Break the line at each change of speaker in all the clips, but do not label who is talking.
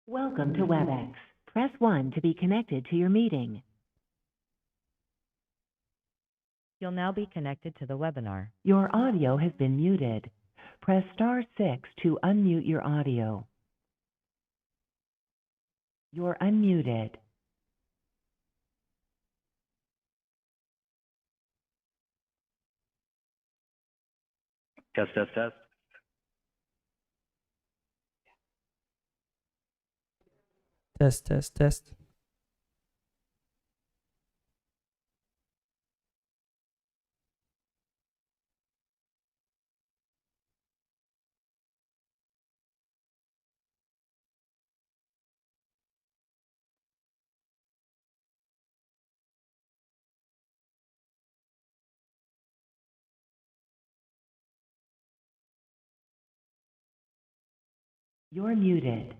Welcome to WebEx. Press 1 to be connected to your meeting.
You'll now be connected to the webinar.
Your audio has been muted. Press star 6 to unmute your audio. You're unmuted.
Test, test, test.
Test, test, test.
You're muted.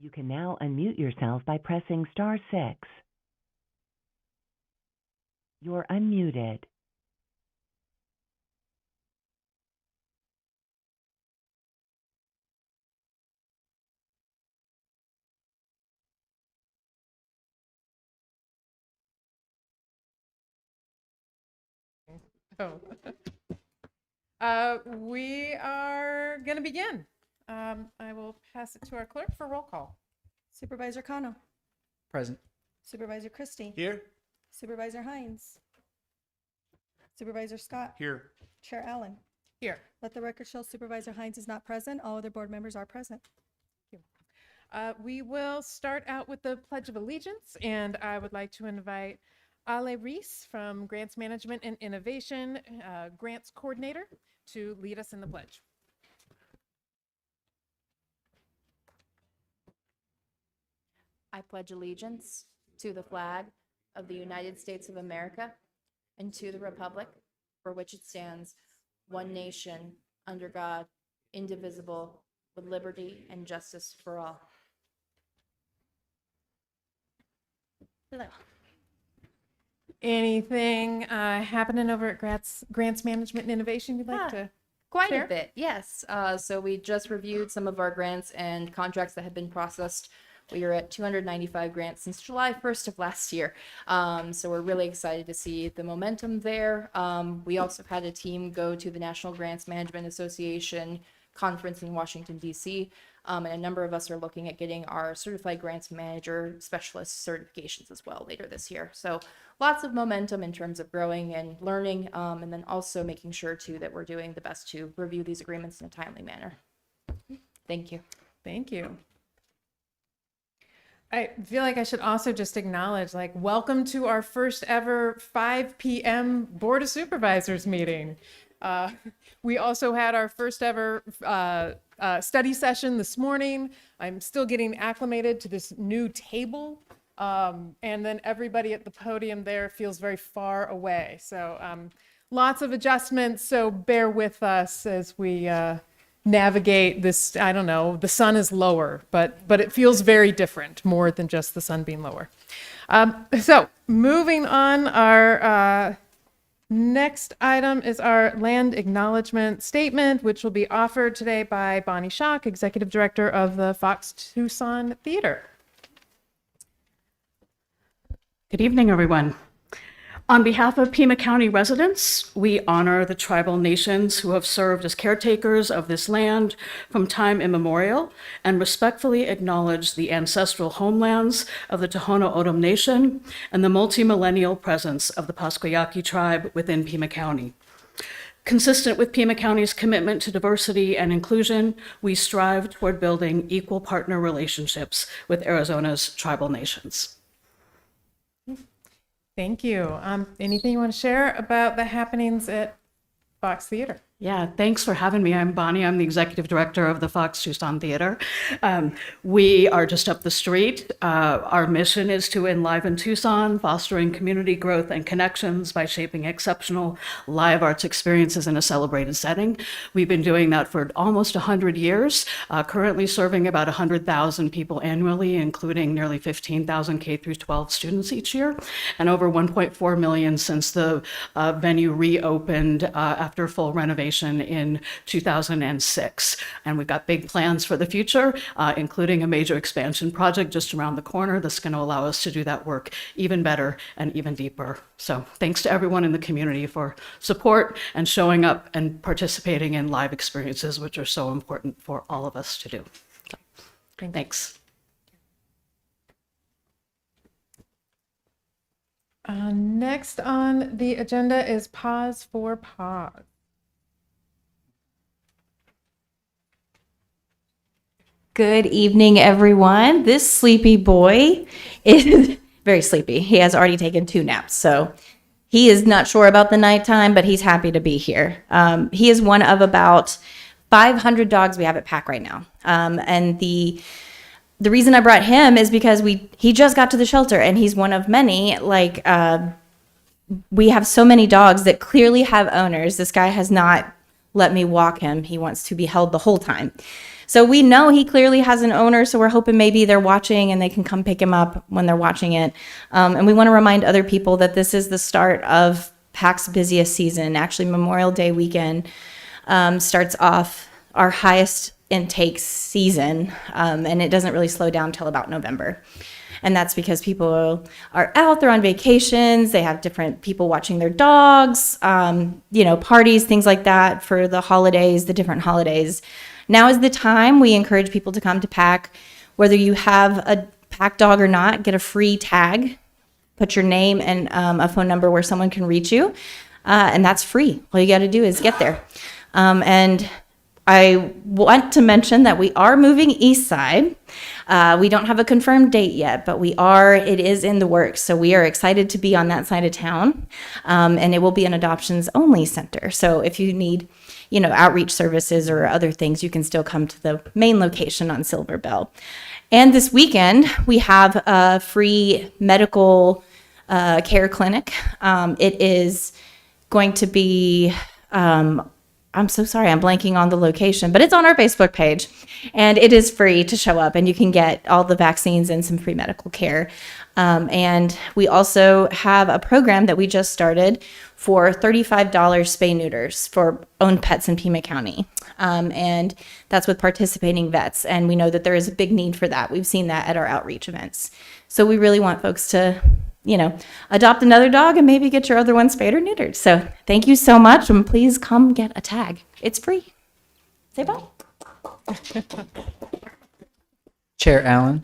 You can now unmute yourself by pressing star 6. You're unmuted.
Oh. We are going to begin. I will pass it to our clerk for roll call.
Supervisor Kano.
Present.
Supervisor Christie.
Here.
Supervisor Hines. Supervisor Scott.
Here.
Chair Allen.
Here.
Let the record show Supervisor Hines is not present. All other board members are present.
We will start out with the Pledge of Allegiance, and I would like to invite Ale Reese from Grants Management and Innovation, Grants Coordinator, to lead us in the pledge.
I pledge allegiance to the flag of the United States of America and to the republic for which it stands, one nation, under God, indivisible, with liberty and justice for all. Hello.
Anything happening over at Grants Management and Innovation you'd like to
Quite
share?
a bit, yes. So we just reviewed some of our grants and contracts that have been processed. We are at 295 grants since July 1st of last year. So we're really excited to see the momentum there. We also had a team go to the National Grants Management Association conference in Washington, D.C. And a number of us are looking at getting our Certified Grants Manager Specialist certifications as well later this year. So lots of momentum in terms of growing and learning, and then also making sure too that we're doing the best to review these agreements in a timely manner. Thank you.
Thank you. I feel like I should also just acknowledge, like, welcome to our first ever 5 p.m. Board of Supervisors meeting. We also had our first ever study session this morning. I'm still getting acclimated to this new table. And then everybody at the podium there feels very far away. So lots of adjustments. So bear with us as we navigate this. I don't know, the sun is lower, but it feels very different, more than just the sun being lower. So moving on, our next item is our land acknowledgement statement, which will be offered today by Bonnie Schock, Executive Director of the Fox Tucson Theater.
Good evening, everyone. On behalf of Pima County residents, we honor the tribal nations who have served as caretakers of this land from time immemorial and respectfully acknowledge the ancestral homelands of the Tohono O'odham Nation and the multi-millennial presence of the Pasquayaqui tribe within Pima County. Consistent with Pima County's commitment to diversity and inclusion, we strive toward building equal partner relationships with Arizona's tribal nations.
Thank you. Anything you want to share about the happenings at Fox Theater?
Yeah, thanks for having me. I'm Bonnie. I'm the executive director of the Fox Tucson Theater. We are just up the street. Our mission is to enliven Tucson, fostering community growth and connections by shaping exceptional live arts experiences in a celebrated setting. We've been doing that for almost 100 years, currently serving about 100,000 people annually, including nearly 15,000 K through 12 students each year, and over 1.4 million since the venue reopened after full renovation in 2006. And we've got big plans for the future, including a major expansion project just around the corner that's going to allow us to do that work even better and even deeper. So thanks to everyone in the community for support and showing up and participating in live experiences, which are so important for all of us to do. So, thanks.
Next on the agenda is Pause for Pause.
Good evening, everyone. This sleepy boy is very sleepy. He has already taken 2 naps, so he is not sure about the nighttime, but he's happy to be here. He is one of about 500 dogs we have at PAC right now. And the reason I brought him is because he just got to the shelter, and he's one of many. We have so many dogs that clearly have owners. This guy has not let me walk him. He wants to be held the whole time. So we know he clearly has an owner, so we're hoping maybe they're watching and they can come pick him up when they're watching it. And we want to remind other people that this is the start of PAC's busiest season. Actually, Memorial Day weekend starts off our highest intake season, and it doesn't really slow down until about November. And that's because people are out, they're on vacations, they have different people watching their dogs, parties, things like that for the holidays, the different holidays. Now is the time we encourage people to come to PAC. Whether you have a PAC dog or not, get a free tag, put your name and a phone number where someone can reach you, and that's free. All you got to do is get there. And I want to mention that we are moving east side. We don't have a confirmed date yet, but it is in the works. So we are excited to be on that side of town. And it will be an adoptions only center. So if you need, outreach services or other things, you can still come to the main location on Silver Bell. And this weekend, we have a free medical care clinic. It is going to be, I'm so sorry, I'm blanking on the location, but it's on our Facebook page, and it is free to show up, and you can get all the vaccines and some free medical care. And we also have a program that we just started for $35 spay neuters for owned pets in Pima County. And that's with participating vets. And we know that there is a big need for that. We've seen that at our outreach events. So we really want folks to, adopt another dog and maybe get your other one spayed or neutered. So thank you so much. And please come get a tag. It's free. Say bye.
Chair Allen,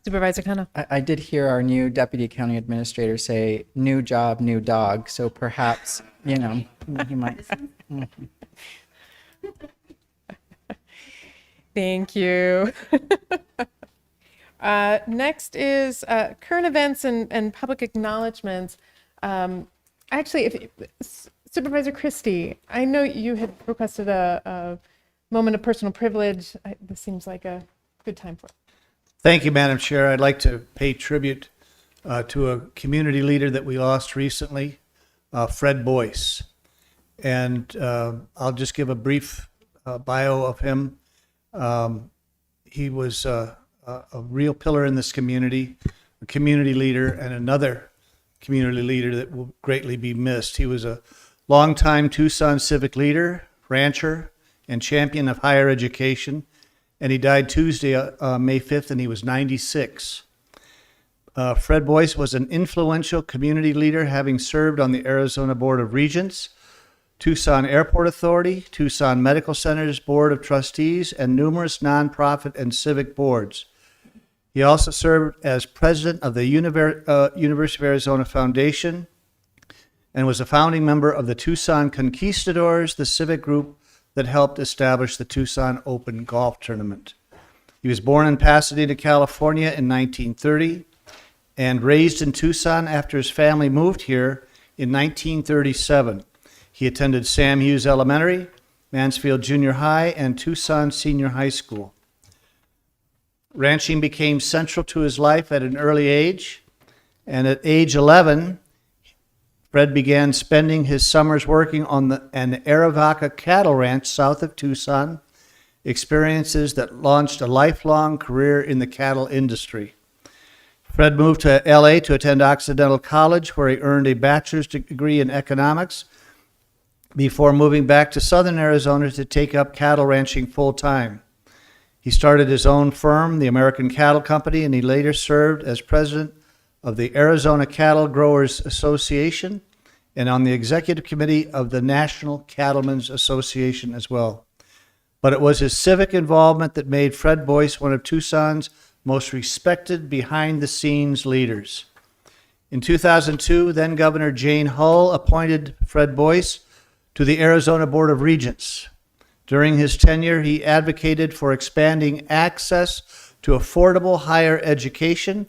Supervisor Kano.
I did hear our new Deputy County Administrator say, new job, new dog. So perhaps, he might.
Thank you. Next is current events and public acknowledgements. Actually, Supervisor Christie, I know you had requested a moment of personal privilege. This seems like a good time for it.
Thank you, Madam Chair. I'd like to pay tribute to a community leader that we lost recently, Fred Boyce. And I'll just give a brief bio of him. He was a real pillar in this community, a community leader, and another community leader that will greatly be missed. He was a longtime Tucson civic leader, rancher, and champion of higher education. And he died Tuesday, May 5th, and he was 96. Fred Boyce was an influential community leader, having served on the Arizona Board of Regents, Tucson Airport Authority, Tucson Medical Center's Board of Trustees, and numerous nonprofit and civic boards. He also served as president of the University of Arizona Foundation and was a founding member of the Tucson Conquistadors, the civic group that helped establish the Tucson Open Golf Tournament. He was born in Pasadena, California in 1930 and raised in Tucson after his family moved here in 1937. He attended Sam Hughes Elementary, Mansfield Junior High, and Tucson Senior High School. Ranching became central to his life at an early age, and at age 11, Fred began spending his summers working on an Arivaca cattle ranch south of Tucson, experiences that launched a lifelong career in the cattle industry. Fred moved to LA to attend Occidental College, where he earned a bachelor's degree in economics before moving back to southern Arizona to take up cattle ranching full-time. He started his own firm, the American Cattle Company, and he later served as president of the Arizona Cattle Growers Association and on the executive committee of the National Cattlemen's Association as well. But it was his civic involvement that made Fred Boyce one of Tucson's most respected behind-the-scenes leaders. In 2002, then Governor Jane Hull appointed Fred Boyce to the Arizona Board of Regents. During his tenure, he advocated for expanding access to affordable higher education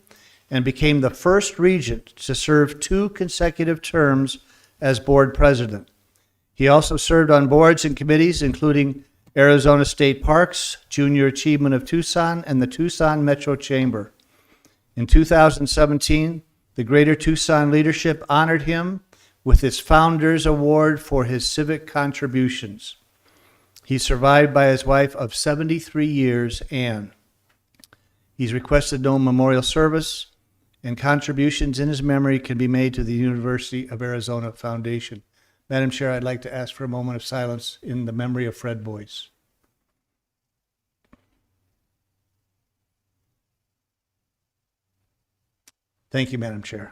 and became the first regent to serve 2 consecutive terms as board president. He also served on boards and committees including Arizona State Parks, Junior Achievement of Tucson, and the Tucson Metro Chamber. In 2017, the Greater Tucson leadership honored him with its Founders Award for his civic contributions. He's survived by his wife of 73 years, Anne. He's requested no memorial service, and contributions in his memory can be made to the University of Arizona Foundation. Madam Chair, I'd like to ask for a moment of silence in the memory of Fred Boyce. Thank you, Madam Chair.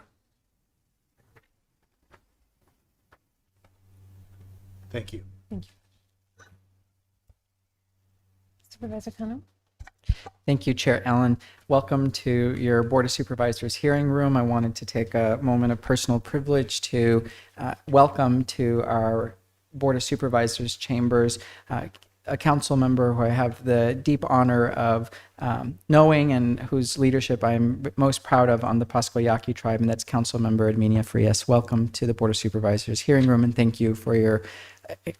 Thank you.
Supervisor Cano?
Thank you, Chair Ellen. Welcome to your Board of Supervisors hearing room. I wanted to take a moment of personal privilege to welcome to our Board of Supervisors chambers a council member who I have the deep honor of knowing and whose leadership I'm most proud of on the Pascua Yaqui tribe, and that's Council Member Herminia Frias. Welcome to the Board of Supervisors hearing room, and thank you for your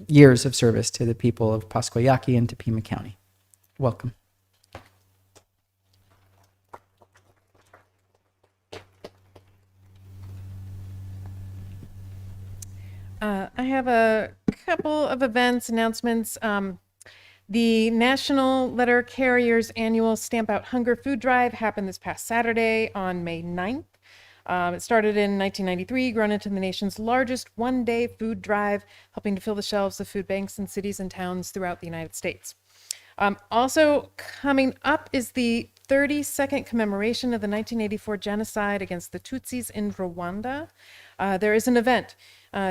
years of service to the people of Pascua Yaqui and to Pima County. Welcome.
I have a couple of events, announcements. The National Letter Carriers Annual Stamp Out Hunger Food Drive happened this past Saturday on May 9th. It started in 1993, grown into the nation's largest one-day food drive, helping to fill the shelves of food banks in cities and towns throughout the United States. Also coming up is the 32nd commemoration of the 1984 genocide against the Tutsis in Rwanda. There is an event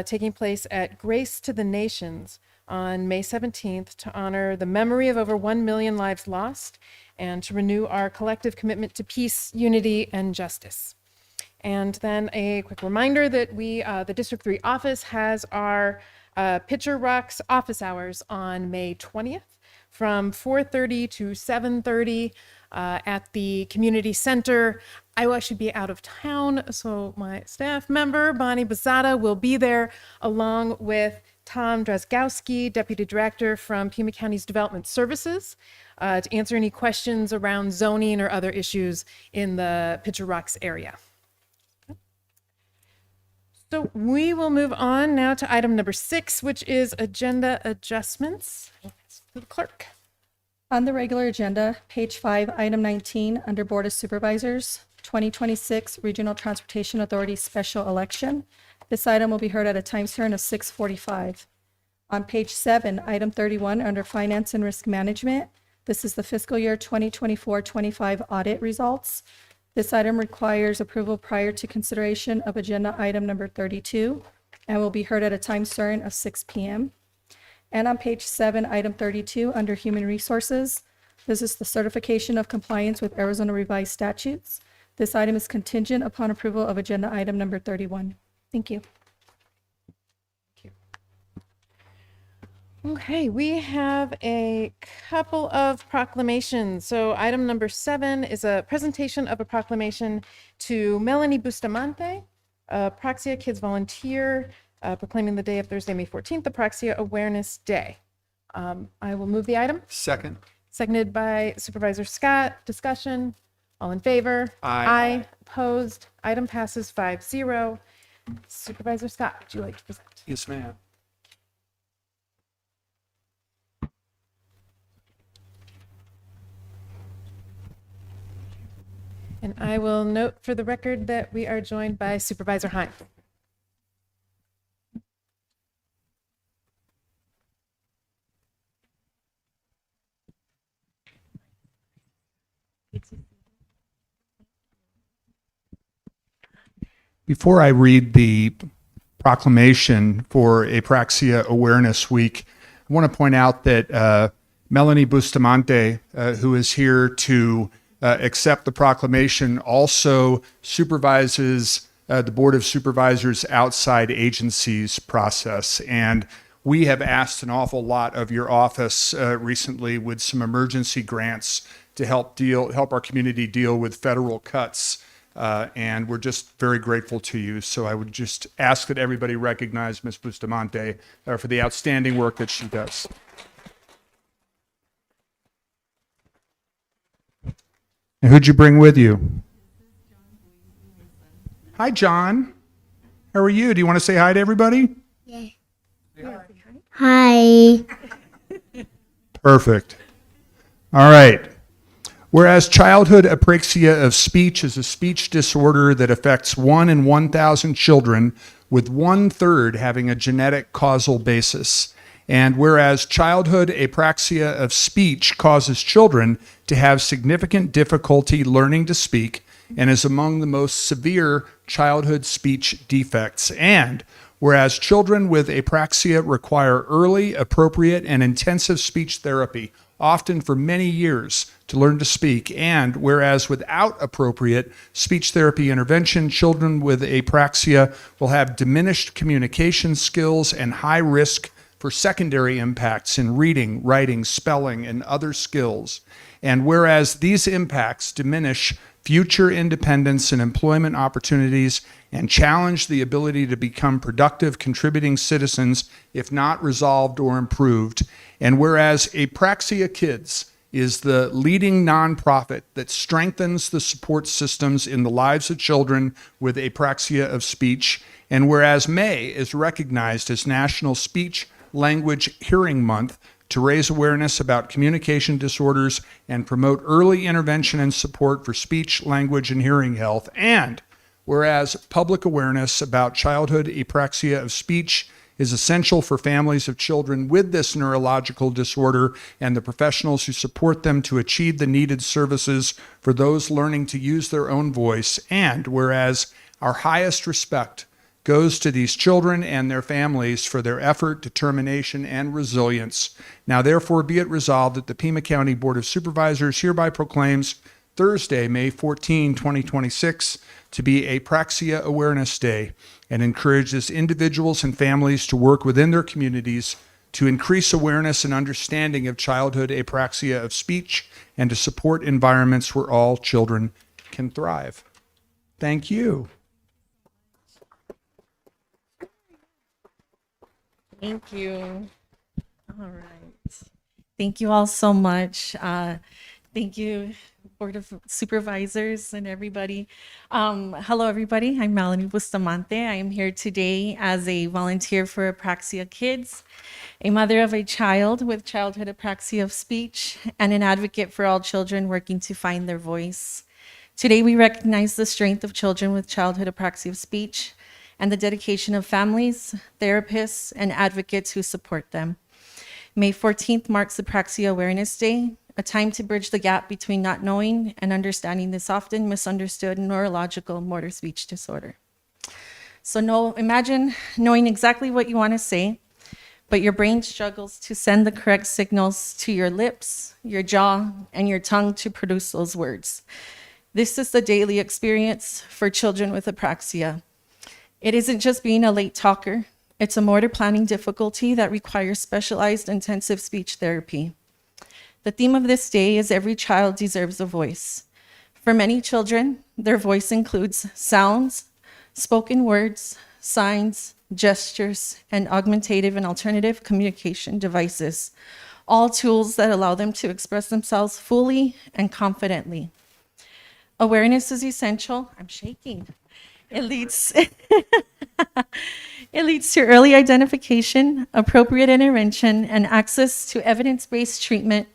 taking place at Grace to the Nations on May 17th to honor the memory of over 1 million lives lost and to renew our collective commitment to peace, unity, and justice. And then a quick reminder that the District 3 office has our Pitcher Rocks office hours on May 20th from 4:30 to 7:30 at the community center. I will actually be out of town, so my staff member, Bonnie Bazada, will be there along with Tom Drazgowski, Deputy Director from Pima County's Development Services, to answer any questions around zoning or other issues in the Pitcher Rocks area. So we will move on now to item number 6, which is agenda adjustments. To the clerk.
On the regular agenda, page 5, item 19, under Board of Supervisors, 2026 Regional Transportation Authority Special Election. This item will be heard at a time certain of 6:45. On page 7, item 31, under Finance and Risk Management, this is the fiscal year 2024-25 audit results. This item requires approval prior to consideration of agenda item number 32 and will be heard at a time certain of 6 p.m. And on page 7, item 32, under Human Resources, this is the certification of compliance with Arizona revised statutes. This item is contingent upon approval of agenda item number 31. Thank you.
Okay, we have a couple of proclamations. So item number 7 is a presentation of a proclamation to Melanie Bustamante, Praxia Kids Volunteer, proclaiming the day of Thursday, May 14th, the Praxia Awareness Day. I will move the item.
Second.
Seconded by Supervisor Scott. Discussion. All in favor?
Aye.
Opposed? Item passes 5-0. Supervisor Scott, would you like to present?
Yes, ma'am.
And I will note for the record that we are joined by Supervisor Hines.
Before I read the proclamation for Apraxia Awareness Week, I want to point out that Melanie Bustamante, who is here to accept the proclamation, also supervises the Board of Supervisors outside agencies process. And we have asked an awful lot of your office recently with some emergency grants to help our community deal with federal cuts. And we're just very grateful to you. So I would just ask that everybody recognize Ms. Bustamante for the outstanding work that she does. And who'd you bring with you? Hi, John. How are you? Do you want to say hi to everybody?
Yeah. Hi.
Perfect. All right. Whereas childhood apraxia of speech is a speech disorder that affects 1 in 1,000 children, with 1/3 having a genetic causal basis. And whereas childhood apraxia of speech causes children to have significant difficulty learning to speak and is among the most severe childhood speech defects. And whereas children with apraxia require early, appropriate, and intensive speech therapy, often for many years, to learn to speak, and whereas without appropriate speech therapy intervention, children with apraxia will have diminished communication skills and high risk for secondary impacts in reading, writing, spelling, and other skills. And whereas these impacts diminish future independence and employment opportunities and challenge the ability to become productive, contributing citizens if not resolved or improved. And whereas Apraxia Kids is the leading nonprofit that strengthens the support systems in the lives of children with apraxia of speech, and whereas May is recognized as National Speech, Language, Hearing Month to raise awareness about communication disorders and promote early intervention and support for speech, language, and hearing health, and whereas public awareness about childhood apraxia of speech is essential for families of children with this neurological disorder and the professionals who support them to achieve the needed services for those learning to use their own voice, and whereas our highest respect goes to these children and their families for their effort, determination, and resilience. Now, therefore, be it resolved that the Pima County Board of Supervisors hereby proclaims Thursday, May 14, 2026, to be Apraxia Awareness Day and encourages individuals and families to work within their communities to increase awareness and understanding of childhood apraxia of speech and to support environments where all children can thrive. Thank you.
Thank you. All right. Thank you all so much. Thank you, Board of Supervisors and everybody. Hello, everybody. I'm Melanie Bustamante. I am here today as a volunteer for Apraxia Kids, a mother of a child with childhood apraxia of speech, and an advocate for all children working to find their voice. Today, we recognize the strength of children with childhood apraxia of speech and the dedication of families, therapists, and advocates who support them. May 14th marks Apraxia Awareness Day, a time to bridge the gap between not knowing and understanding this often misunderstood neurological motor speech disorder. So imagine knowing exactly what you want to say, but your brain struggles to send the correct signals to your lips, your jaw, and your tongue to produce those words. This is the daily experience for children with apraxia. It isn't just being a late talker, it's a motor planning difficulty that requires specialized intensive speech therapy. The theme of this day is every child deserves a voice. For many children, their voice includes sounds, spoken words, signs, gestures, and augmentative and alternative communication devices, all tools that allow them to express themselves fully and confidently. Awareness is essential. I'm shaking. It leads to early identification, appropriate intervention, and access to evidence-based treatment.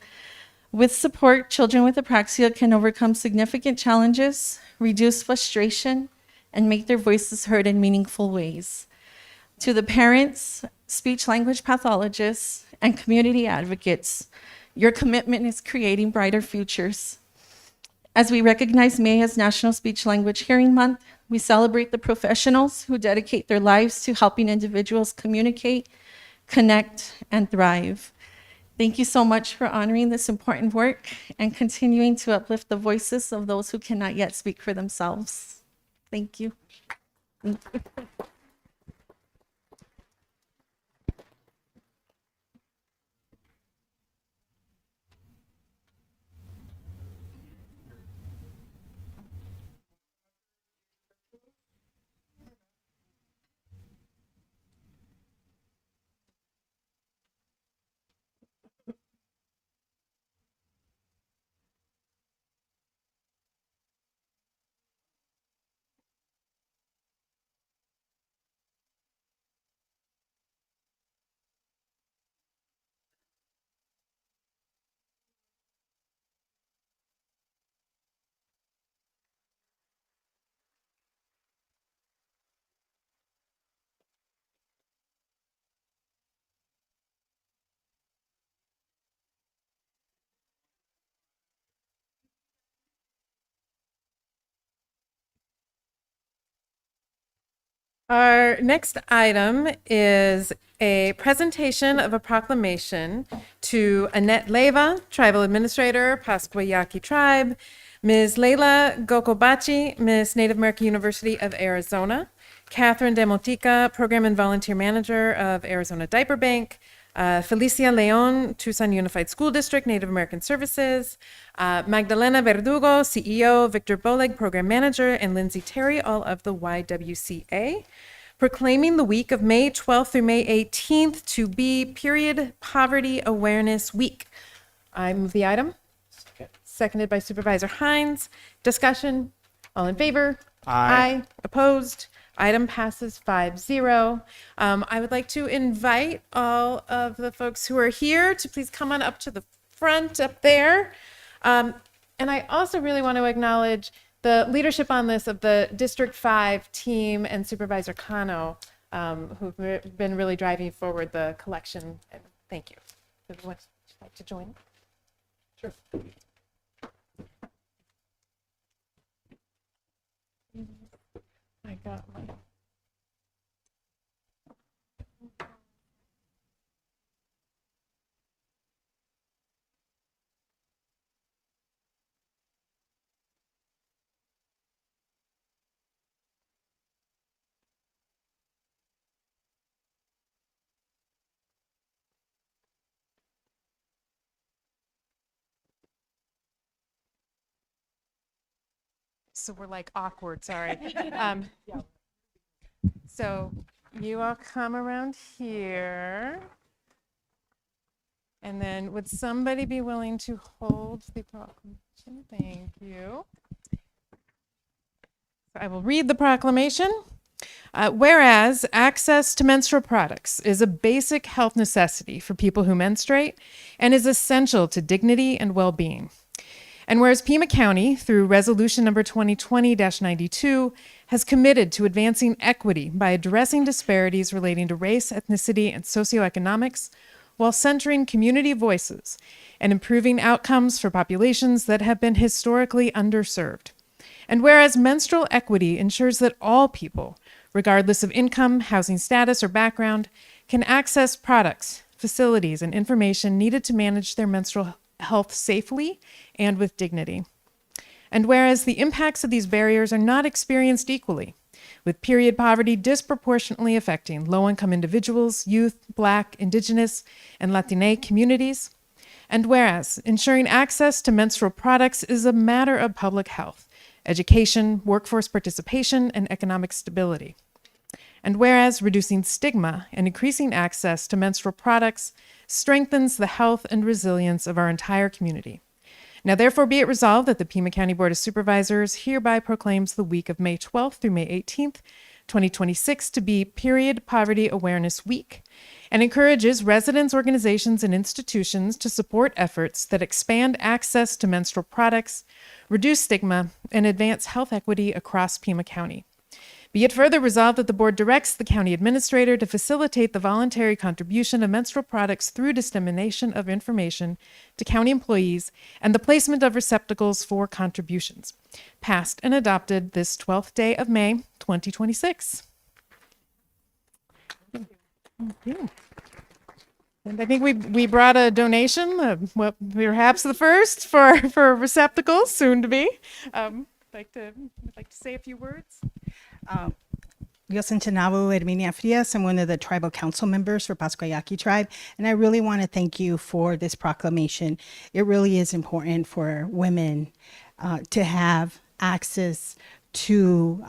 With support, children with apraxia can overcome significant challenges, reduce frustration, and make their voices heard in meaningful ways. To the parents, speech-language pathologists, and community advocates, your commitment is creating brighter futures. As we recognize May as National Speech Language Hearing Month, we celebrate the professionals who dedicate their lives to helping individuals communicate, connect, and thrive. Thank you so much for honoring this important work and continuing to uplift the voices of those who cannot yet speak for themselves. Thank you. Thank you.
Our next item is a presentation of a proclamation to Annette Leva, Tribal Administrator, Pasquayaki Tribe, Ms. Leila Gokobachi, Miss Native American University of Arizona, Catherine Demotica, Program and Volunteer Manager of Arizona Diaper Bank, Felicia Leon, Tucson Unified School District, Native American Services, Magdalena Verdugo, CEO, Victor Boleg, Program Manager, and Lindsay Terry, all of the YWCA, proclaiming the week of May 12th through May 18th to be Period Poverty Awareness Week. I move the item. Seconded by Supervisor Hines. Discussion. All in favor? Aye. Opposed? Item passes 5-0. I would like to invite all of the folks who are here to please come on up to the front up there. And I also really want to acknowledge the leadership on this of the District 5 team and Supervisor Cano, who've been really driving forward the collection. And thank you. Would you like to join? Sure. I got my. So we're like awkward, sorry. So you all come around here. And then would somebody be willing to hold the proclamation? Thank you. I will read the proclamation. Whereas access to menstrual products is a basic health necessity for people who menstruate and is essential to dignity and well-being. And whereas Pima County, through resolution number 2020-92, has committed to advancing equity by addressing disparities relating to race, ethnicity, and socioeconomics, while centering community voices and improving outcomes for populations that have been historically underserved. And whereas menstrual equity ensures that all people, regardless of income, housing status, or background, can access products, facilities, and information needed to manage their menstrual health safely and with dignity. And whereas the impacts of these barriers are not experienced equally, with period poverty disproportionately affecting low-income individuals, youth, Black, Indigenous, and Latina communities, and whereas ensuring access to menstrual products is a matter of public health, education, workforce participation, and economic stability. And whereas reducing stigma and increasing access to menstrual products strengthens the health and resilience of our entire community. Now, therefore, be it resolved that the Pima County Board of Supervisors hereby proclaims the week of May 12th through May 18th, 2026 to be Period Poverty Awareness Week, and encourages residents, organizations, and institutions to support efforts that expand access to menstrual products, reduce stigma, and advance health equity across Pima County. Be it further resolved that the board directs the county administrator to facilitate the voluntary contribution of menstrual products through dissemination of information to county employees and the placement of receptacles for contributions. Passed and adopted this 12th day of May, 2026. Thank you. And I think we brought a donation, perhaps the first for receptacles, soon to be. I'd like to say a few words.
Yo Centinavo Herminia Frias. I'm one of the tribal council members for Pasquayaki Tribe, and I really want to thank you for this proclamation. It really is important for women to have access to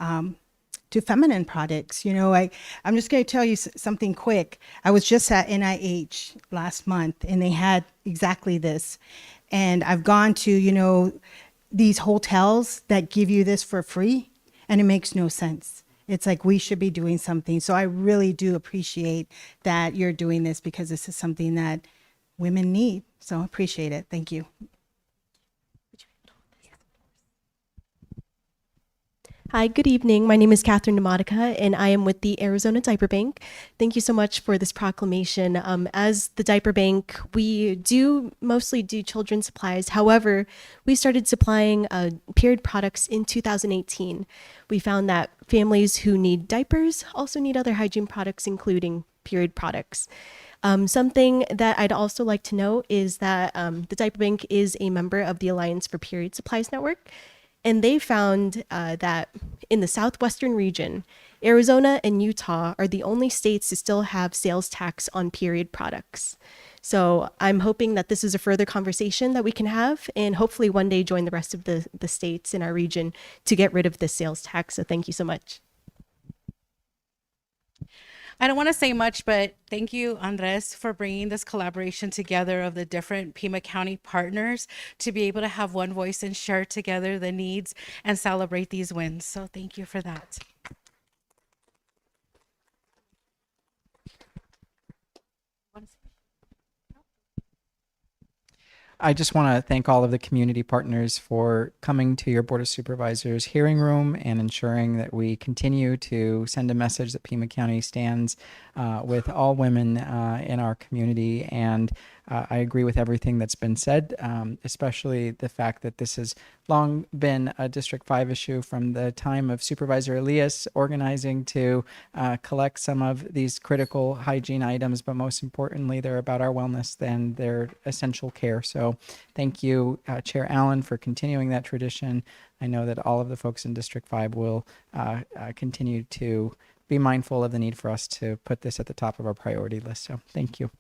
feminine products. You know, I'm just going to tell you something quick. I was just at NIH last month, and they had exactly this. And I've gone to, you know, these hotels that give you this for free, and it makes no sense. It's like we should be doing something. So I really do appreciate that you're doing this, because this is something that women need. So I appreciate it. Thank you.
Hi, good evening. My name is Catherine Demotica, and I am with the Arizona Diaper Bank. Thank you so much for this proclamation. As the Diaper Bank, we do mostly do children's supplies. However, we started supplying period products in 2018. We found that families who need diapers also need other hygiene products, including period products. Something that I'd also like to know is that the Diaper Bank is a member of the Alliance for Period Supplies Network. And they found that in the southwestern region, Arizona and Utah are the only states to still have sales tax on period products. So I'm hoping that this is a further conversation that we can have and hopefully one day join the rest of the states in our region to get rid of this sales tax. So thank you so much.
I don't want to say much, but thank you, Andres, for bringing this collaboration together of the different Pima County partners to be able to have one voice and share together the needs and celebrate these wins. So thank you for that.
I just want to thank all of the community partners for coming to your Board of Supervisors hearing room and ensuring that we continue to send a message that Pima County stands with all women in our community. And I agree with everything that's been said, especially the fact that this has long been a District 5 issue from the time of Supervisor Elias organizing to collect some of these critical hygiene items, but most importantly, they're about our wellness and their essential care. So thank you, Chair Allen, for continuing that tradition. I know that all of the folks in District 5 will continue to be mindful of the need for us to put this at the top of our priority list. So thank you.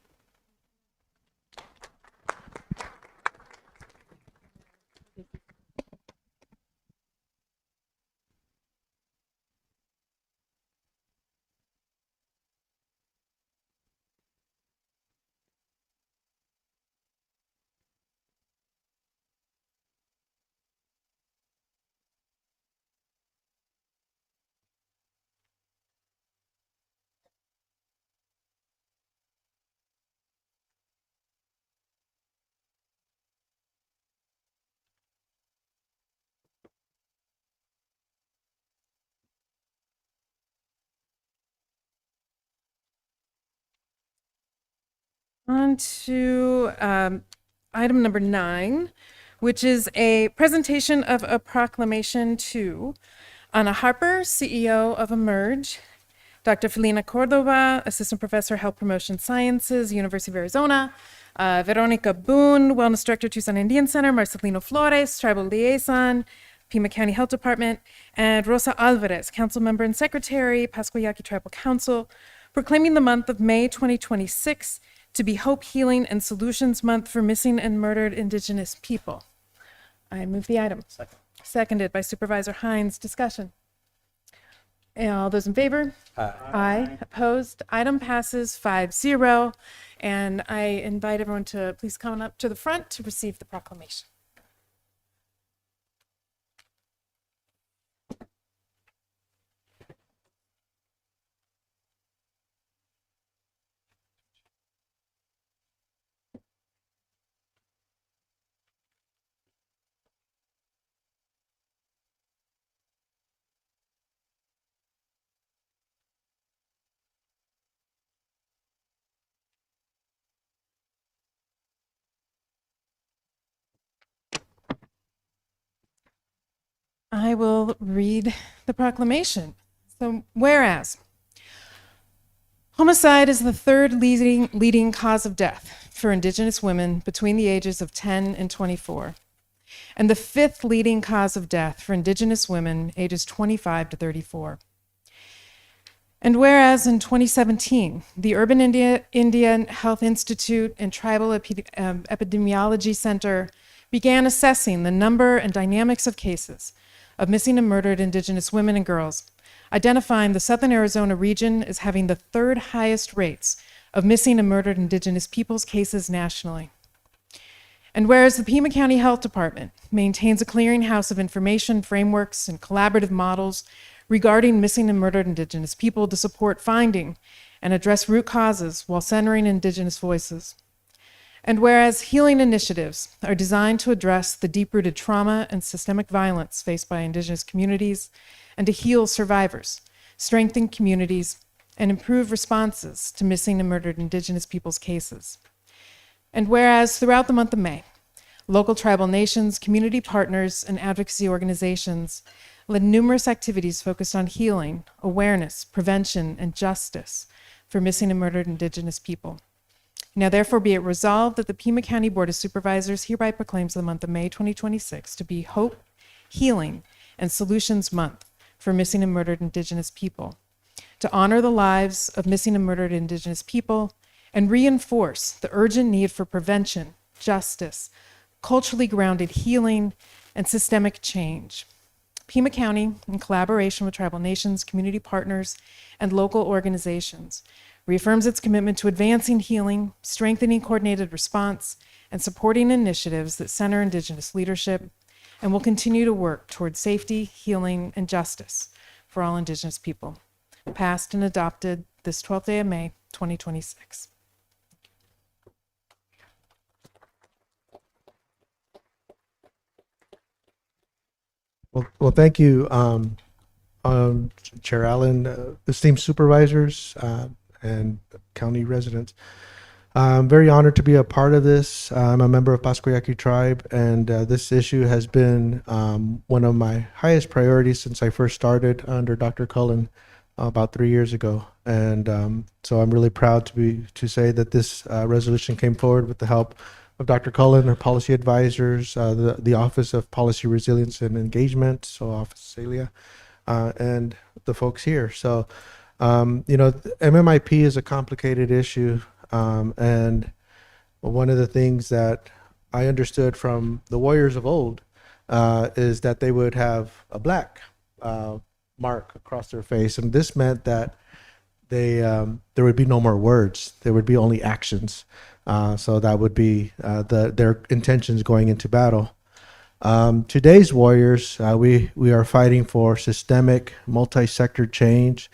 On to item number 9, which is a presentation of a proclamation to Anna Harper, CEO of Emerge, Dr. Felina Cordova, Assistant Professor, Health Promotion Sciences, University of Arizona, Veronica Boone, Wellness Director, Tucson Indian Center, Marcelino Flores, Tribal Liaison, Pima County Health Department, and Rosa Alvarez, Council Member and Secretary, Pascua Yaqui Tribal Council, proclaiming the month of May 2026 to be Hope, Healing, and Solutions Month for Missing and Murdered Indigenous People. I move the item.
Second.
Seconded by Supervisor Hines. Discussion. All those in favor?
Aye.
Aye. Opposed? Item passes 5-0. And I invite everyone to please come up to the front to receive the proclamation. I will read the proclamation. So, whereas homicide is the third leading cause of death for Indigenous women between the ages of 10 and 24, and the fifth leading cause of death for Indigenous women ages 25 to 34. And whereas in 2017, the Urban Indian Health Institute and Tribal Epidemiology Center began assessing the number and dynamics of cases of missing and murdered Indigenous women and girls, identifying the Southern Arizona region as having the third highest rates of missing and murdered Indigenous peoples cases nationally. And whereas the Pima County Health Department maintains a clearinghouse of information, frameworks, and collaborative models regarding missing and murdered Indigenous people to support finding and address root causes while centering Indigenous voices. And whereas healing initiatives are designed to address the deep-rooted trauma and systemic violence faced by Indigenous communities and to heal survivors, strengthen communities, and improve responses to missing and murdered Indigenous peoples' cases. And whereas throughout the month of May, local tribal nations, community partners, and advocacy organizations led numerous activities focused on healing, awareness, prevention, and justice for missing and murdered Indigenous people. Now, therefore, be it resolved that the Pima County Board of Supervisors hereby proclaims the month of May 2026 to be Hope, Healing, and Solutions Month for missing and murdered Indigenous people, to honor the lives of missing and murdered Indigenous people and reinforce the urgent need for prevention, justice, culturally grounded healing, and systemic change. Pima County, in collaboration with tribal nations, community partners, and local organizations, reaffirms its commitment to advancing healing, strengthening coordinated response, and supporting initiatives that center Indigenous leadership, and will continue to work towards safety, healing, and justice for all Indigenous people. Passed and adopted this 12th day of May, 2026.
Well, thank you, Chair Allen, esteemed supervisors, and county residents. I'm very honored to be a part of this. I'm a member of Pascua-Yaqui tribe, and this issue has been one of my highest priorities since I first started under Dr. Cullen about 3 years ago. And so I'm really proud to say that this resolution came forward with the help of Dr. Cullen, her policy advisors, the Office of Policy Resilience and Engagement, so Office Celia, and the folks here. So, MMIP is a complicated issue. And one of the things that I understood from the warriors of old is that they would have a black mark across their face. And this meant that there would be no more words. There would be only actions. So that would be their intentions going into battle. Today's warriors, we are fighting for systemic multi-sector change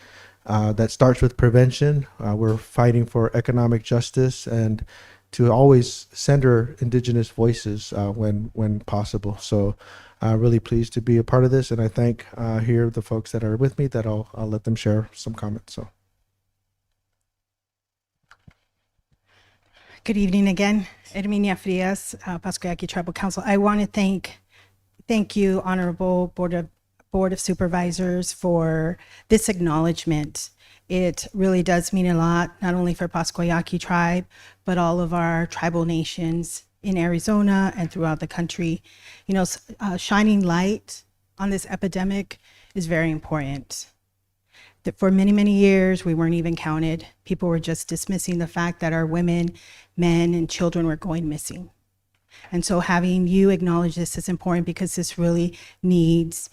that starts with prevention. We're fighting for economic justice and to always center Indigenous voices when possible. So really pleased to be a part of this, and I thank here the folks that are with me that I'll let them share some comments. So.
Good evening again. Herminia Frias, Pascua-Yaqui Tribal Council. I want to thank you, Honorable Board of Supervisors, for this acknowledgement. It really does mean a lot, not only for Pascua-Yaqui tribe, but all of our tribal nations in Arizona and throughout the country. Shining light on this epidemic is very important. That for many, many years, we weren't even counted. People were just dismissing the fact that our women, men, and children were going missing. And so having you acknowledge this is important because this really needs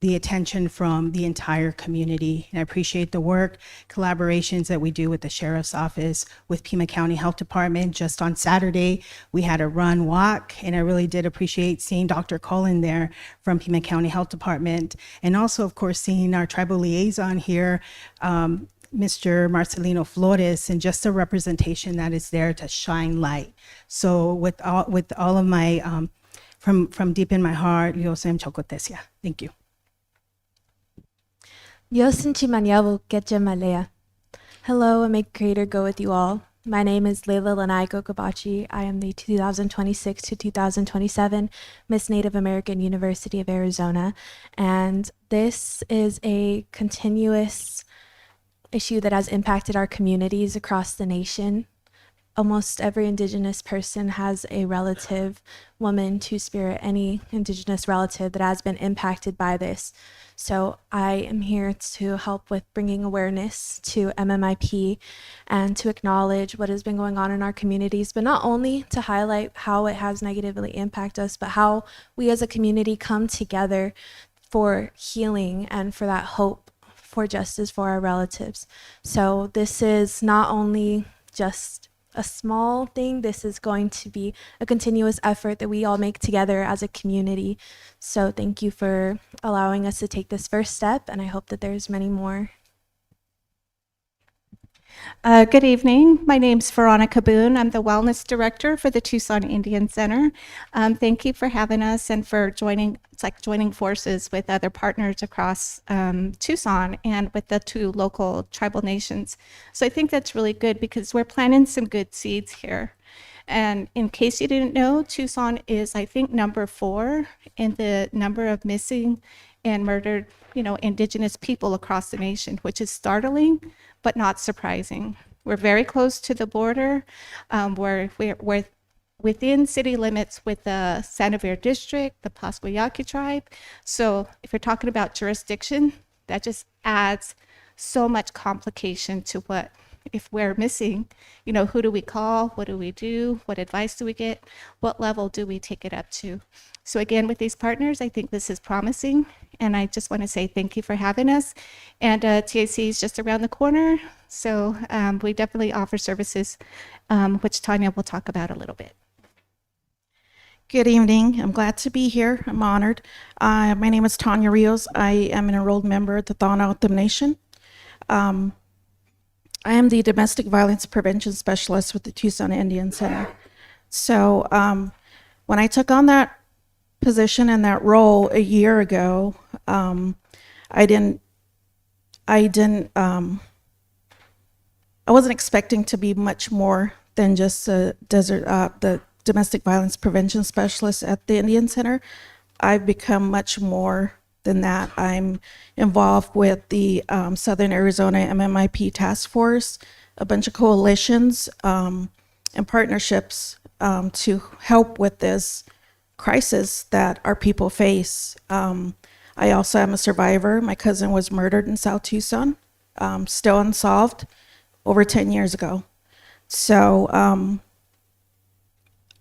the attention from the entire community. And I appreciate the work, collaborations that we do with the Sheriff's Office, with Pima County Health Department. Just on Saturday, we had a run walk, and I really did appreciate seeing Dr. Cullen there from Pima County Health Department. And also, of course, seeing our tribal liaison here, Mr. Marcelino Flores, and just a representation that is there to shine light. So with all of my, from deep in my heart, Yosem Chocotesia. Thank you.
Hello, and may Creator go with you all. My name is Layla Lanaiko Kabachi. I am the 2026 to 2027 Miss Native American University of Arizona, and this is a continuous issue that has impacted our communities across the nation. Almost every Indigenous person has a relative, woman, two-spirit, any Indigenous relative that has been impacted by this. So I am here to help with bringing awareness to MMIP and to acknowledge what has been going on in our communities, but not only to highlight how it has negatively impacted us, but how we as a community come together for healing and for that hope for justice for our relatives. So this is not only just a small thing, this is going to be a continuous effort that we all make together as a community. So thank you for allowing us to take this first step, and I hope that there's many more.
Good evening. My name's Veronica Boone. I'm the Wellness Director for the Tucson Indian Center. Thank you for having us and for joining. It's like joining forces with other partners across Tucson and with the two local tribal nations. So I think that's really good because we're planting some good seeds here. And in case you didn't know, Tucson is, I think, number 4 in the number of missing and murdered, indigenous people across the nation, which is startling, but not surprising. We're very close to the border. We're within city limits with the Santa Fe District, the Pascua-Yaqui tribe. So if you're talking about jurisdiction, that just adds so much complication to what, if we're missing, who do we call? What do we do? What advice do we get? What level do we take it up to? So again, with these partners, I think this is promising. And I just want to say thank you for having us. And TAC is just around the corner. So we definitely offer services, which Tanya will talk about a little bit.
Good evening. I'm glad to be here. I'm honored. My name is Tanya Rios. I am an enrolled member at the Thana Nation. I am the Domestic Violence Prevention Specialist with the Tucson Indian Center. So when I took on that position and that role a year ago, I wasn't expecting to be much more than just the Domestic Violence Prevention Specialist at the Indian Center. I've become much more than that. I'm involved with the Southern Arizona MMIP Task Force, a bunch of coalitions and partnerships to help with this crisis that our people face. I also am a survivor. My cousin was murdered in South Tucson, still unsolved, over 10 years ago. So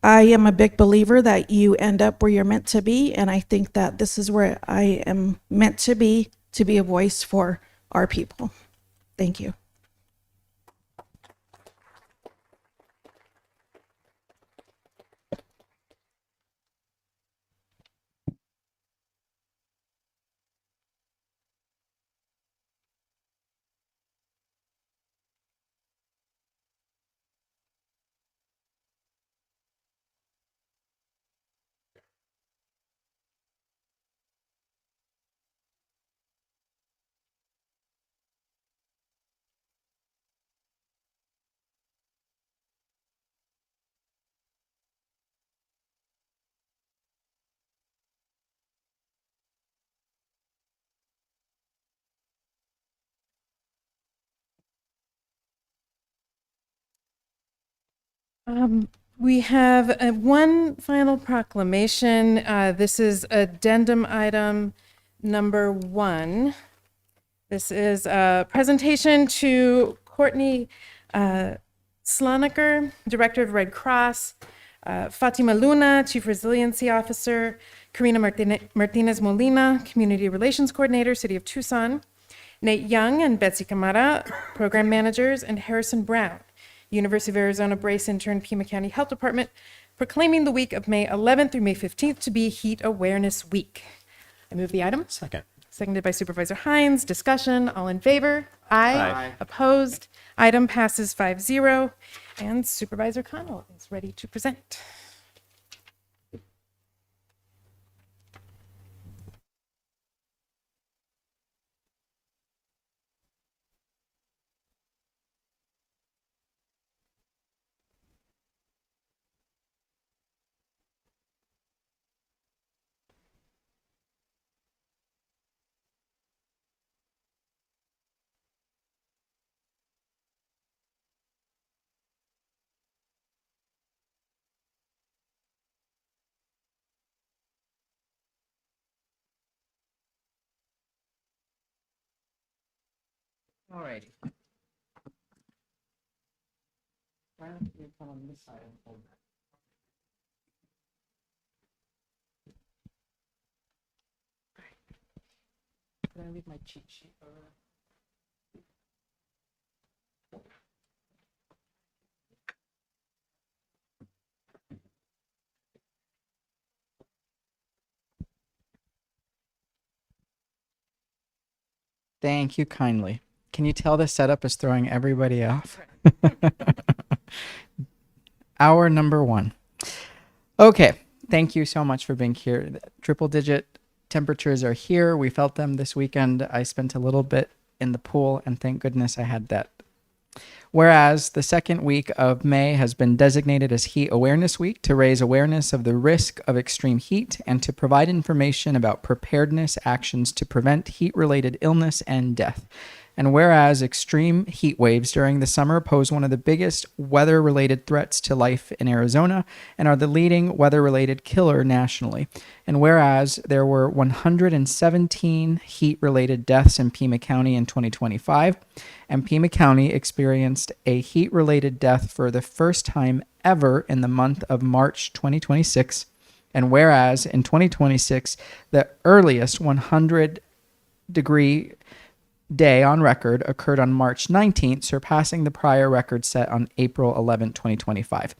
I am a big believer that you end up where you're meant to be, and I think that this is where I am meant to be a voice for our people. Thank you.
We have one final proclamation. This is addendum item number 1. This is a presentation to Courtney Sloniker, Director of Red Cross, Fatima Luna, Chief Resiliency Officer, Karina Martinez Molina, Community Relations Coordinator, City of Tucson, Nate Young and Betsy Camara, Program Managers, and Harrison Brown, University of Arizona Brace Intern, Pima County Health Department, proclaiming the week of May 11th through May 15th to be Heat Awareness Week. I move the item.
Second.
Seconded by Supervisor Hines. Discussion. All in favor? Aye.
Aye.
Opposed? Item passes 5-0. And Supervisor Connell is ready to present.
All righty. Why don't you come on this side and hold that? Can I leave my cheat sheet over? Thank you kindly. Can you tell the setup is throwing everybody off? Hour number 1. Okay, thank you so much for being here. Triple digit temperatures are here. We felt them this weekend. I spent a little bit in the pool, and thank goodness I had that. Whereas the second week of May has been designated as Heat Awareness Week to raise awareness of the risk of extreme heat and to provide information about preparedness actions to prevent heat-related illness and death. And whereas extreme heat waves during the summer pose one of the biggest weather-related threats to life in Arizona and are the leading weather-related killer nationally. And whereas there were 117 heat-related deaths in Pima County in 2025, and Pima County experienced a heat-related death for the first time ever in the month of March 2026. And whereas in 2026, the earliest 100-degree day on record occurred on March 19th, surpassing the prior record set on April 11, 2025.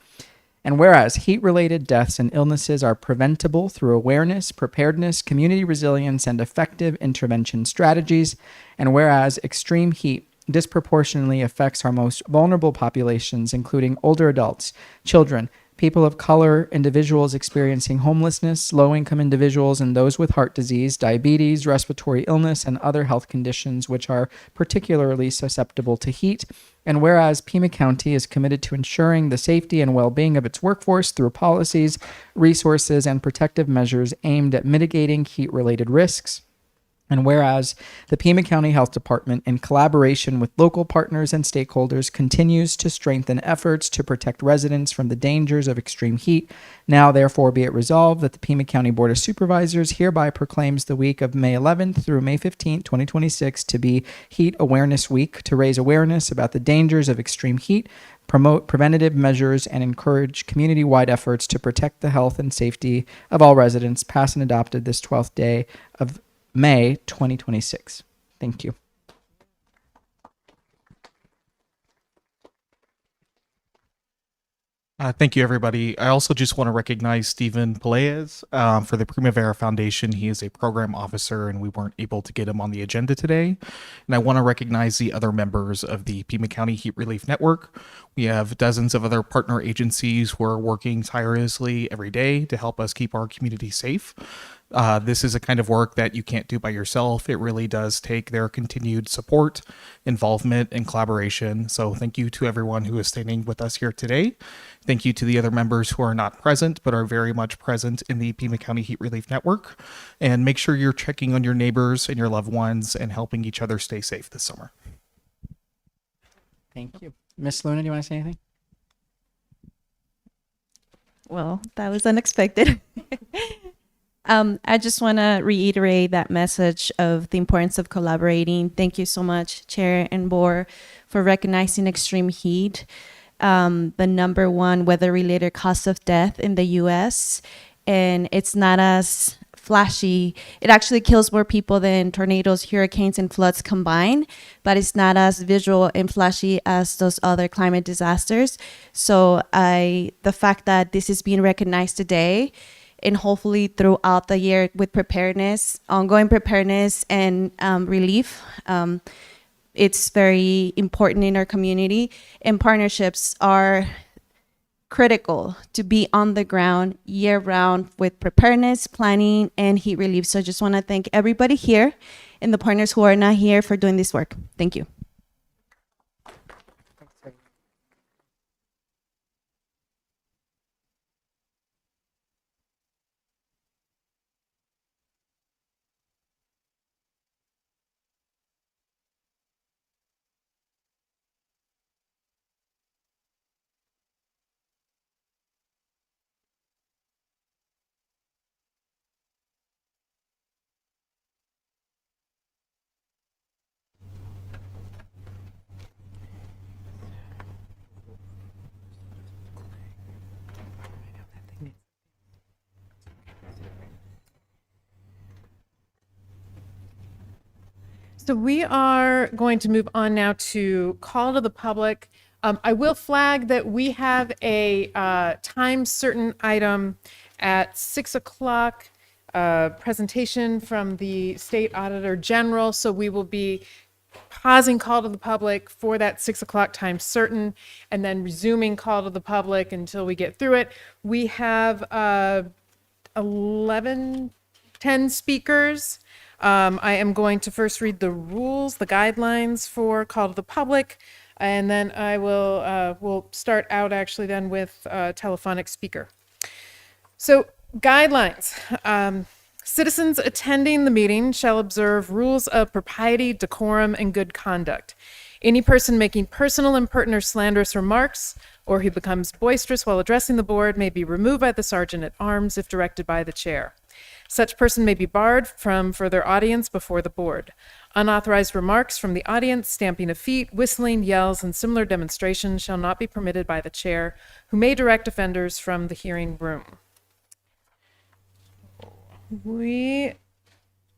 And whereas heat-related deaths and illnesses are preventable through awareness, preparedness, community resilience, and effective intervention strategies, and whereas extreme heat disproportionately affects our most vulnerable populations, including older adults, children, people of color, individuals experiencing homelessness, low-income individuals, and those with heart disease, diabetes, respiratory illness, and other health conditions which are particularly susceptible to heat. And whereas Pima County is committed to ensuring the safety and well-being of its workforce through policies, resources, and protective measures aimed at mitigating heat-related risks. And whereas the Pima County Health Department, in collaboration with local partners and stakeholders, continues to strengthen efforts to protect residents from the dangers of extreme heat, now therefore be it resolved that the Pima County Board of Supervisors hereby proclaims the week of May 11th through May 15th, 2026 to be Heat Awareness Week to raise awareness about the dangers of extreme heat, promote preventative measures, and encourage community-wide efforts to protect the health and safety of all residents, passed and adopted this 12th day of May 2026. Thank you.
Thank you, everybody. I also just want to recognize Stephen Pelaez for the Primavera Foundation. He is a program officer, and we weren't able to get him on the agenda today. And I want to recognize the other members of the Pima County Heat Relief Network. We have dozens of other partner agencies who are working tirelessly every day to help us keep our community safe. This is a kind of work that you can't do by yourself. It really does take their continued support, involvement, and collaboration. So thank you to everyone who is standing with us here today. Thank you to the other members who are not present, but are very much present in the Pima County Heat Relief Network. And make sure you're checking on your neighbors and your loved ones and helping each other stay safe this summer.
Thank you. Miss Luna, do you want to say anything?
Well, that was unexpected. I just want to reiterate that message of the importance of collaborating. Thank you so much, Chair and Board, for recognizing extreme heat, the #1 weather-related cause of death in the U.S. And it's not as flashy. It actually kills more people than tornadoes, hurricanes, and floods combined, but it's not as visual and flashy as those other climate disasters. So the fact that this is being recognized today, and hopefully throughout the year with preparedness, ongoing preparedness and relief, it's very important in our community. And partnerships are critical to be on the ground year round with preparedness, planning, and heat relief. So I just want to thank everybody here and the partners who are not here for doing this work. Thank you.
So we are going to move on now to call to the public. I will flag that we have a time certain item at 6 o'clock, presentation from the State Auditor General. So we will be pausing call to the public for that 6 o'clock time certain, and then resuming call to the public until we get through it. We have 10 speakers. I am going to first read the rules, the guidelines for call to the public, and then I will we'll start out actually then with telephonic speaker. So guidelines. Citizens attending the meeting shall observe rules of propriety, decorum, and good conduct. Any person making personal, impertinent, or slanderous remarks, or who becomes boisterous while addressing the board, may be removed by the sergeant at arms if directed by the chair. Such person may be barred from further audience before the board. Unauthorized remarks from the audience, stamping of feet, whistling, yells, and similar demonstrations shall not be permitted by the chair, who may direct offenders from the hearing room. We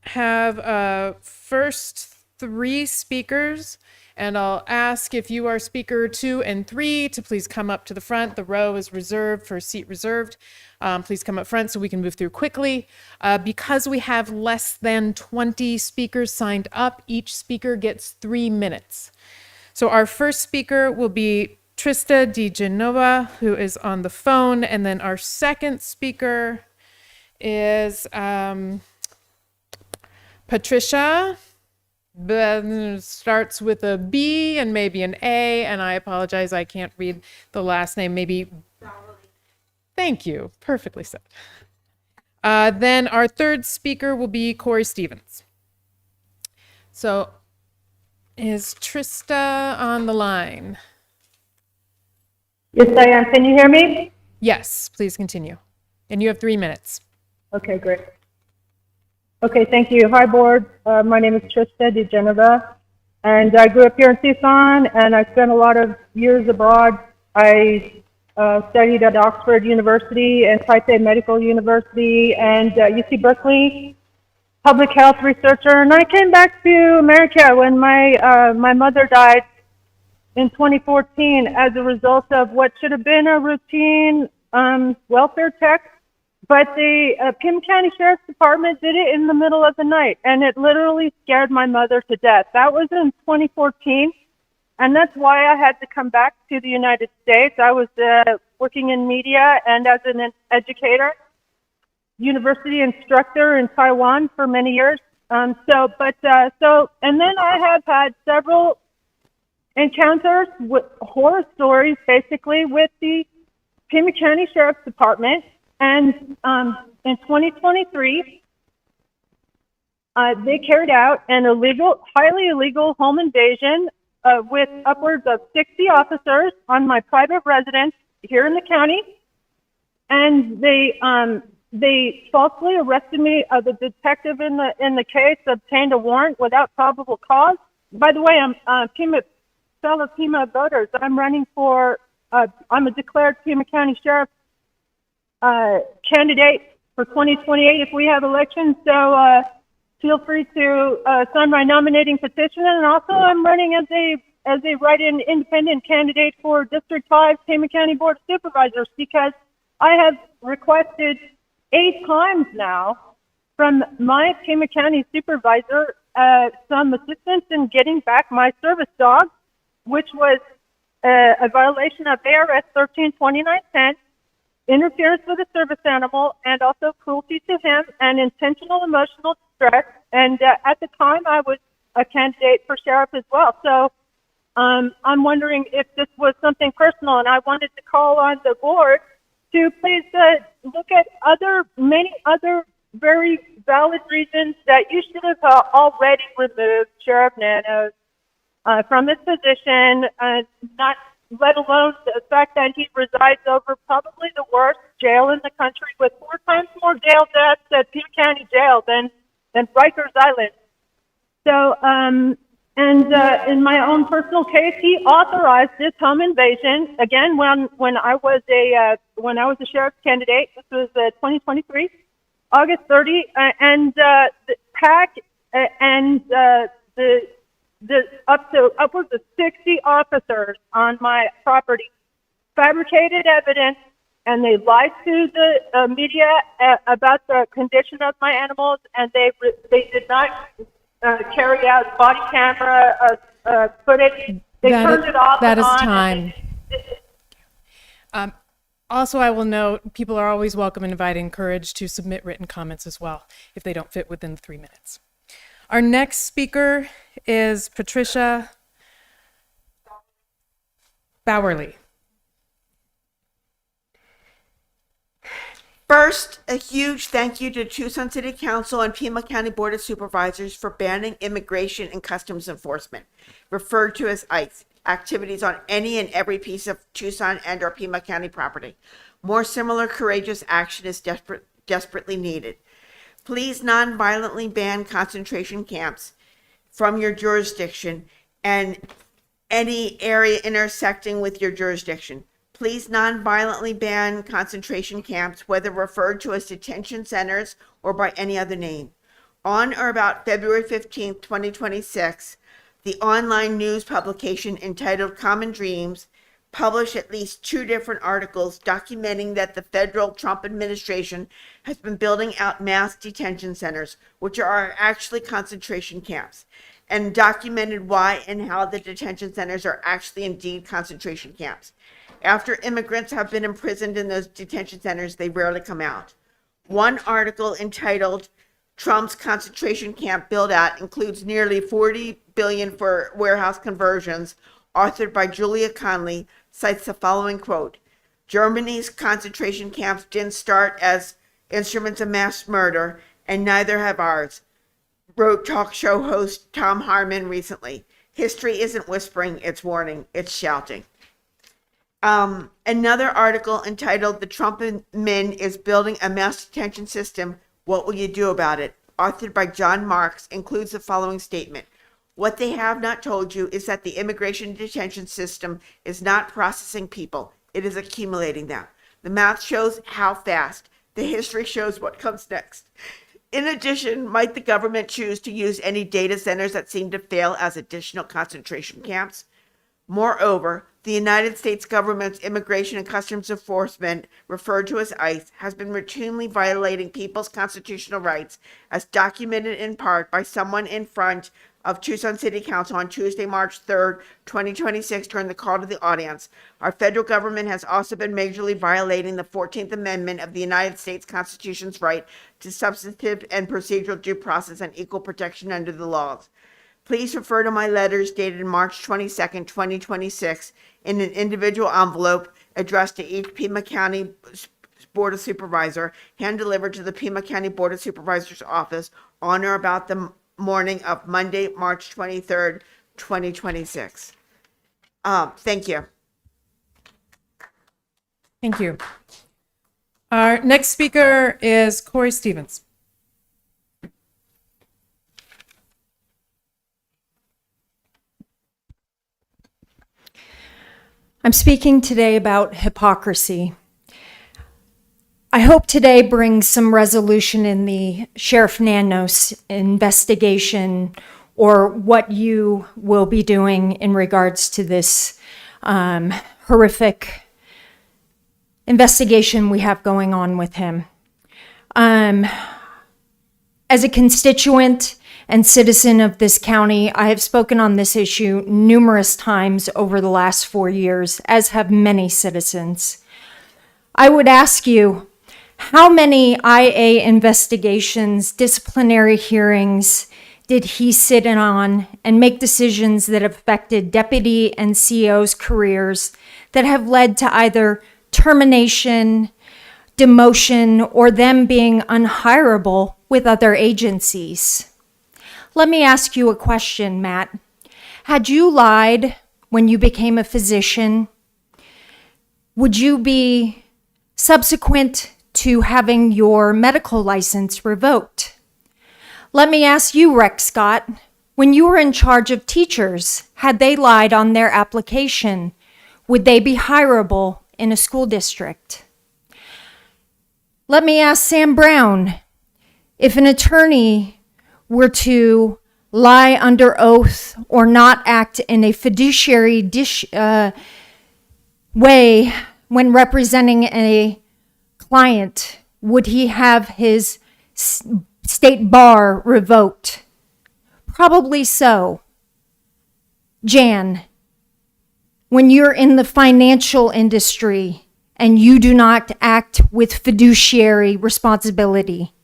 have first 3 speakers, and I'll ask if you are speaker 2 and 3 to please come up to the front. The row is reserved for a seat reserved. Please come up front so we can move through quickly. Because we have less than 20 speakers signed up, each speaker gets 3 minutes. So our first speaker will be Trista Di Genova, who is on the phone, and then our second speaker is Patricia, starts with a B and maybe an A, and I apologize, I can't read the last name, maybe. Thank you, perfectly said. Then our third speaker will be Corey Stevens. So is Trista on the line?
Yes, I am. Can you hear me?
Yes, please continue. And you have 3 minutes.
Okay, great. Okay, thank you. Hi, board. My name is Trista Di Genova, and I grew up here in Tucson, and I spent a lot of years abroad. I studied at Oxford University and Taipei Medical University and UC Berkeley, public health researcher. And I came back to America when my mother died in 2014 as a result of what should have been a routine welfare check. But the Pima County Sheriff's Department did it in the middle of the night, and it literally scared my mother to death. That was in 2014, and that's why I had to come back to the United States. I was working in media and as an educator, university instructor in Taiwan for many years. And then I have had several encounters with horror stories, basically, with the Pima County Sheriff's Department. And in 2023, they carried out an highly illegal home invasion with upwards of 60 officers on my private residence here in the county. And they falsely arrested me. The detective in the case obtained a warrant without probable cause. By the way, I'm fellow Pima voters. I'm running for. I'm a declared Pima County Sheriff candidate for 2028 if we have elections. So feel free to sign my nominating petition. And also, I'm running as a write-in independent candidate for District 5 Pima County Board of Supervisors because I have requested 8 times now from my Pima County supervisor some assistance in getting back my service dog, which was a violation of ARS 132910. Interference with a service animal, and also cruelty to him and intentional emotional distress. And at the time, I was a candidate for sheriff as well. So I'm wondering if this was something personal, and I wanted to call on the board to please look at many other very valid reasons that you should have already removed Sheriff Nanos from his position, not let alone the fact that he resides over probably the worst jail in the country with 4 times more jail deaths at Pima County Jail than Rikers Island. So, in my own personal case, he authorized this home invasion again when I was a sheriff's candidate. This was 2023, August 30, and the PAC and the upwards of 60 officers on my property fabricated evidence, and they lied to the media about the condition of my animals, and they did not carry out body camera footage. They turned it off.
That
and
is
on,
time. Also, I will note, people are always welcome and encouraged to submit written comments as well if they don't fit within the 3 minutes. Our next speaker is Patricia Bowerly.
First, a huge thank you to Tucson City Council and Pima County Board of Supervisors for banning Immigration and Customs Enforcement, referred to as ICE, activities on any and every piece of Tucson and or Pima County property. More similar courageous action is desperately needed. Please non-violently ban concentration camps from your jurisdiction and any area intersecting with your jurisdiction. Please non-violently ban concentration camps, whether referred to as detention centers or by any other name. On or about February 15th, 2026, the online news publication entitled Common Dreams published at least 2 different articles documenting that the federal Trump administration has been building out mass detention centers, which are actually concentration camps, and documented why and how the detention centers are actually indeed concentration camps. After immigrants have been imprisoned in those detention centers, they rarely come out. One article entitled Trump's concentration camp build-out includes nearly $40 billion for warehouse conversions, authored by Julia Conley, cites the following quote: Germany's concentration camps didn't start as instruments of mass murder, and neither have ours, wrote talk show host Tom Harmon recently. History isn't whispering, it's warning, it's shouting. Another article entitled The Trump Min is Building a Mass Detention System, What Will You Do About It?, authored by John Marks, includes the following statement: What they have not told you is that the immigration detention system is not processing people, it is accumulating them. The math shows how fast. The history shows what comes next. In addition, might the government choose to use any data centers that seem to fail as additional concentration camps? Moreover, the United States government's Immigration and Customs Enforcement, referred to as ICE, has been routinely violating people's constitutional rights, as documented in part by someone in front of Tucson City Council on Tuesday, March 3rd, 2026, during the call to the audience. Our federal government has also been majorly violating the 14th Amendment of the United States Constitution's right to substantive and procedural due process and equal protection under the laws. Please refer to my letters dated March 22nd, 2026, in an individual envelope addressed to each Pima County Board of Supervisor, hand-delivered to the Pima County Board of Supervisors office on or about the morning of Monday, March 23rd, 2026. Thank you.
Thank you. Our next speaker is Corey Stevens.
I'm speaking today about hypocrisy. I hope today brings some resolution in the Sheriff Nanos investigation, or what you will be doing in regards to this horrific investigation we have going on with him. As a constituent and citizen of this county, I have spoken on this issue numerous times over the last 4 years, as have many citizens. I would ask you, how many IA investigations, disciplinary hearings did he sit in on and make decisions that affected deputy and CEOs' careers that have led to either termination, demotion, or them being unhireable with other agencies? Let me ask you a question, Matt. Had you lied when you became a physician, would you be subsequent to having your medical license revoked? Let me ask you, Rex Scott, when you were in charge of teachers, had they lied on their application, would they be hireable in a school district? Let me ask Sam Brown, if an attorney were to lie under oath or not act in a fiduciary way when representing a client, would he have his state bar revoked? Probably so. Jan, when you're in the financial industry and you do not act with fiduciary responsibility,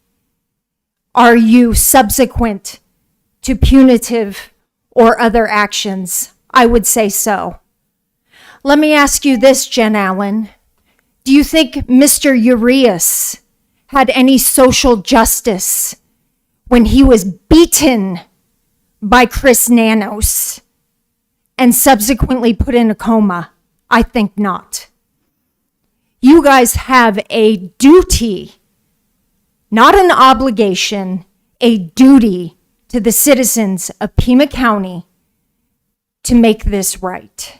are you subsequent to punitive or other actions? I would say so. Let me ask you this, Jen Allen. Do you think Mr. Urias had any social justice when he was beaten by Chris Nanos and subsequently put in a coma? I think not. You guys have a duty, not an obligation, a duty to the citizens of Pima County to make this right.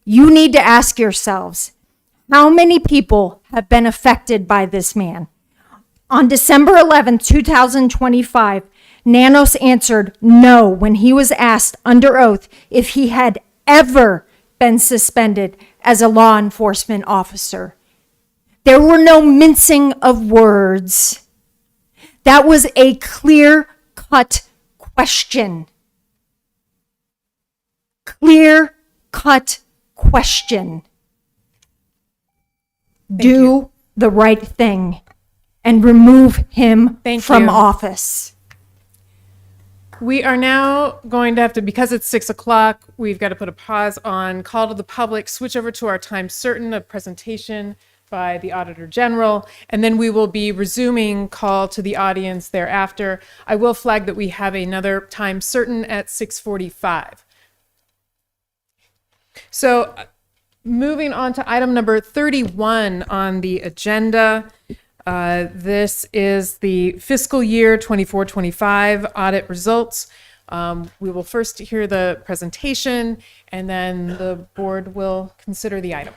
You need to ask yourselves, how many people have been affected by this man? On December 11, 2025, Nanos answered no when he was asked under oath if he had ever been suspended as a law enforcement officer. There were no mincing of words. That was a clear-cut question. Clear-cut question. Do the right thing and remove him from office.
We are now going to have to, because it's 6 o'clock, we've got to put a pause on call to the public, switch over to our time certain of presentation by the Auditor General, and then we will be resuming call to the audience thereafter. I will flag that we have another time certain at 6:45. So moving on to item number 31 on the agenda. This is the fiscal year 24-25 audit results. We will first hear the presentation and then the board will consider the item.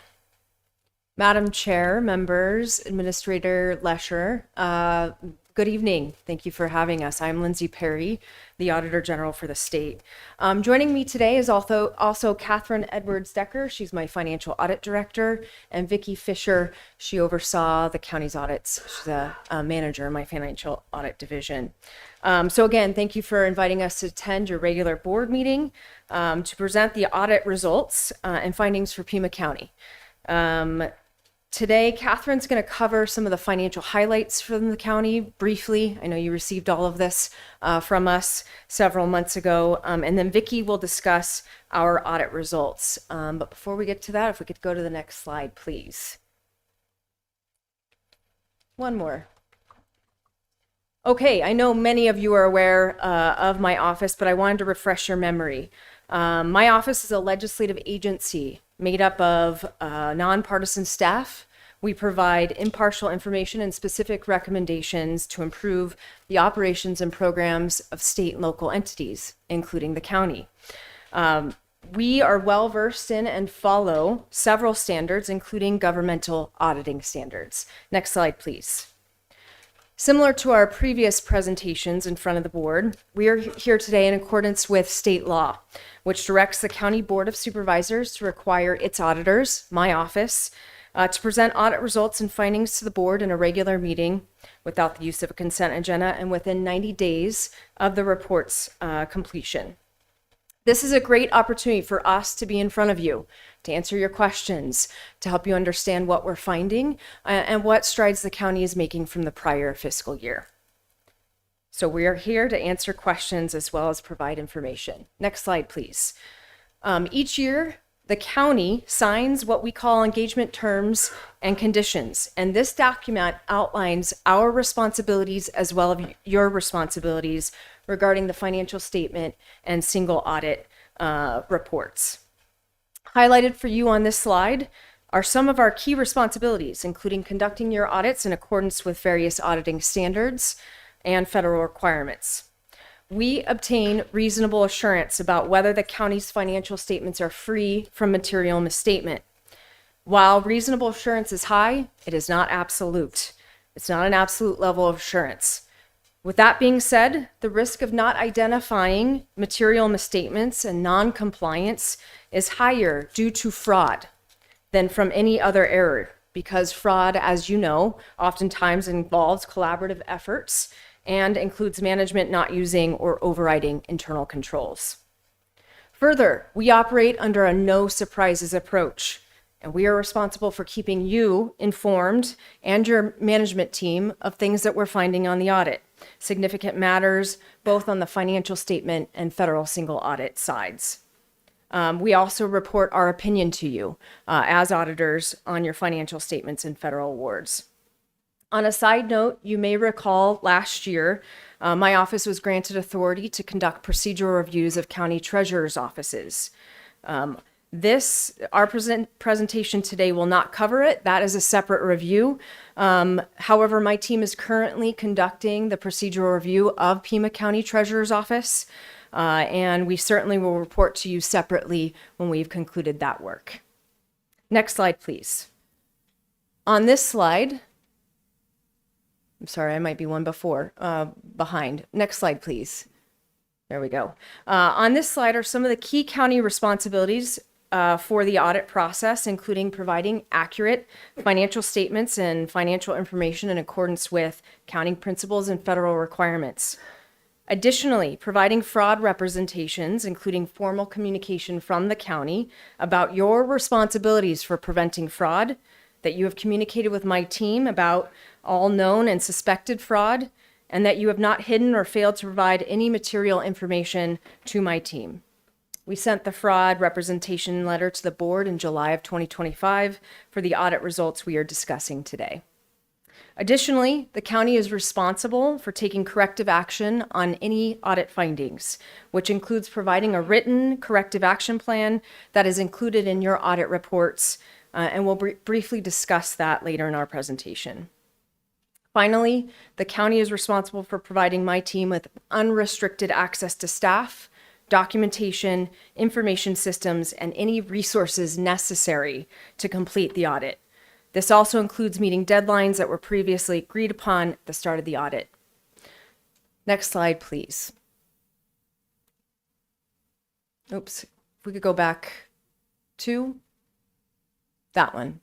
Madam Chair, members, Administrator Lesher, good evening. Thank you for having us. I'm Lindsay Perry, the Auditor General for the state. Joining me today is also Catherine Edwards-Decker. She's my Financial Audit Director, and Vicki Fisher. She oversaw the county's audits. She's a manager in my Financial Audit Division. So again, thank you for inviting us to attend your regular board meeting to present the audit results and findings for Pima County. Today, Catherine's going to cover some of the financial highlights from the county briefly. I know you received all of this from us several months ago. And then Vicki will discuss our audit results. But before we get to that, if we could go to the next slide, please. One more. Okay, I know many of you are aware of my office, but I wanted to refresh your memory. My office is a legislative agency made up of nonpartisan staff. We provide impartial information and specific recommendations to improve the operations and programs of state and local entities, including the county. We are well versed in and follow several standards, including governmental auditing standards. Next slide, please. Similar to our previous presentations in front of the board, we are here today in accordance with state law, which directs the County Board of Supervisors to require its auditors, my office, to present audit results and findings to the board in a regular meeting without the use of a consent agenda and within 90 days of the report's completion. This is a great opportunity for us to be in front of you, to answer your questions, to help you understand what we're finding and what strides the county is making from the prior fiscal year. So we are here to answer questions as well as provide information. Next slide, please. Each year, the county signs what we call engagement terms and conditions, and this document outlines our responsibilities as well as your responsibilities regarding the financial statement and single audit reports. Highlighted for you on this slide are some of our key responsibilities, including conducting your audits in accordance with various auditing standards and federal requirements. We obtain reasonable assurance about whether the county's financial statements are free from material misstatement. While reasonable assurance is high, it is not absolute. It's not an absolute level of assurance. With that being said, the risk of not identifying material misstatements and non-compliance is higher due to fraud than from any other error, because fraud, as you know, oftentimes involves collaborative efforts and includes management not using or overriding internal controls. Further, we operate under a no surprises approach, and we are responsible for keeping you informed and your management team of things that we're finding on the audit, significant matters, both on the financial statement and federal single audit sides. We also report our opinion to you as auditors on your financial statements and federal awards. On a side note, you may recall last year, my office was granted authority to conduct procedural reviews of county treasurer's offices. Our presentation today will not cover it. That is a separate review. However, my team is currently conducting the procedural review of Pima County Treasurer's Office, and we certainly will report to you separately when we've concluded that work. Next slide, please. On this slide, I'm sorry, I might be one behind. Next slide, please. There we go. On this slide are some of the key county responsibilities for the audit process, including providing accurate financial statements and financial information in accordance with accounting principles and federal requirements. Additionally, providing fraud representations, including formal communication from the county about your responsibilities for preventing fraud, that you have communicated with my team about all known and suspected fraud, and that you have not hidden or failed to provide any material information to my team. We sent the fraud representation letter to the board in July of 2025 for the audit results we are discussing today. Additionally, the county is responsible for taking corrective action on any audit findings, which includes providing a written corrective action plan that is included in your audit reports, and we'll briefly discuss that later in our presentation. Finally, the county is responsible for providing my team with unrestricted access to staff, documentation, information systems, and any resources necessary to complete the audit. This also includes meeting deadlines that were previously agreed upon at the start of the audit. Next slide, please. Oops, if we could go back to that one.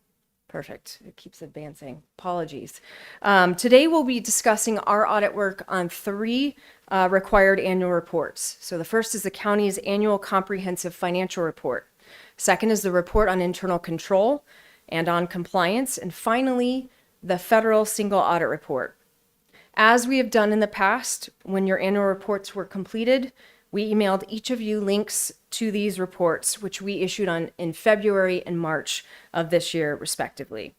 Perfect. It keeps advancing. Apologies. Today we'll be discussing our audit work on 3 required annual reports. So the first is the county's annual comprehensive financial report. Second is the report on internal control and on compliance. And finally, the federal single audit report. As we have done in the past, when your annual reports were completed, we emailed each of you links to these reports, which we issued in February and March of this year, respectively.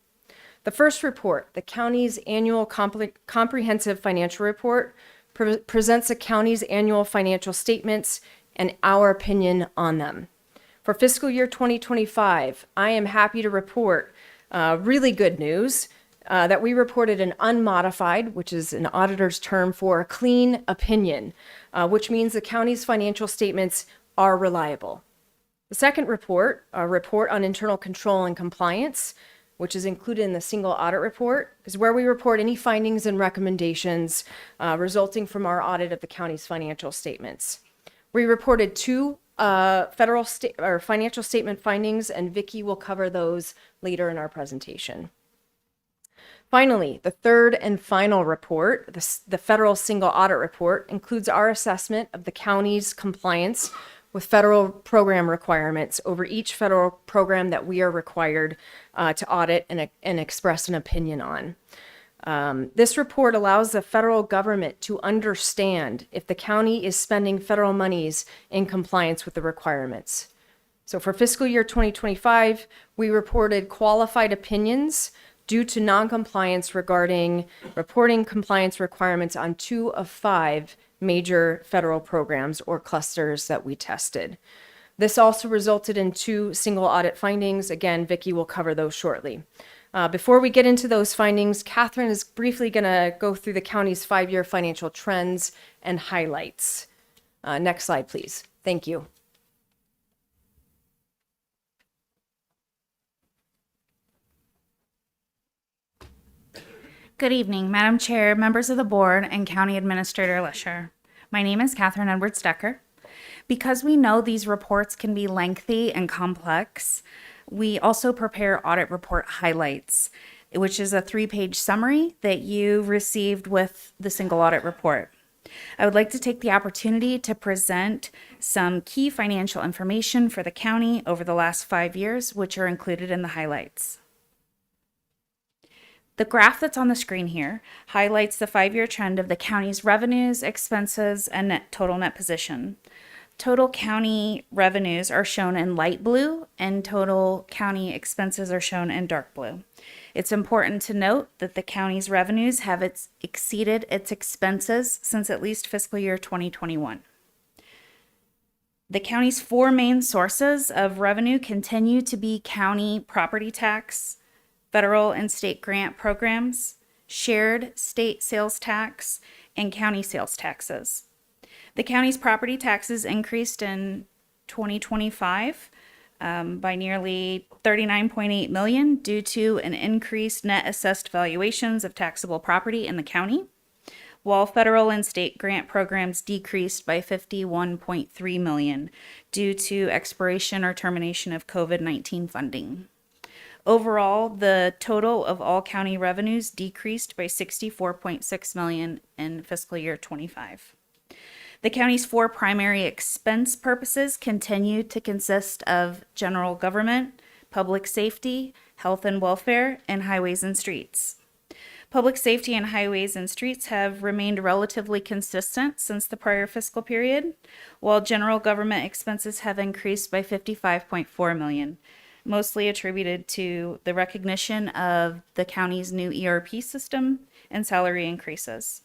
The first report, the county's annual comprehensive financial report, presents the county's annual financial statements and our opinion on them. For fiscal year 2025, I am happy to report really good news that we reported an unmodified, which is an auditor's term for a clean opinion, which means the county's financial statements are reliable. The second report, a report on internal control and compliance, which is included in the single audit report, is where we report any findings and recommendations resulting from our audit of the county's financial statements. We reported 2 federal financial statement findings, and Vicki will cover those later in our presentation. Finally, the third and final report, the federal single audit report, includes our assessment of the county's compliance with federal program requirements over each federal program that we are required to audit and express an opinion on. This report allows the federal government to understand if the county is spending federal monies in compliance with the requirements. So for fiscal year 2025, we reported qualified opinions due to non-compliance regarding reporting compliance requirements on 2 of 5 major federal programs or clusters that we tested. This also resulted in 2 single audit findings. Again, Vicki will cover those shortly. Before we get into those findings, Catherine is briefly going to go through the county's 5-year financial trends and highlights. Next slide, please. Thank you.
Good evening, Madam Chair, members of the board, and County Administrator Lesher. My name is Catherine Edwards-Decker. Because we know these reports can be lengthy and complex, we also prepare audit report highlights. which is a 3-page summary that you received with the single audit report. I would like to take the opportunity to present some key financial information for the county over the last 5 years, which are included in the highlights. The graph that's on the screen here highlights the 5-year trend of the county's revenues, expenses, and total net position. Total county revenues are shown in light blue, and total county expenses are shown in dark blue. It's important to note that the county's revenues have exceeded its expenses since at least fiscal year 2021. The county's 4 main sources of revenue continue to be county property tax, federal and state grant programs, shared state sales tax, and county sales taxes. The county's property taxes increased in 2025 by nearly $39.8 million due to an increased net assessed valuations of taxable property in the county, while federal and state grant programs decreased by $51.3 million due to expiration or termination of COVID-19 funding. Overall, the total of all county revenues decreased by $64.6 million in fiscal year 25. The county's 4 primary expense purposes continue to consist of general government, public safety, health and welfare, and highways and streets. Public safety and highways and streets have remained relatively consistent since the prior fiscal period, while general government expenses have increased by $55.4 million, mostly attributed to the recognition of the county's new ERP system and salary increases.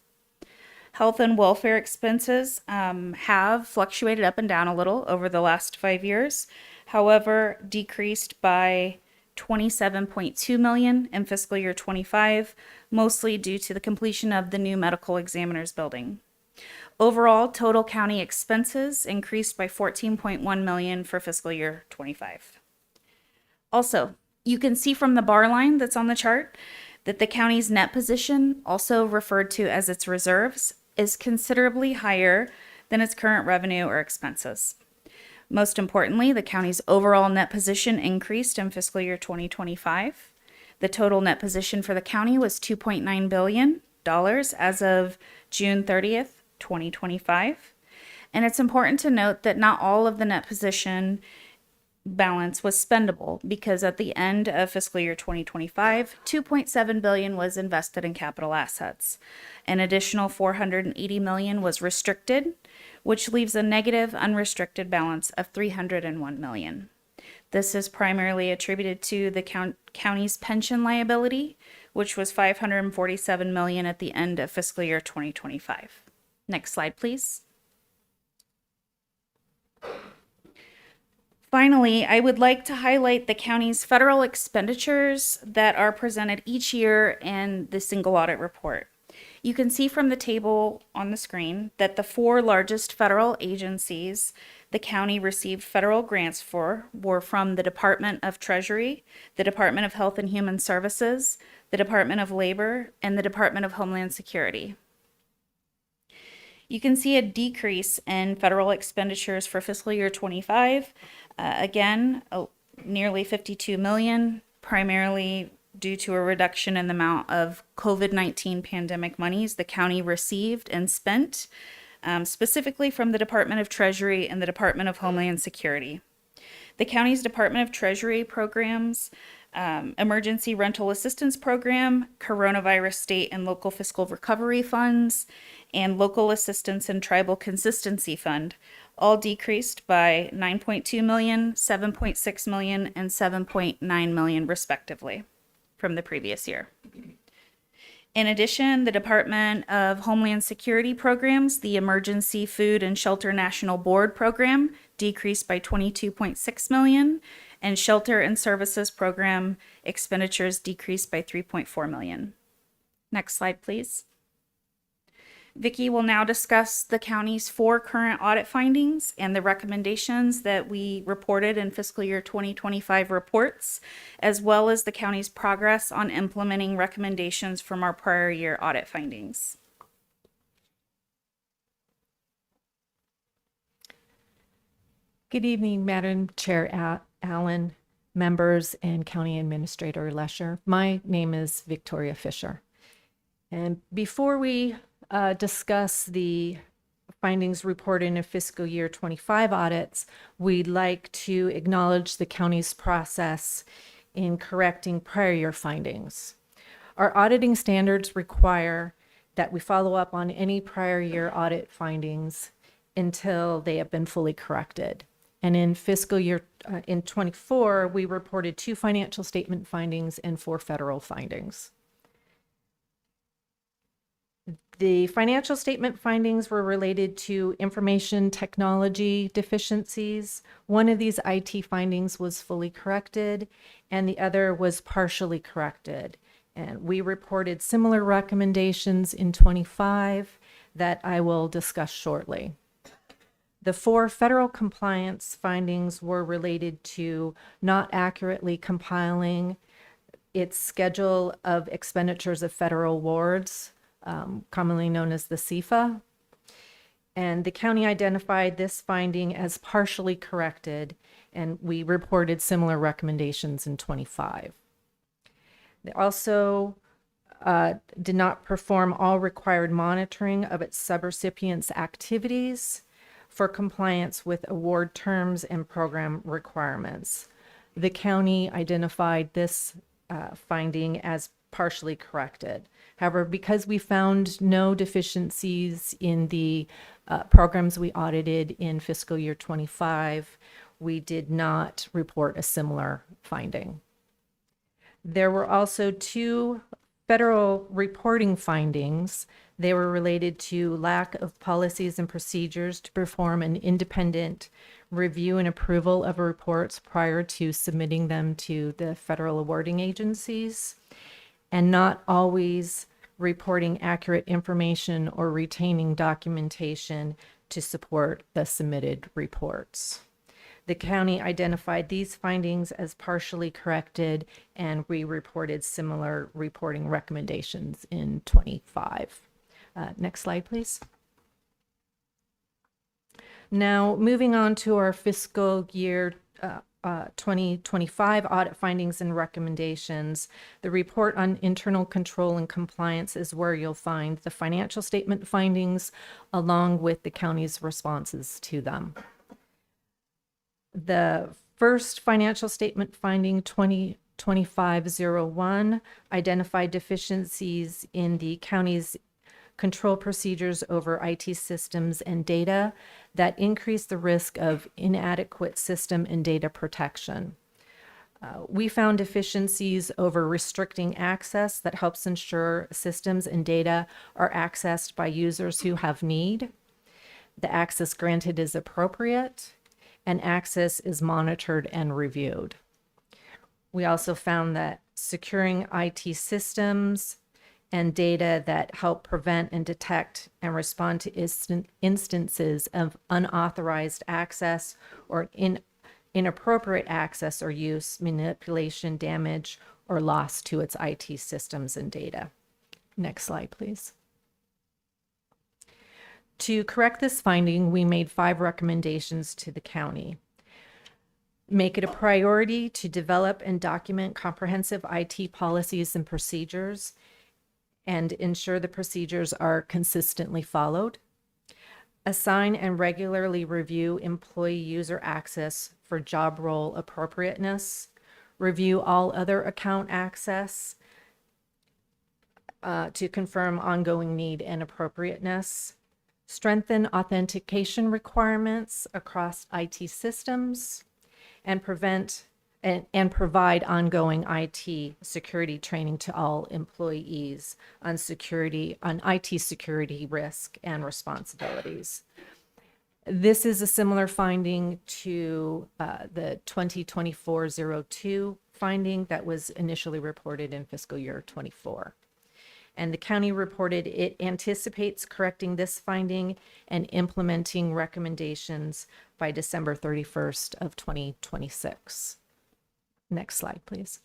Health and welfare expenses have fluctuated up and down a little over the last 5 years, however, decreased by $27.2 million in fiscal year 25, mostly due to the completion of the new medical examiner's building. Overall, total county expenses increased by $14.1 million for fiscal year 25. Also, you can see from the bar line that's on the chart that the county's net position, also referred to as its reserves, is considerably higher than its current revenue or expenses. Most importantly, the county's overall net position increased in fiscal year 2025. The total net position for the county was $2.9 billion as of June 30th, 2025. And it's important to note that not all of the net position balance was spendable, because at the end of fiscal year 2025, $2.7 billion was invested in capital assets. An additional $480 million was restricted, which leaves a negative unrestricted balance of $301 million. This is primarily attributed to the county's pension liability, which was $547 million at the end of fiscal year 2025. Next slide, please. Finally, I would like to highlight the county's federal expenditures that are presented each year in the single audit report. You can see from the table on the screen that the 4 largest federal agencies the county received federal grants for were from the Department of Treasury, the Department of Health and Human Services, the Department of Labor, and the Department of Homeland Security. You can see a decrease in federal expenditures for fiscal year 25. Nearly $52 million, primarily due to a reduction in the amount of COVID-19 pandemic monies the county received and spent, specifically from the Department of Treasury and the Department of Homeland Security. The county's Department of Treasury programs, Emergency Rental Assistance Program, Coronavirus State and Local Fiscal Recovery Funds, and Local Assistance and Tribal Consistency Fund all decreased by $9.2 million, $7.6 million, and $7.9 million respectively from the previous year. In addition, the Department of Homeland Security programs, the Emergency Food and Shelter National Board program decreased by $22.6 million, and Shelter and Services program expenditures decreased by $3.4 million. Next slide, please. Vicki will now discuss the county's 4 current audit findings and the recommendations that we reported in fiscal year 2025 reports, as well as the county's progress on implementing recommendations from our prior year audit findings.
Good evening, Madam Chair Allen,
members, and County Administrator Lesher. My name is Victoria Fisher. And before we discuss the findings reported in fiscal year 25 audits, we'd like to acknowledge the county's process in correcting prior year findings. Our auditing standards require that we follow up on any prior year audit findings until they have been fully corrected. And in fiscal year in 24, we reported 2 financial statement findings and 4 federal findings. The financial statement findings were related to information technology deficiencies. One of these IT findings was fully corrected, and the other was partially corrected. And we reported similar recommendations in 25 that I will discuss shortly. The 4 federal compliance findings were related to not accurately compiling its schedule of expenditures of federal awards, commonly known as the CFA. And the county identified this finding as partially corrected, and we reported similar recommendations in 25. They also did not perform all required monitoring of its subrecipients' activities for compliance with award terms and program requirements. The county identified this finding as partially corrected. However, because we found no deficiencies in the programs we audited in fiscal year 25, we did not report a similar finding. There were also 2 federal reporting findings. They were related to lack of policies and procedures to perform an independent review and approval of reports prior to submitting them to the federal awarding agencies, and not always reporting accurate information or retaining documentation to support the submitted reports. The county identified these findings as partially corrected, and we reported similar reporting recommendations in 25. Next slide, please. Now, moving on to our fiscal year 2025 audit findings and recommendations. The report on internal control and compliance is where you'll find the financial statement findings along with the county's responses to them. The first financial statement finding 2025-01 identified deficiencies in the county's control procedures over IT systems and data that increase the risk of inadequate system and data protection. We found deficiencies over restricting access that helps ensure systems and data are accessed by users who have need. The access granted is appropriate, and access is monitored and reviewed. We also found that securing IT systems and data that help prevent and detect and respond to instances of unauthorized access or inappropriate access or use, manipulation, damage, or loss to its IT systems and data. Next slide, please. To correct this finding, we made 5 recommendations to the county. Make it a priority to develop and document comprehensive IT policies and procedures and ensure the procedures are consistently followed. Assign and regularly review employee user access for job role appropriateness. Review all other account access to confirm ongoing need and appropriateness. Strengthen authentication requirements across IT systems, and provide ongoing IT security training to all employees on IT security risk and responsibilities. This is a similar finding to the 2024-02 finding that was initially reported in fiscal year 24. And the county reported it anticipates correcting this finding and implementing recommendations by December 31st of 2026. Next slide, please.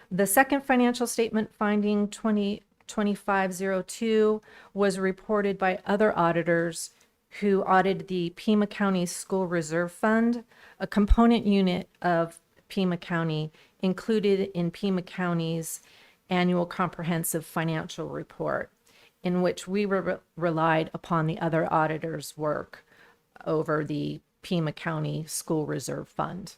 The second financial statement finding 2025-02 was reported by other auditors
who audited the Pima County School Reserve Fund, a component unit of Pima County included in Pima County's annual comprehensive financial report, in which we relied upon the other auditors' work over the Pima County School Reserve Fund.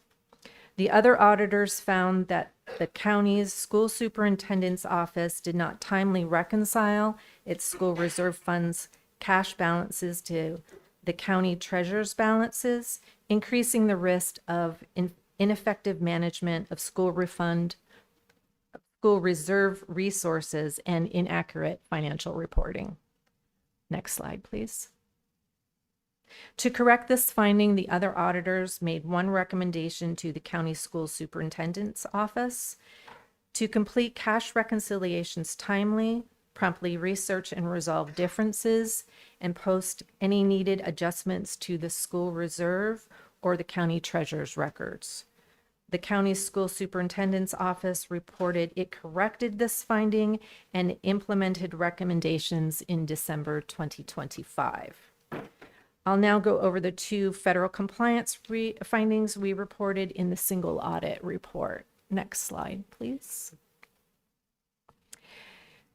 The other auditors found that the county's school superintendent's office did not timely reconcile its school reserve fund's cash balances to the county treasurer's balances, increasing the risk of ineffective management of school reserve resources and inaccurate financial reporting. Next slide, please. To correct this finding, the other auditors made one recommendation to the county school superintendent's office to complete cash reconciliations timely, promptly research and resolve differences, and post any needed adjustments to the school reserve or the county treasurer's records. The county school superintendent's office reported it corrected this finding and implemented recommendations in December 2025. I'll now go over the two federal compliance findings we reported in the single audit report. Next slide, please.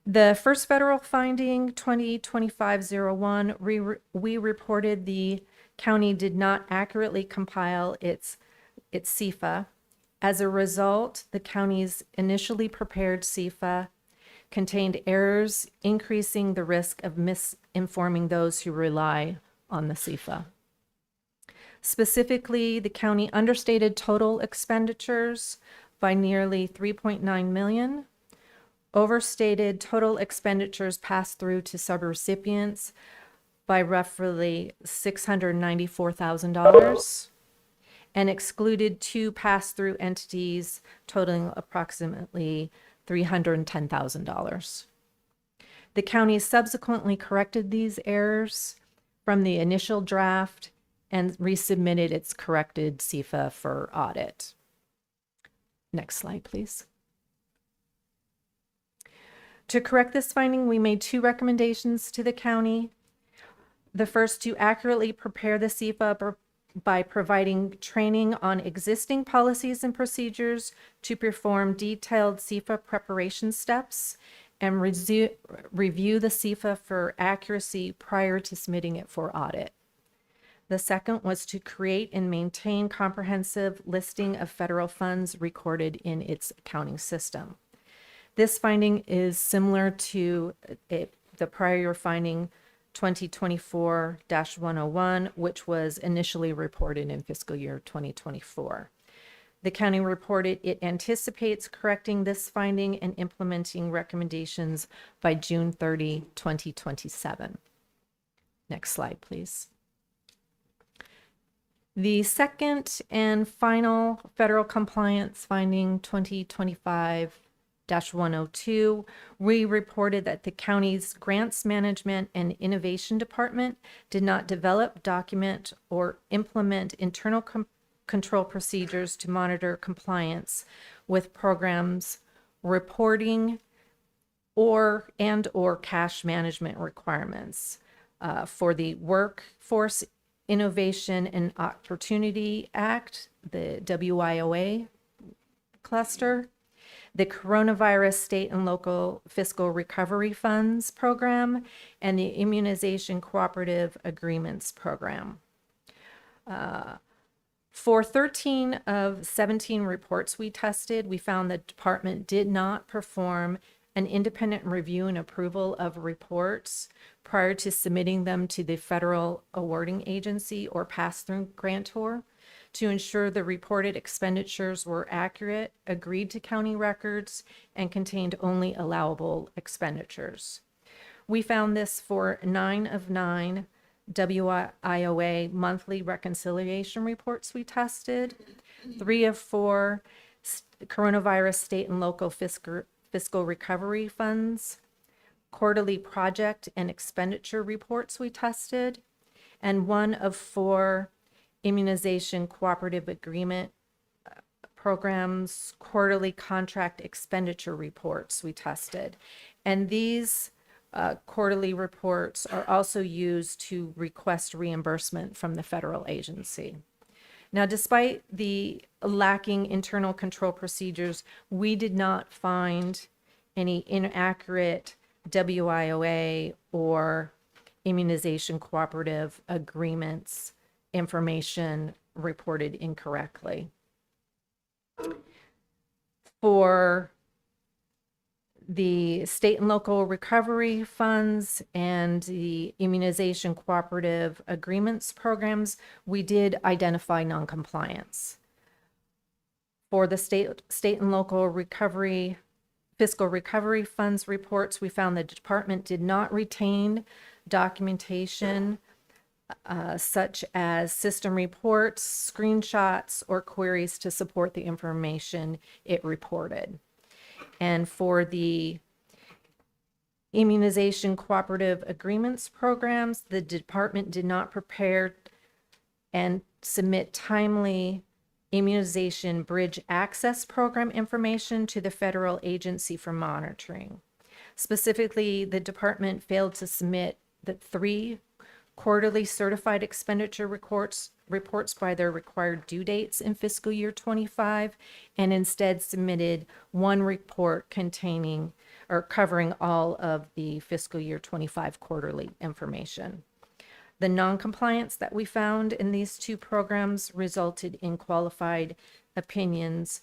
The first federal finding, 2025-01, we reported the county did not accurately compile its CFA. As a result, the county's initially prepared CFA contained errors, increasing the risk of misinforming those who rely on the CFA. Specifically, the county understated total expenditures by nearly $3.9 million, overstated total expenditures passed through to subrecipients by roughly $694,000, and excluded two pass-through entities totaling approximately $310,000. The county subsequently corrected these errors from the initial draft and resubmitted its corrected CFA for audit. Next slide, please. To correct this finding, we made two recommendations to the county. The first, to accurately prepare the CFA by providing training on existing policies and procedures to perform detailed CFA preparation steps and review the CFA for accuracy prior to submitting it for audit. The second was to create and maintain comprehensive listing of federal funds recorded in its accounting system. This finding is similar to the prior finding 2024-101, which was initially reported in fiscal year 2024. The county reported it anticipates correcting this finding and implementing recommendations by June 30, 2027. Next slide, please. The second and final federal compliance finding, 2025-102, we reported that the county's Grants Management and Innovation Department did not develop, document, or implement internal control procedures to monitor compliance with programs, reporting, or cash management requirements for the Workforce Innovation and Opportunity Act, the WIOA cluster, the Coronavirus State and Local Fiscal Recovery Funds Program, and the Immunization Cooperative Agreements Program. For 13 of 17 reports we tested, we found the department did not perform an independent review and approval of reports prior to submitting them to the federal awarding agency or pass-through grantor to ensure the reported expenditures were accurate, agreed to county records, and contained only allowable expenditures. We found this for 9 of 9 WIOA monthly reconciliation reports we tested, 3 of 4 coronavirus state and local fiscal recovery funds, quarterly project and expenditure reports we tested, and 1 of 4 immunization cooperative agreement programs quarterly contract expenditure reports we tested. And these
quarterly reports are also used to request reimbursement from the federal agency. Now, despite the lacking internal control procedures, we did not find any inaccurate WIOA or immunization cooperative agreements information reported incorrectly. For the state and local recovery funds and the immunization cooperative agreements programs, we did identify noncompliance. For the state and local fiscal recovery funds reports, we found the department did not retain documentation such as system reports, screenshots, or queries to support the information it reported. And for the immunization cooperative agreements programs, the department did not prepare and submit timely immunization bridge access program information to the federal agency for monitoring. Specifically, the department failed to submit the 3 quarterly certified expenditure reports by their required due dates in fiscal year 25, and instead submitted 1 report containing or covering all of the fiscal year 25 quarterly information. The noncompliance that we found in these 2 programs resulted in qualified opinions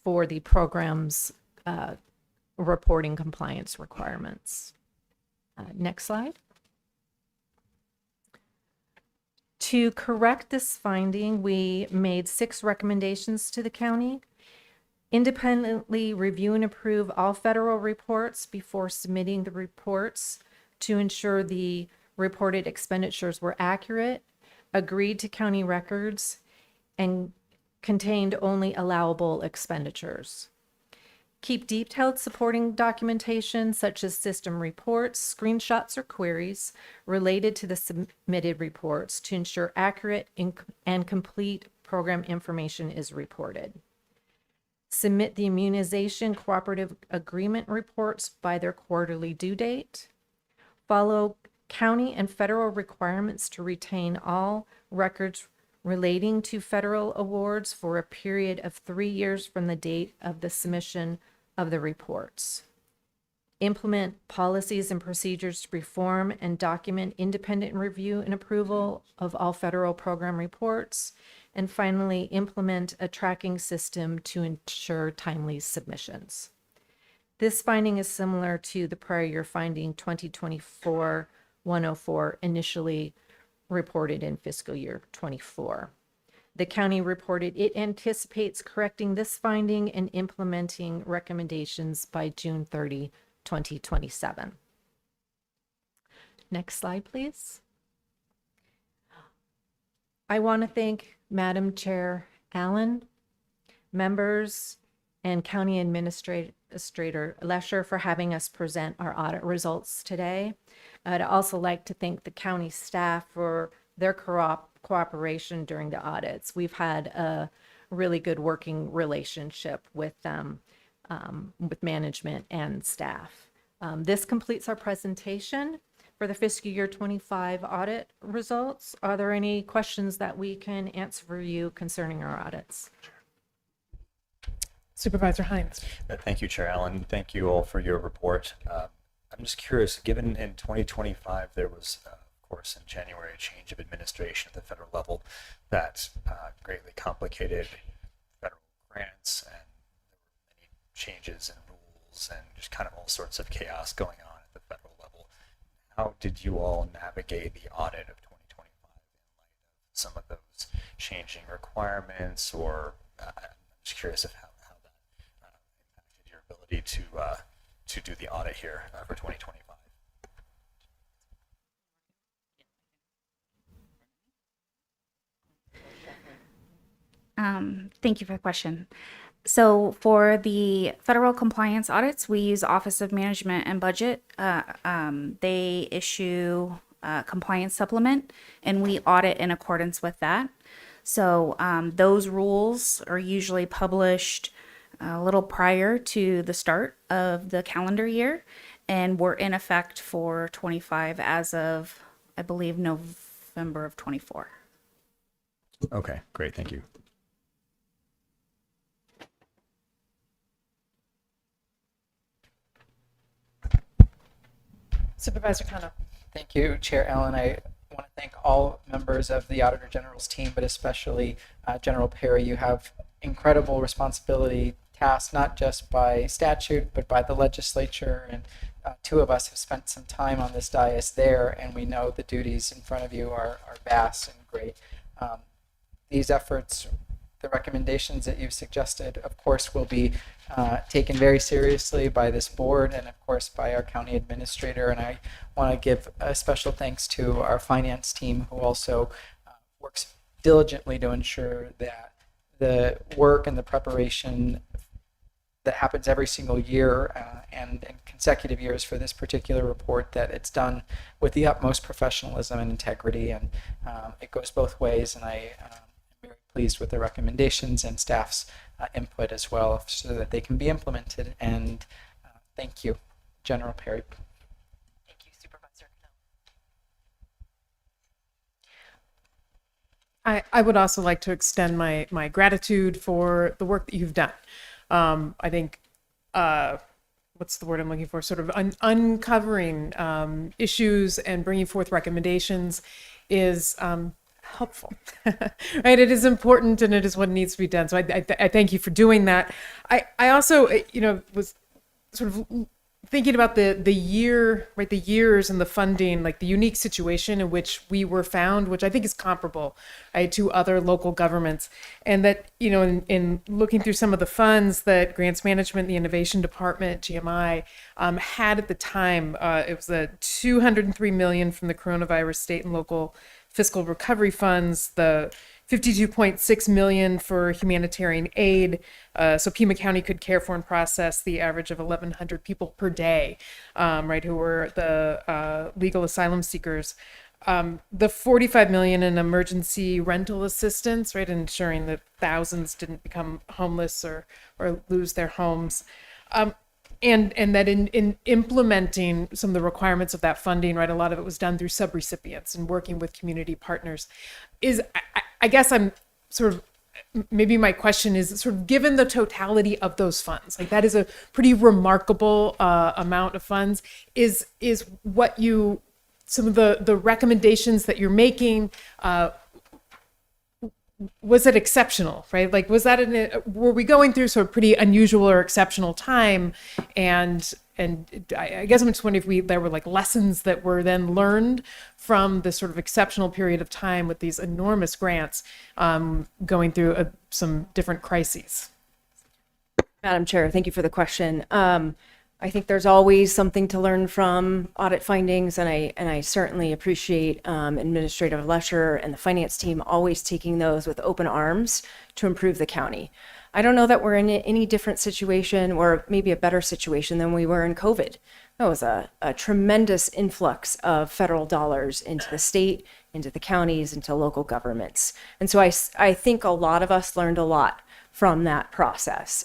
for the program's reporting compliance requirements. Next slide. To correct this finding, we made 6 recommendations to the county. Independently review and approve all federal reports before submitting the reports to ensure the reported expenditures were accurate, agreed to county records, and contained only allowable expenditures. Keep detailed supporting documentation such as system reports, screenshots, or queries related to the submitted reports to ensure accurate and complete program information is reported. Submit the immunization cooperative agreement reports by their quarterly due date. Follow county and federal requirements to retain all records relating to federal awards for a period of 3 years from the date of the submission of the reports. Implement policies and procedures to perform and document independent review and approval of all federal program reports. And finally, implement a tracking system to ensure timely submissions. This finding is similar to the prior year finding 2024-104 initially reported in fiscal year 24. The county reported it anticipates correcting this finding and implementing recommendations by June 30, 2027. Next slide, please. I want to thank Madam Chair Allen, members, and County Administrator Lesher for having us present our audit results today. I'd also like to thank the county staff for their cooperation during the audits. We've had a really good working relationship with them, with management and staff. This completes our presentation for the fiscal year 25 audit results. Are there any questions that we can answer for you concerning our audits?
Supervisor Hines.
Thank you, Chair Allen. Thank you all for your report. I'm just curious, given in 2025 there was, of course, in January, a change of administration at the federal level that greatly complicated federal grants, and there were many changes in rules and just kind of all sorts of chaos going on at the federal level. How did you all navigate the audit of 2025 in light of some of those changing requirements, or I'm just curious of how that impacted your ability to do the audit here for 2025?
Thank you for the question. So for the federal compliance audits, we use Office of Management and Budget. They issue a compliance supplement, and we audit in accordance with that. So those rules are usually published a little prior to the start of the calendar year, and were in effect for 25 as of, I believe, November of 24.
Okay, great. Thank you.
Supervisor Kano.
Thank you, Chair Allen. I want to thank all members of the Auditor General's team, but especially General Perry. You have incredible responsibility tasked not just by statute, but by the legislature. And two of us have spent some time on this dais there, and we know the duties in front of you are vast and great. These efforts, the recommendations that you've suggested, of course, will be taken very seriously by this board and, of course, by our county administrator. And I want to give a special thanks to our finance team, who also works diligently to ensure that the work and the preparation that happens every single year and in consecutive years for this particular report, that it's done with the utmost professionalism and integrity. And it goes both ways. And I very pleased with the recommendations and staff's input as well, so that they can be implemented. And thank you, General Perry.
Thank you, Supervisor Kano. I would also like to extend my gratitude for the work that you've done. I think, what's the word I'm looking for? Sort of uncovering issues and bringing forth recommendations is helpful, right? It is important, and it is what needs to be done. So I thank you for doing that. I also, was sort of thinking about the year, right? The years and the funding, like the unique situation in which we were found, which I think is comparable, right, to other local governments. And that, in looking through some of the funds that Grants Management, the Innovation Department, GMI, had at the time, it was the $203 million from the coronavirus state and local fiscal recovery funds, the $52.6 million for humanitarian aid, so Pima County could care for and process the average of 1,100 people per day, right, who were the legal asylum seekers. The $45 million in emergency rental assistance, right, ensuring that thousands didn't become homeless or lose their homes. And that in implementing some of the requirements of that funding, right, a lot of it was done through subrecipients and working with community partners. I guess I'm sort of, maybe my question is sort of, given the totality of those funds, like that is a pretty remarkable amount of funds, is what you, some of the recommendations that you're making, was it exceptional, right? Like, was that were we going through sort of pretty unusual or exceptional time? And I guess I'm just wondering if there were like lessons that were then learned from this sort of exceptional period of time with these enormous grants, going through some different crises.
Madam Chair, thank you for the question. I think there's always something to learn from audit findings, and I certainly appreciate Administrator Lesher and the finance team always taking those with open arms to improve the county. I don't know that we're in any different situation, or maybe a better situation, than we were in COVID. That was a tremendous influx of federal dollars into the state, into the counties, into local governments. And so I think a lot of us learned a lot from that process.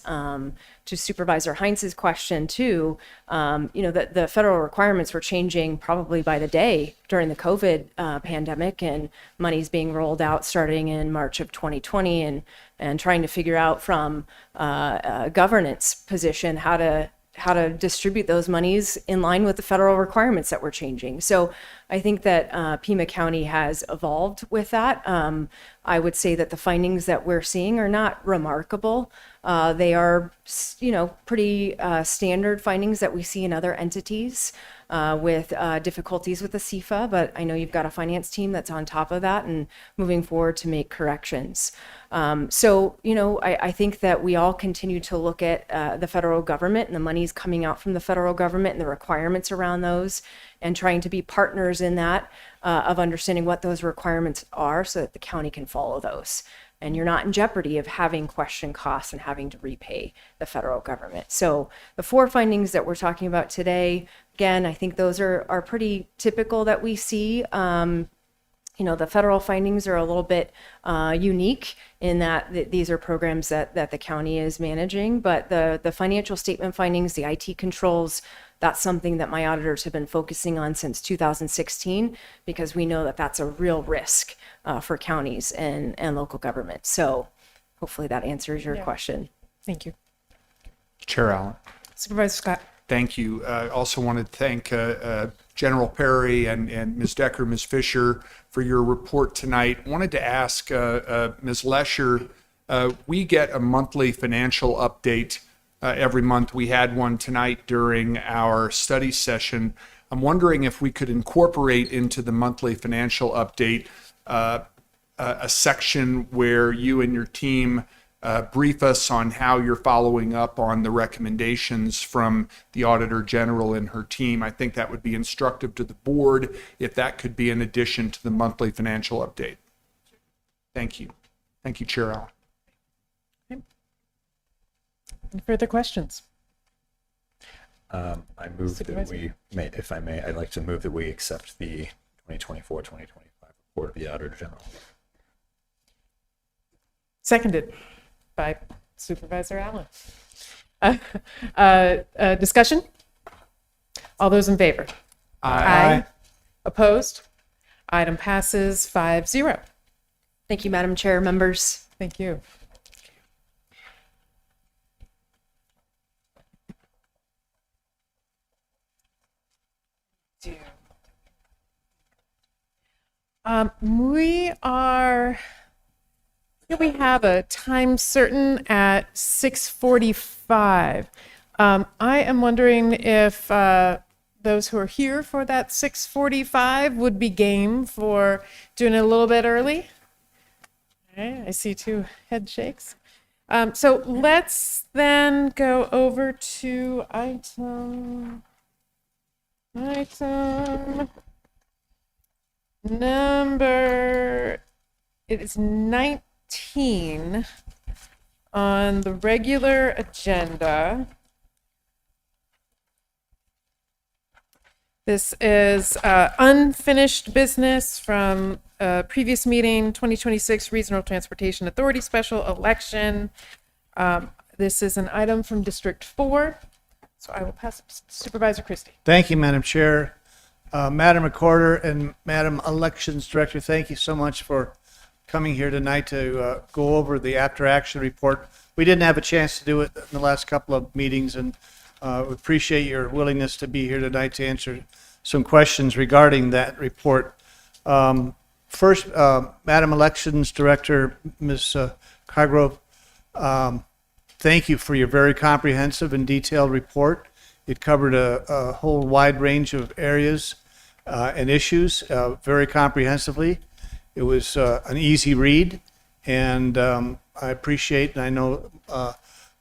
To Supervisor Heinz's question too, the federal requirements were changing probably by the day during the COVID pandemic, and money's being rolled out starting in March of 2020, and trying to figure out from a governance position how to distribute those monies in line with the federal requirements that were changing. So I think that Pima County has evolved with that. I would say that the findings that we're seeing are not remarkable. They are, pretty standard findings that we see in other entities with difficulties with the CFA, but I know you've got a finance team that's on top of that and moving forward to make corrections. I think that we all continue to look at the federal government and the monies coming out from the federal government and the requirements around those, and trying to be partners in that, of understanding what those requirements are so that the county can follow those. And you're not in jeopardy of having question costs and having to repay the federal government. So the 4 findings that we're talking about today, again, I think those are pretty typical that we see. The federal findings are a little bit unique in that these are programs that the county is managing, but the financial statement findings, the IT controls, That's something that my auditors have been focusing on since 2016 because we know that that's a real risk for counties and local government. So hopefully that answers your question.
Thank you.
Chair Allen.
Supervisor Scott.
Thank you. I also wanted to thank General Perry and Ms. Decker, Ms. Fisher for your report tonight. Wanted to ask Ms. Lesher, we get a monthly financial update every month. We had one tonight during our study session. I'm wondering if we could incorporate into the monthly financial update a section where you and your team brief us on how you're following up on the recommendations from the Auditor General and her team. I think that would be instructive to the board if that could be in addition to the monthly financial update. Thank you. Thank you, Chair Allen.
Any further questions?
I move that we may, if I may, I'd like to move that we accept the 2024-2025 report of the Auditor General.
Seconded by Supervisor Allen. Discussion? All those in favor?
Aye.
Opposed? Item passes 5-0.
Thank you, Madam Chair, members.
Thank you. We have a time certain at 6:45. I am wondering if those who are here for that 6:45 would be game for doing it a little bit early. Okay, I see 2 head shakes. So let's then go over to item number, it is 19 on the regular agenda. This is unfinished business from previous meeting, 2026 Regional Transportation Authority Special Election. This is an item from District 4. So I will pass it to Supervisor Christie.
Thank you, Madam Chair. Madam Recorder and Madam Elections Director, thank you so much for coming here tonight to go over the after action report. We didn't have a chance to do it in the last couple of meetings, and we appreciate your willingness to be here tonight to answer some questions regarding that report. First, Madam Elections Director, Ms. Cargrove, thank you for your very comprehensive and detailed report. It covered a whole wide range of areas and issues very comprehensively. It was an easy read, and I appreciate, and I know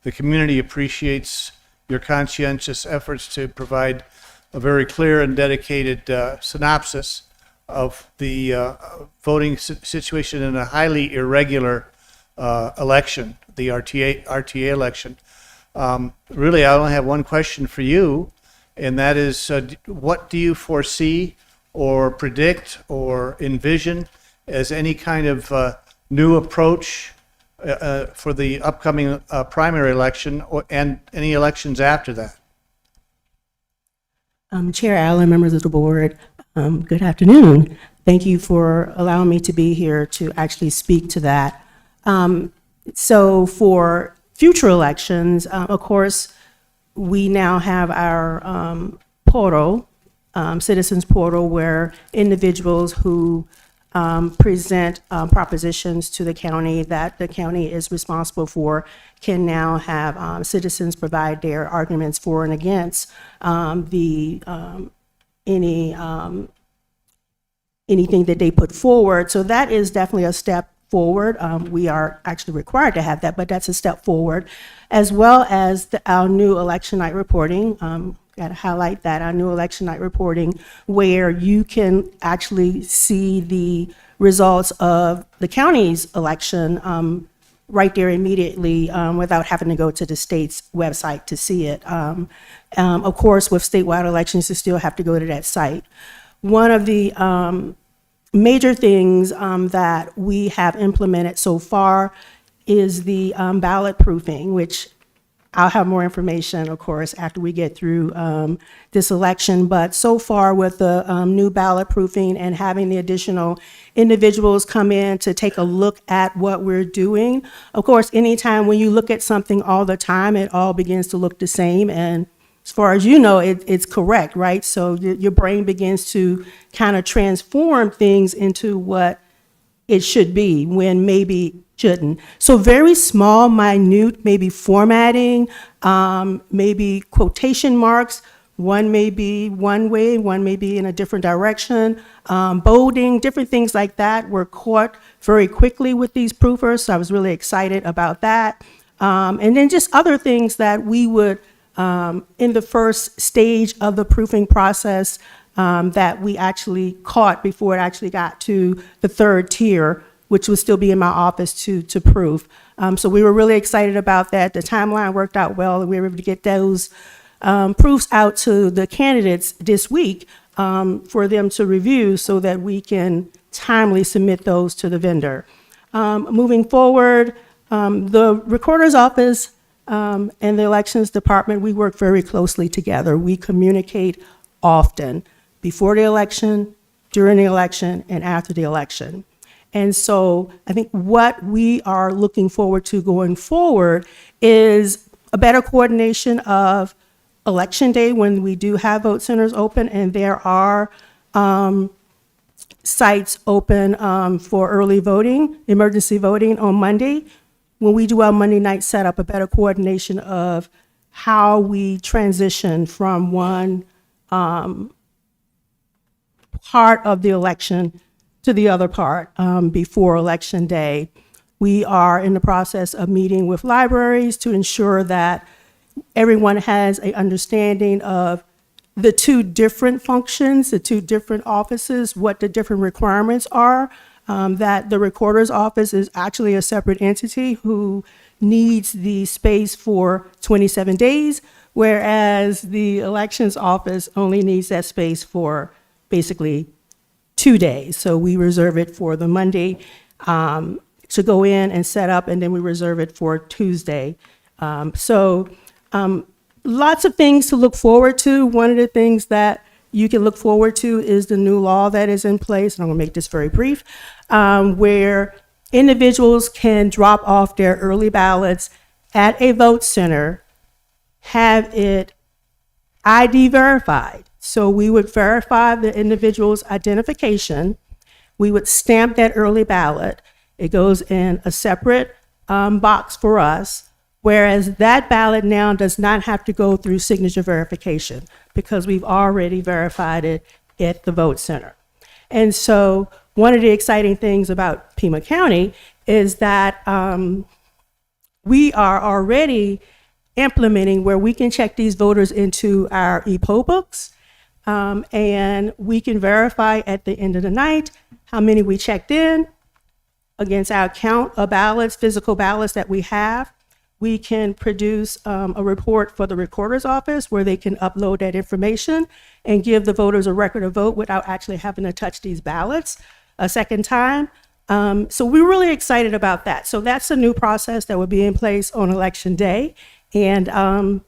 the community appreciates your conscientious efforts to provide a very clear and dedicated synopsis of the voting situation in a highly irregular election, the RTA election. Really, I only have one question for you, and that is, what do you foresee or predict or envision as any kind of new approach for the upcoming primary election and any elections after that?
Chair Allen, members of the board, good afternoon. Thank you for allowing me to be here to actually speak to that. So for future elections, of course, we now have our portal, citizens portal, where individuals who present propositions to the county that the county is responsible for can now have citizens provide their arguments for and against anything that they put forward. So that is definitely a step forward. We are actually required to have that, but that's a step forward, as well as our new election night reporting. Got to highlight that, our new election night reporting, where you can actually see the results of the county's election right there immediately without having to go to the state's website to see it. Of course, with statewide elections, you still have to go to that site. One of the major things that we have implemented so far is the ballot proofing, which I'll have more information, of course, after we get through this election. But so far with the new ballot proofing and having the additional individuals come in to take a look at what we're doing. Of course, anytime when you look at something all the time, it all begins to look the same. And as far as you know, it's correct, right? So your brain begins to kind of transform things into what it should be when maybe shouldn't. So very small, minute, maybe formatting, maybe quotation marks. One may be one way, one may be in a different direction. Bolding, different things like that were caught very quickly with these proofers. So I was really excited about that. And then just other things that we would, in the first stage of the proofing process, that we actually caught before it actually got to the third tier, which would still be in my office to proof. So we were really excited about that. The timeline worked out well, and we were able to get those proofs out to the candidates this week for them to review so that we can timely submit those to the vendor. Moving forward, the recorder's office and the elections department, we work very closely together. We communicate often, before the election, during the election, and after the election. And so I think what we are looking forward to going forward is a better coordination of election day when we do have vote centers open, and there are sites open for early voting, emergency voting on Monday. When we do our Monday night setup, a better coordination of how we transition from one part of the election to the other part before election day. We are in the process of meeting with libraries to ensure that everyone has an understanding of the two different functions, the two different offices, what the different requirements are, that the recorder's office is actually a separate entity who needs the space for 27 days, whereas the elections office only needs that space for basically 2 days. So we reserve it for the Monday to go in and set up, and then we reserve it for Tuesday. Lots of things to look forward to. One of the things that you can look forward to is the new law that is in place, and I'm gonna make this very brief, where individuals can drop off their early ballots at a vote center, have it ID verified. So we would verify the individual's identification. We would stamp that early ballot. It goes in a separate box for us, whereas that ballot now does not have to go through signature verification because we've already verified it at the vote center. And so one of the exciting things about Pima County is that we are already implementing where we can check these voters into our e-poll books, and we can verify at the end of the night how many we checked in against our count of ballots, physical ballots that we have. We can produce a report for the recorder's office where they can upload that information and give the voters a record of vote without actually having to touch these ballots a second time. So we're really excited about that. So that's a new process that will be in place on election day, and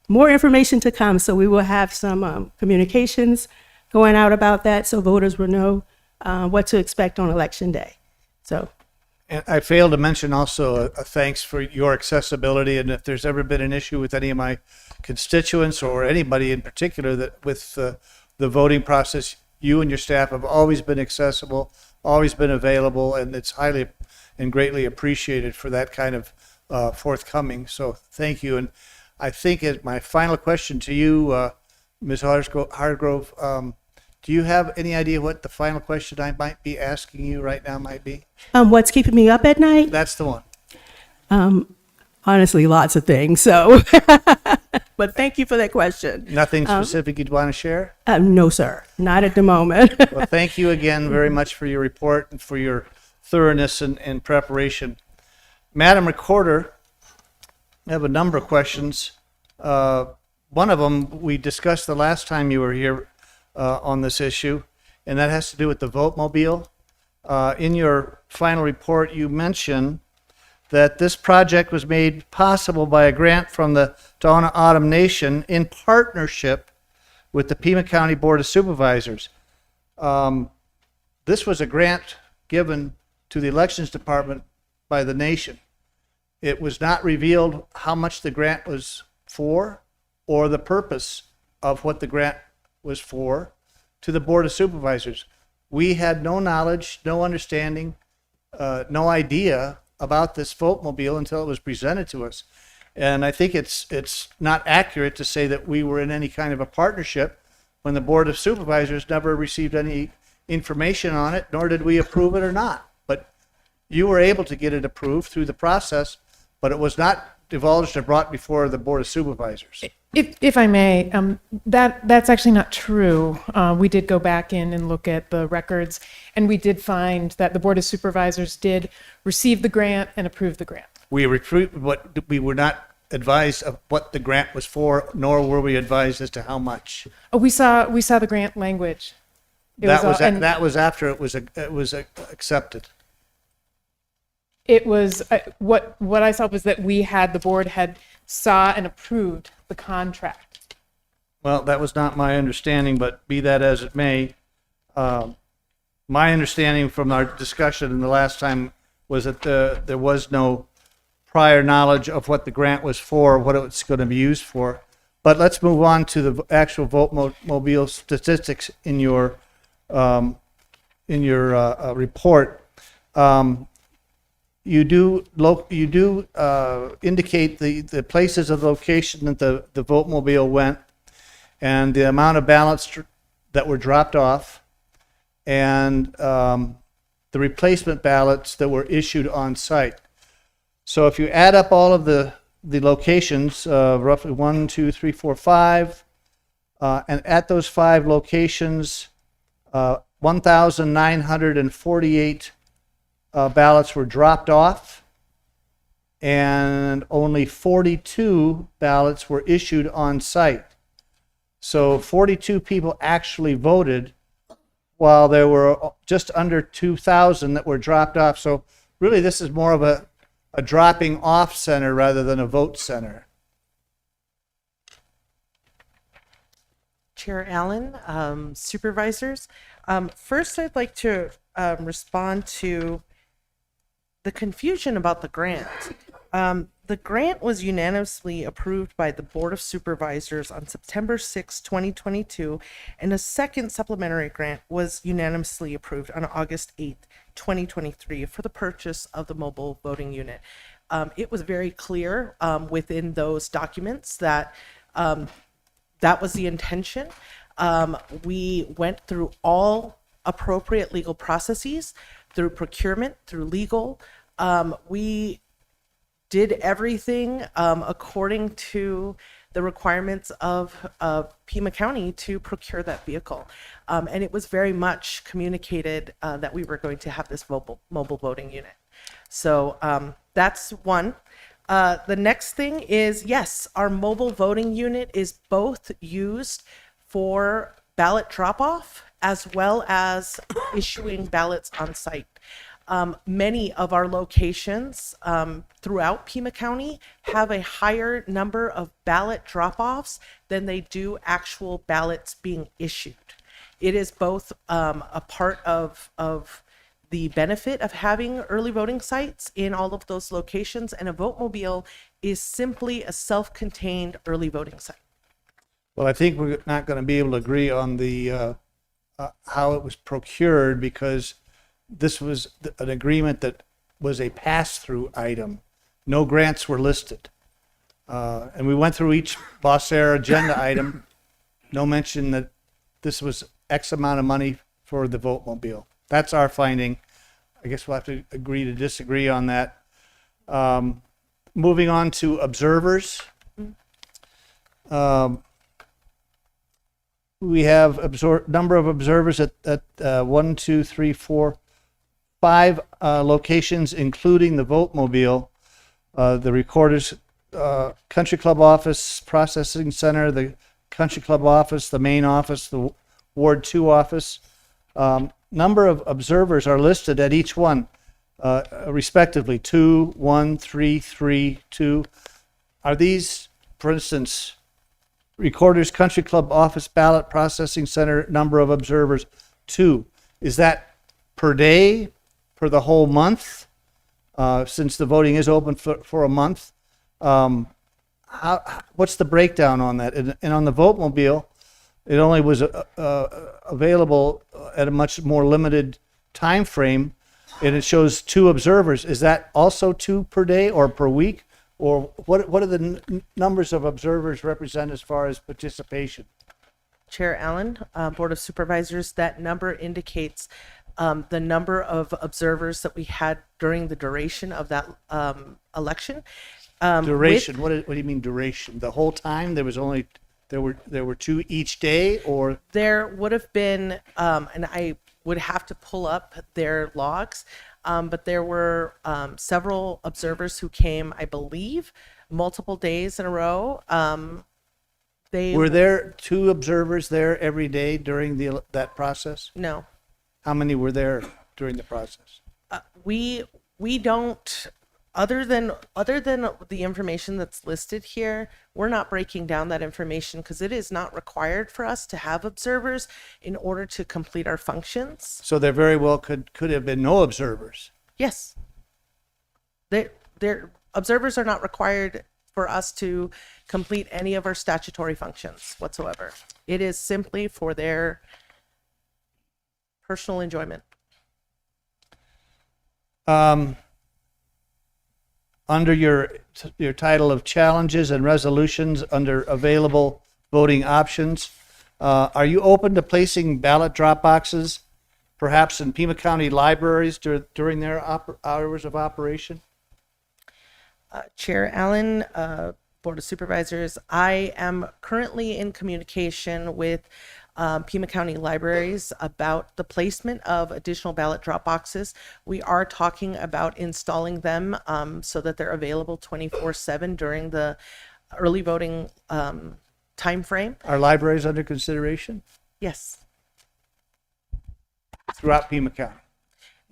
more information to come. So we will have some communications going out about that so voters will know what to expect on election day. So.
And I failed to mention also a thanks for your accessibility. And if there's ever been an issue with any of my constituents or anybody in particular that with the voting process, you and your staff have always been accessible, always been available, and it's highly and greatly appreciated for that kind of forthcoming. So thank you. And I think as my final question to you, Ms. Hargrove, do you have any idea what the final question I might be asking you right now might be?
What's keeping me up at night?
That's the one.
Honestly, lots of things. So, but thank you for that question.
Nothing specific you'd want to share?
No, sir, not at the moment.
Well, thank you again very much for your report and for your thoroughness and preparation. Madam Recorder, I have a number of questions. One of them we discussed the last time you were here on this issue, and that has to do with the vote mobile. In your final report, you mention that this project was made possible by a grant from the Donna Autumn Nation in partnership with the Pima County Board of Supervisors. This was a grant given to the Elections Department by the nation. It was not revealed how much the grant was for or the purpose of what the grant was for to the Board of Supervisors. We had no knowledge, no understanding, no idea about this vote-mobile until it was presented to us. And I think it's not accurate to say that we were in any kind of a partnership when the Board of Supervisors never received any information on it, nor did we approve it or not. But you were able to get it approved through the process, but it was not divulged or brought before the Board of Supervisors.
If I may, that's actually not true. We did go back in and look at the records, and we did find that the Board of Supervisors did receive the grant and approve the grant.
We were not advised of what the grant was for, nor were we advised as to how much.
Oh, we saw the grant language.
That was after it was accepted.
It was what I saw was that the board had saw and approved the contract.
Well, that was not my understanding, but be that as it may, my understanding from our discussion in the last time was that there was no prior knowledge of what the grant was for, what it was going to be used for. But let's move on to the actual vote-mobile statistics in your report. You do indicate the places of location that the vote-mobile went, and the amount of ballots that were dropped off, and the replacement ballots that were issued on site. So if you add up all of the locations, roughly 1, 2, 3, 4, 5, and at those 5 locations, 1,948 ballots were dropped off, and only 42 ballots were issued on site. So 42 people actually voted, while there were just under 2,000 that were dropped off. So really, this is more of a dropping off center rather than a vote center.
Chair Allen, supervisors. First, I'd like to respond to the confusion about the grant. The grant was unanimously approved by the Board of Supervisors on September 6, 2022, and a second supplementary grant was unanimously approved on August 8, 2023 for the purchase of the mobile voting unit. It was very clear within those documents that that was the intention. We went through all appropriate legal processes, through procurement, through legal. We did everything according to the requirements of Pima County to procure that vehicle. And it was very much communicated that we were going to have this mobile voting unit. So that's one. The next thing is, yes, our mobile voting unit is both used for ballot drop-off as well as issuing ballots on site. Many of our locations throughout Pima County have a higher number of ballot drop-offs than they do actual ballots being issued. It is both a part of the benefit of having early voting sites in all of those locations, and a vote-mobile is simply a self-contained early voting site.
Well, I think we're not going to be able to agree on the how it was procured, because this was an agreement that was a pass-through item. No grants were listed. And we went through each Boss Air agenda item. No mention that this was X amount of money for the vote-mobile. That's our finding. I guess we'll have to agree to disagree on that. Moving on to observers. We have number of observers at 1, 2, 3, 4, 5 locations, including the vote-mobile, the Recorder's Country Club office, Processing Center, the Country Club office, the main office, the Ward 2 office. Number of observers are listed at each one. respectively, 2, 1, 3, 3, 2. Are these, for instance, Recorder's Country Club office ballot processing center number of observers, 2? Is that per day, for the whole month, since the voting is open for a month? What's the breakdown on that? And on the vote mobile, it only was available at a much more limited time frame, and it shows 2 observers. Is that also 2 per day or per week? Or what are the numbers of observers represent as far as participation?
Chair Allen, Board of Supervisors, that number indicates the number of observers that we had during the duration of that election.
Duration. What do you mean duration? The whole time there were 2 each day, or
There would have been, and I would have to pull up their logs, but there were several observers who came, I believe, multiple days in a row.
were there 2 observers there every day during that process?
No.
How many were there during the process?
We don't, other than the information that's listed here, we're not breaking down that information because it is not required for us to have observers in order to complete our functions.
So there very well could have been no observers.
Yes. Their observers are not required for us to complete any of our statutory functions whatsoever. It is simply for their personal enjoyment.
Under your title of challenges and resolutions under available voting options, are you open to placing ballot drop boxes, perhaps in Pima County libraries during their hours of operation?
Chair Allen, Board of Supervisors, I am currently in communication with Pima County Libraries about the placement of additional ballot drop boxes. We are talking about installing them so that they're available 24/7 during the early voting time frame.
Are libraries under consideration
Yes.
throughout Pima County?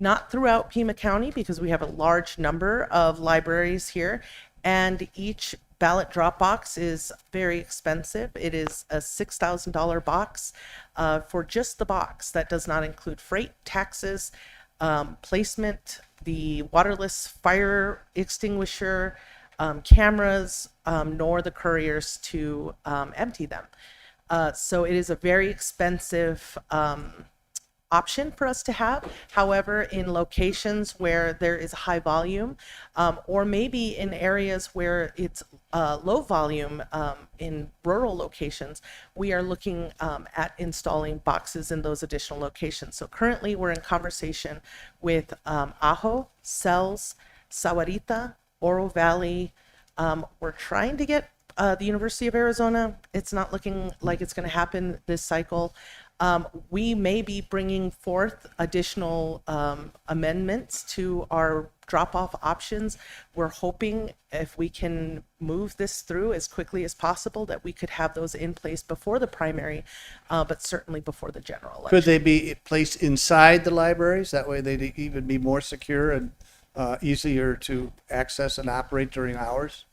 Not throughout Pima County because we have a large number of libraries here, and each ballot drop box is very expensive. It is a $6,000 box for just the box. That does not include freight, taxes, placement, the waterless fire extinguisher, cameras, nor the couriers to empty them. So it is a very expensive option for us to have. However, in locations where there is high volume, or maybe in areas where it's low volume, in rural locations, we are looking at installing boxes in those additional locations. So currently we're in conversation with Ajo, Cells, Sahuarita, Oro Valley. We're trying to get the University of Arizona. It's not looking like it's going to happen this cycle. We may be bringing forth additional amendments to our drop-off options. We're hoping if we can move this through as quickly as possible that we could have those in place before the primary, but certainly before the general election.
Could they be placed inside the libraries? That way they'd even be more secure and easier to access and operate during hours?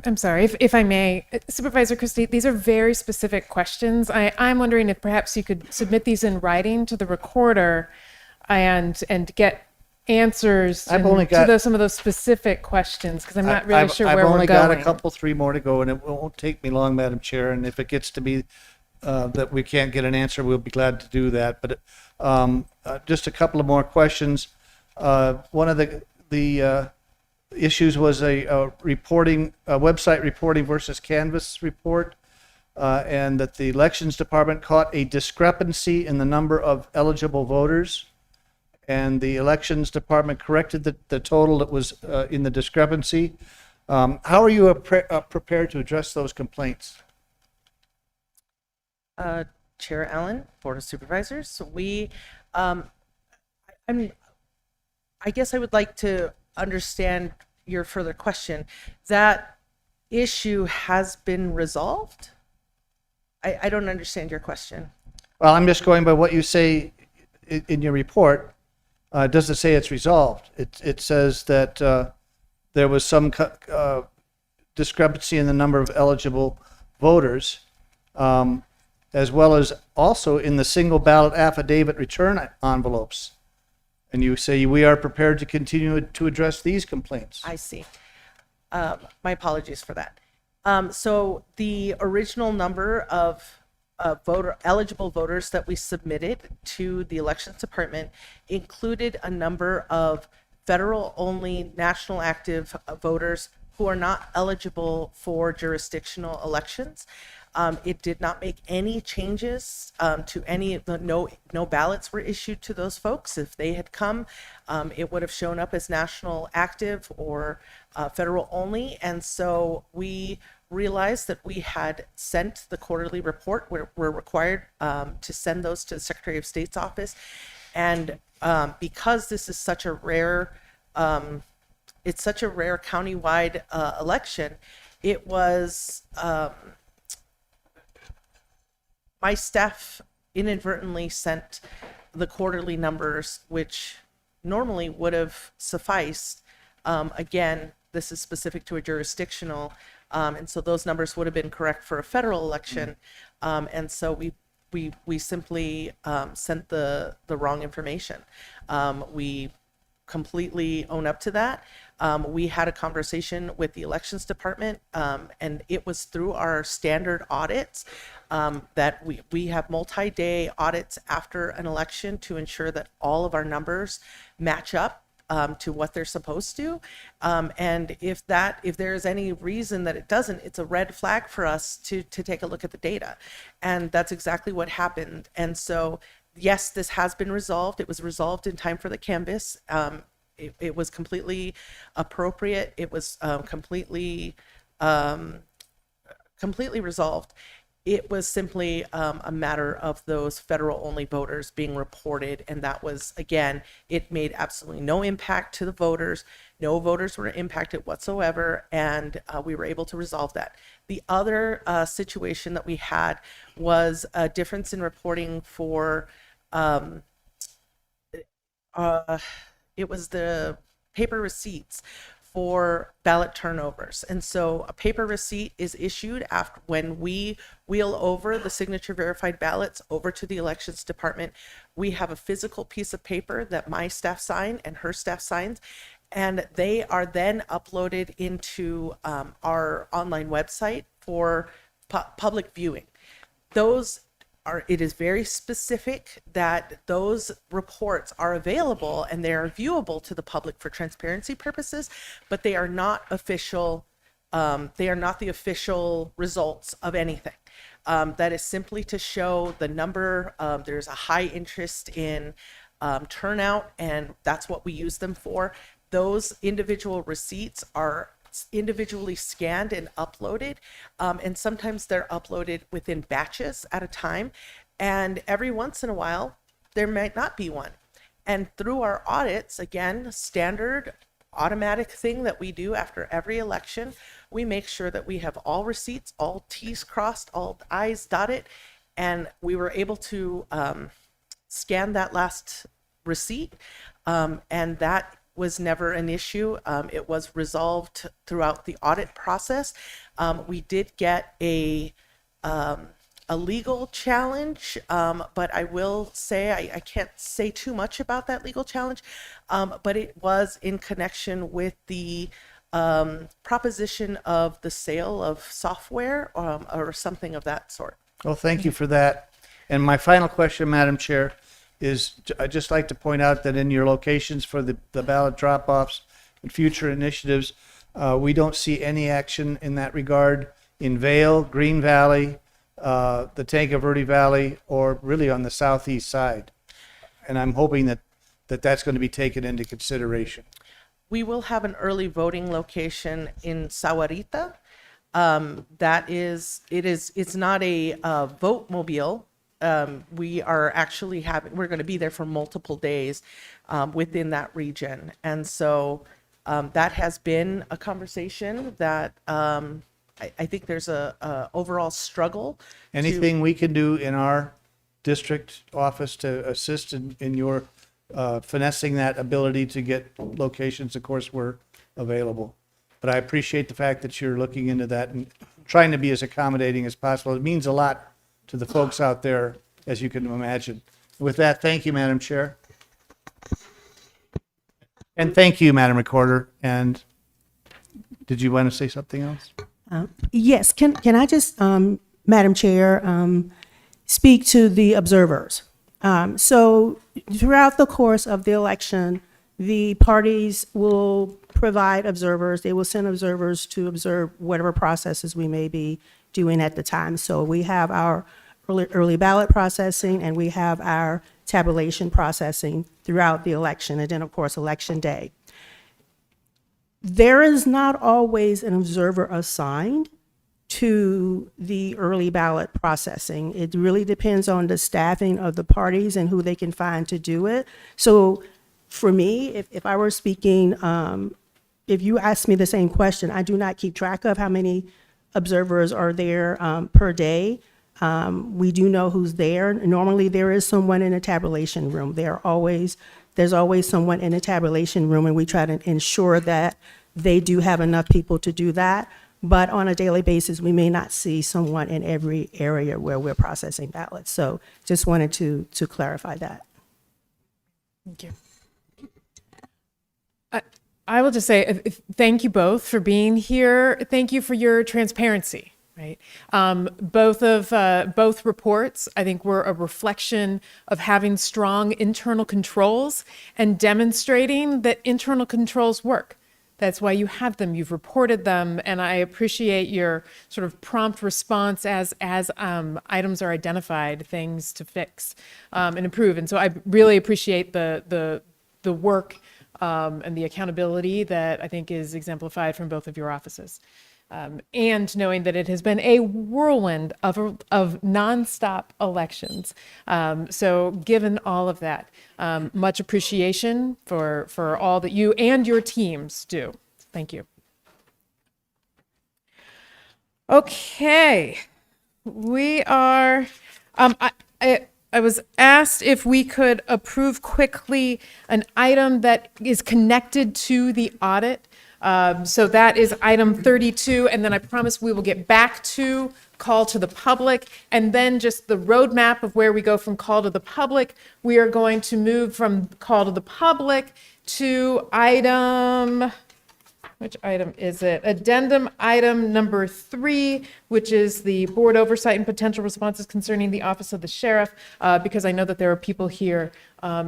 I'm sorry, if I may, Supervisor Christie, these are very specific questions. I'm wondering if perhaps you could submit these in writing to the recorder and get answers to some of those specific questions, because I'm not really sure where we're going.
I've only got a couple, 3 more to go, and it won't take me long, Madam Chair. And if it gets to be that we can't get an answer, we'll be glad to do that. But just a couple of more questions. One of the issues was a website reporting versus Canvas report, and that the Elections Department caught a discrepancy in the number of eligible voters, and the Elections Department corrected the total that was in the discrepancy. How are you prepared to address those complaints?
Chair Allen, Board of Supervisors, I guess I would like to understand your further question. That issue has been resolved? I don't understand your question.
Well, I'm just going by what you say in your report. It doesn't say it's resolved. It says that there was some discrepancy in the number of eligible voters, as well as also in the single ballot affidavit return envelopes. And you say, we are prepared to continue to address these complaints.
I see. My apologies for that. So the original number of eligible voters that we submitted to the elections department included a number of federal-only national active voters who are not eligible for jurisdictional elections. It did not make any changes to any of the, no ballots were issued to those folks. If they had come, it would have shown up as national active or federal only. And so we realized that we had sent the quarterly report. We're required to send those to the Secretary of State's office. And because this is such a rare, it's such a rare countywide election, it was, my staff inadvertently sent the quarterly numbers, which normally would have sufficed. Again, this is specific to a jurisdictional, and so those numbers would have been correct for a federal election. And so we simply sent the wrong information. We completely own up to that. We had a conversation with the elections department, and it was through our standard audits that we have multi-day audits after an election to ensure that all of our numbers match up to what they're supposed to. And if there is any reason that it doesn't, it's a red flag for us to take a look at the data. And that's exactly what happened. And so, yes, this has been resolved. It was resolved in time for the canvass. It was completely appropriate. It was completely resolved. It was simply a matter of those federal only voters being reported. And that was, again, it made absolutely no impact to the voters. No voters were impacted whatsoever. And we were able to resolve that. The other situation that we had was a difference in reporting for, it was the paper receipts for ballot turnovers. And so a paper receipt is issued after when we wheel over the signature verified ballots over to the elections department. We have a physical piece of paper that my staff sign and her staff signs, and they are then uploaded into our online website for public viewing. It is very specific that those reports are available and they are viewable to the public for transparency purposes, but they are not official. They are not the official results of anything. That is simply to show the number. There's a high interest in turnout, and that's what we use them for. Those individual receipts are individually scanned and uploaded, and sometimes they're uploaded within batches at a time, and every once in a while there might not be one. And through our audits, again, standard automatic thing that we do after every election, we make sure that we have all receipts, all T's crossed, all I's dotted, and we were able to scan that last receipt, and that was never an issue. It was resolved throughout the audit process. We did get a legal challenge, but I will say I can't say too much about that legal challenge, but it was in connection with the proposition of the sale of software or something of that sort.
Well, thank you for that. And my final question, Madam Chair, is I'd just like to point out that in your locations for the ballot drop-offs and future initiatives, we don't see any action in that regard in Vail, Green Valley, the Tanque Verde Valley, or really on the southeast side. And I'm hoping that that's going to be taken into consideration.
We will have an early voting location in Sahuarita. It's not a vote mobile. We are actually we're going to be there for multiple days within that region. And so that has been a conversation that I think there's a overall struggle.
Anything we can do in our district office to assist in your finessing that ability to get locations, of course, were available. But I appreciate the fact that you're looking into that and trying to be as accommodating as possible. It means a lot to the folks out there, as you can imagine. With that, thank you, Madam Chair. And thank you, Madam Recorder. And did you want to say something else?
Yes, can I just, Madam Chair, speak to the observers? So throughout the course of the election, the parties will provide observers. They will send observers to observe whatever processes we may be doing at the time. So we have our early ballot processing, and we have our tabulation processing throughout the election, and then, of course, Election Day. There is not always an observer assigned to the early ballot processing. It really depends on the staffing of the parties and who they can find to do it. So for me, if I were speaking, if you asked me the same question, I do not keep track of how many observers are there per day. We do know who's there. Normally, there is someone in a tabulation room. There's always someone in a tabulation room, and we try to ensure that they do have enough people to do that. But on a daily basis, we may not see someone in every area where we're processing ballots. So just wanted to clarify that.
Thank you. I will just say thank you both for being here. Thank you for your transparency. Right. Both reports, I think, were a reflection of having strong internal controls and demonstrating that internal controls work. That's why you have them. You've reported them, and I appreciate your sort of prompt response as items are identified, things to fix and improve. And so I really appreciate the work and the accountability that I think is exemplified from both of your offices. And knowing that it has been a whirlwind of nonstop elections. So given all of that, much appreciation for all that you and your teams do. Thank you. Okay, we are, I was asked if we could approve quickly an item that is connected to the audit. So that is item 32, and then I promise we will get back to call to the public, and then just the roadmap of where we go from call to the public. We are going to move from call to the public to item, which item is it? Addendum item number 3, which is the board oversight and potential responses concerning the office of the sheriff, because I know that there are people here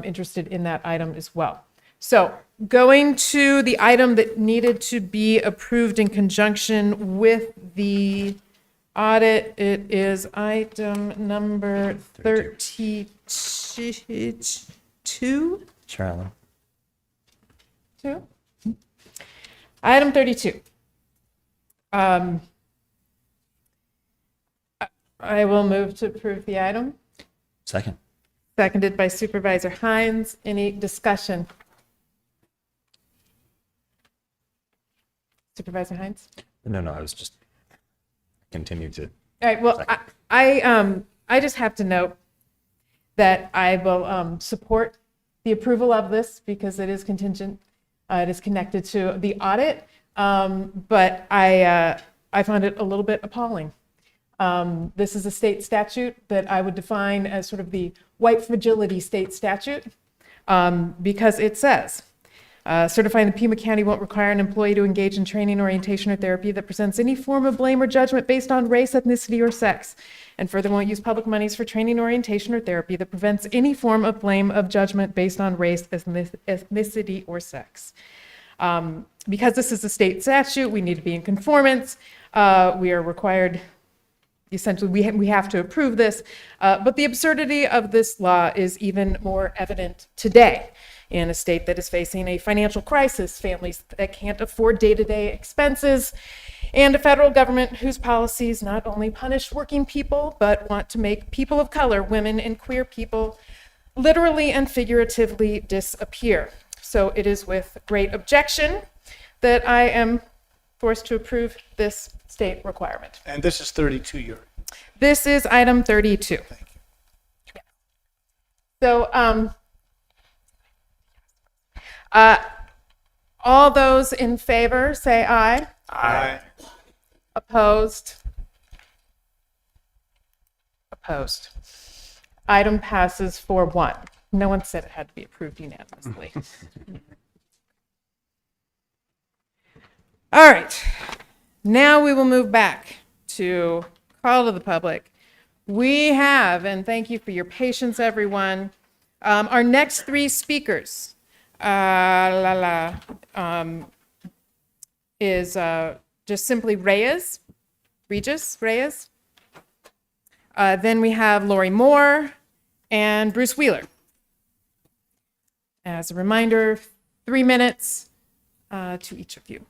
interested in that item as well. So going to the item that needed to be approved in conjunction with the audit, it is item number 32.
Charlie.
2? Item 32. I will move to approve the item.
Second.
Seconded by Supervisor Hines. Any discussion? Supervisor Hines?
No, I was just continue to.
All right. Well, I just have to note that I will support the approval of this because it is contingent. It is connected to the audit, but I found it a little bit appalling. This is a state statute that I would define as sort of the white fragility state statute because it says, certifying that Pima County won't require an employee to engage in training, orientation, or therapy that presents any form of blame or judgment based on race, ethnicity, or sex, and further won't use public monies for training, orientation, or therapy that prevents any form of blame of judgment based on race, ethnicity, or sex. Because this is a state statute, we need to be in conformance. We are required, essentially, we have to approve this, but the absurdity of this law is even more evident today. In a state that is facing a financial crisis, families that can't afford day-to-day expenses, and a federal government whose policies not only punish working people, but want to make people of color, women, and queer people literally and figuratively disappear. So it is with great objection that I am forced to approve this state requirement.
And this is 32, Yuri.
This is item 32.
Thank you.
So, All those in favor, say aye.
Aye.
Opposed? Opposed. Item passes 4-1. No one said it had to be approved unanimously. All right. Now we will move back to call to the public. We have, and thank you for your patience, everyone, our next three speakers is just simply Regis. Then we have Lori Moore and Bruce Wheeler. As a reminder, 3 minutes to each of you.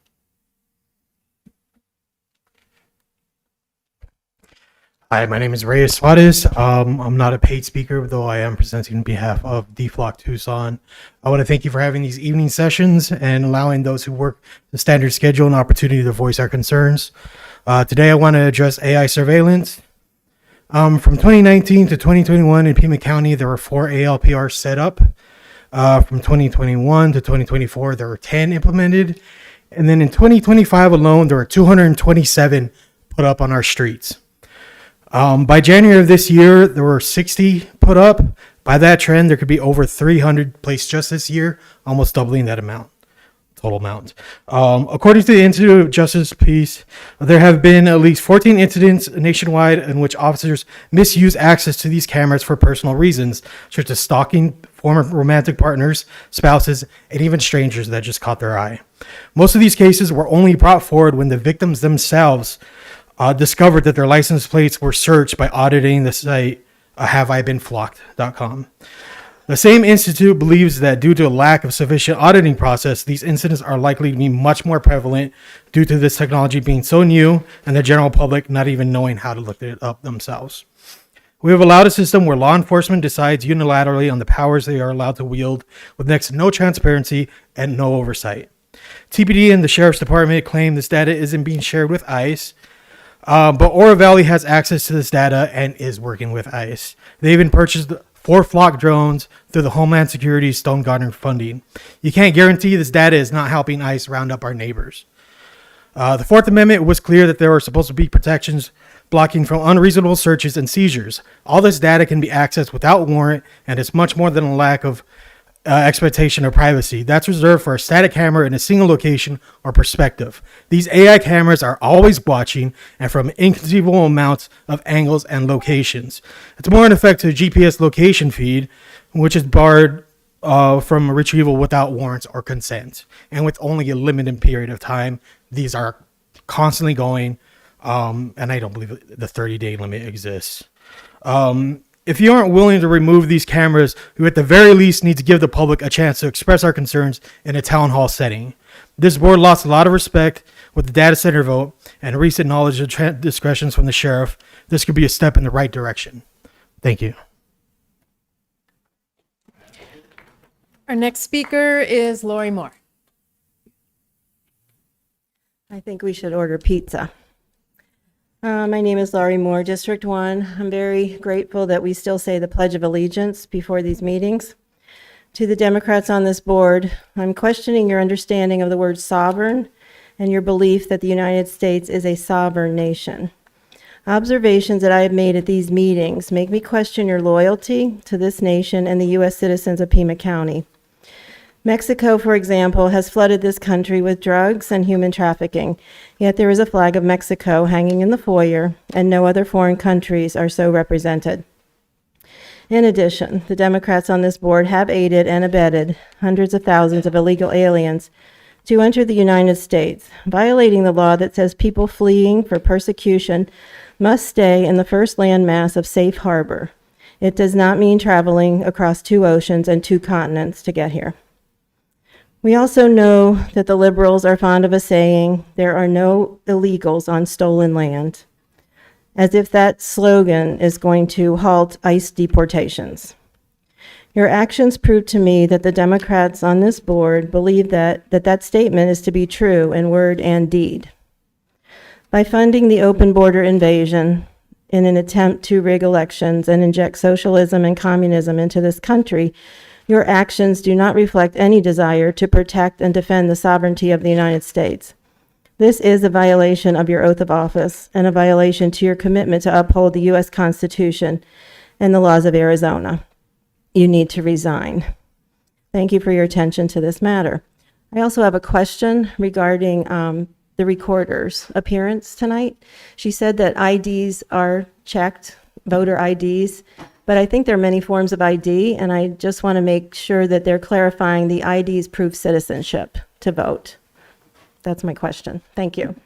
Hi, my name is Reyes Suarez. I'm not a paid speaker, though I am presenting on behalf of DFLOC Tucson. I want to thank you for having these evening sessions and allowing those who work the standard schedule an opportunity to voice our concerns. Today, I want to address AI surveillance. From 2019 to 2021 in Pima County, there were 4 ALPRs set up. From 2021 to 2024, there were 10 implemented. And then in 2025 alone, there were 227 put up on our streets. By January of this year, there were 60 put up. By that trend, there could be over 300 placed just this year, almost doubling that total amount. According to the Institute of Justice Peace, there have been at least 14 incidents nationwide in which officers misuse access to these cameras for personal reasons, such as stalking former romantic partners, spouses, and even strangers that just caught their eye. Most of these cases were only brought forward when the victims themselves discovered that their license plates were searched by auditing the site haveibeenflocked.com. The same institute believes that due to a lack of sufficient auditing process, these incidents are likely to be much more prevalent due to this technology being so new and the general public not even knowing how to look it up themselves. We have allowed a system where law enforcement decides unilaterally on the powers they are allowed to wield with next to no transparency and no oversight. TPD and the Sheriff's Department claim this data isn't being shared with ICE, but Oro Valley has access to this data and is working with ICE. They even purchased 4 flock drones through the Homeland Security Stone Garden funding. You can't guarantee this data is not helping ICE round up our neighbors. The Fourth Amendment was clear that there were supposed to be protections blocking from unreasonable searches and seizures. All this data can be accessed without warrant, and it's much more than a lack of expectation of privacy. That's reserved for a static camera in a single location or perspective. These AI cameras are always watching and from inconceivable amounts of angles and locations. It's more in effect to a GPS location feed, which is barred from retrieval without warrants or consent. And with only a limited period of time, these are constantly going, and I don't believe the 30-day limit exists. If you aren't willing to remove these cameras, we at the very least need to give the public a chance to express our concerns in a town hall setting. This board lost a lot of respect with the data center vote and recent knowledge of discretions from the sheriff. This could be a step in the right direction. Thank you.
Our next speaker is Lori Moore.
I think we should order pizza. My name is Laurie Moore, District 1. I'm very grateful that we still say the Pledge of Allegiance before these meetings. To the Democrats on this board, I'm questioning your understanding of the word sovereign and your belief that the United States is a sovereign nation. Observations that I have made at these meetings make me question your loyalty to this nation and the U.S. citizens of Pima County. Mexico, for example, has flooded this country with drugs and human trafficking, yet there is a flag of Mexico hanging in the foyer, and no other foreign countries are so represented. In addition, the Democrats on this board have aided and abetted hundreds of thousands of illegal aliens to enter the United States, violating the law that says people fleeing for persecution must stay in the first landmass of safe harbor. It does not mean traveling across 2 oceans and 2 continents to get here. We also know that the liberals are fond of a saying, there are no illegals on stolen land, as if that slogan is going to halt ICE deportations. Your actions prove to me that the Democrats on this board believe that statement is to be true in word and deed. By funding the open border invasion in an attempt to rig elections and inject socialism and communism into this country, your actions do not reflect any desire to protect and defend the sovereignty of the United States. This is a violation of your oath of office and a violation to your commitment to uphold the U.S. Constitution and the laws of Arizona. You need to resign. Thank you for your attention to this matter. I also have a question regarding the recorder's appearance tonight. She said that IDs are checked, voter IDs, but I think there are many forms of ID, and I just want to make sure that they're clarifying the IDs prove citizenship to vote. That's my question. Thank you.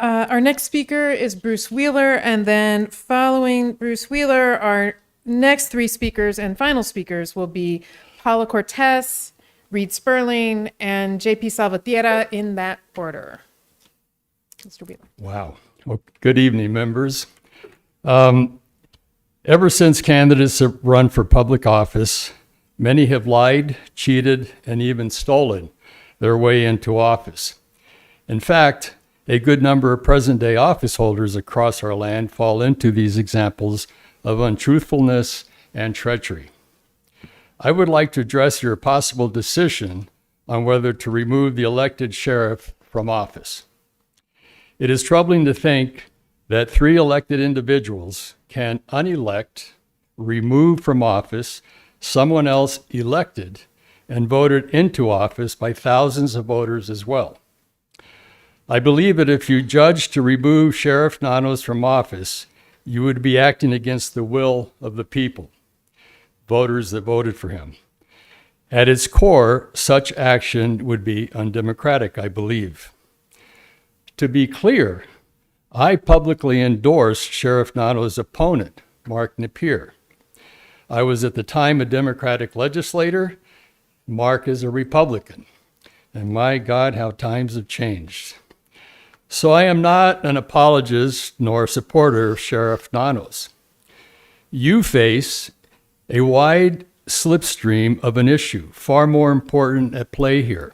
Our next speaker is Bruce Wheeler, and then following Bruce Wheeler, our next three speakers and final speakers will be Paula Cortez, Reed Sperling, and JP Salvatierra in that order. Mr. Wheeler.
Wow. Well, good evening, members. Ever since candidates have run for public office, many have lied, cheated, and even stolen their way into office. In fact, a good number of present-day office holders across our land fall into these examples of untruthfulness and treachery. I would like to address your possible decision on whether to remove the elected sheriff from office. It is troubling to think that 3 elected individuals can unelect, remove from office someone else elected and voted into office by thousands of voters as well. I believe that if you judge to remove Sheriff Nanos from office, you would be acting against the will of the people, voters that voted for him. At its core, such action would be undemocratic, I believe. To be clear, I publicly endorsed Sheriff Nanos' opponent, Mark Napier. I was at the time a Democratic legislator. Mark is a Republican. And my God, how times have changed. So I am not an apologist nor a supporter of Sheriff Nanos. You face a wide slipstream of an issue, far more important at play here.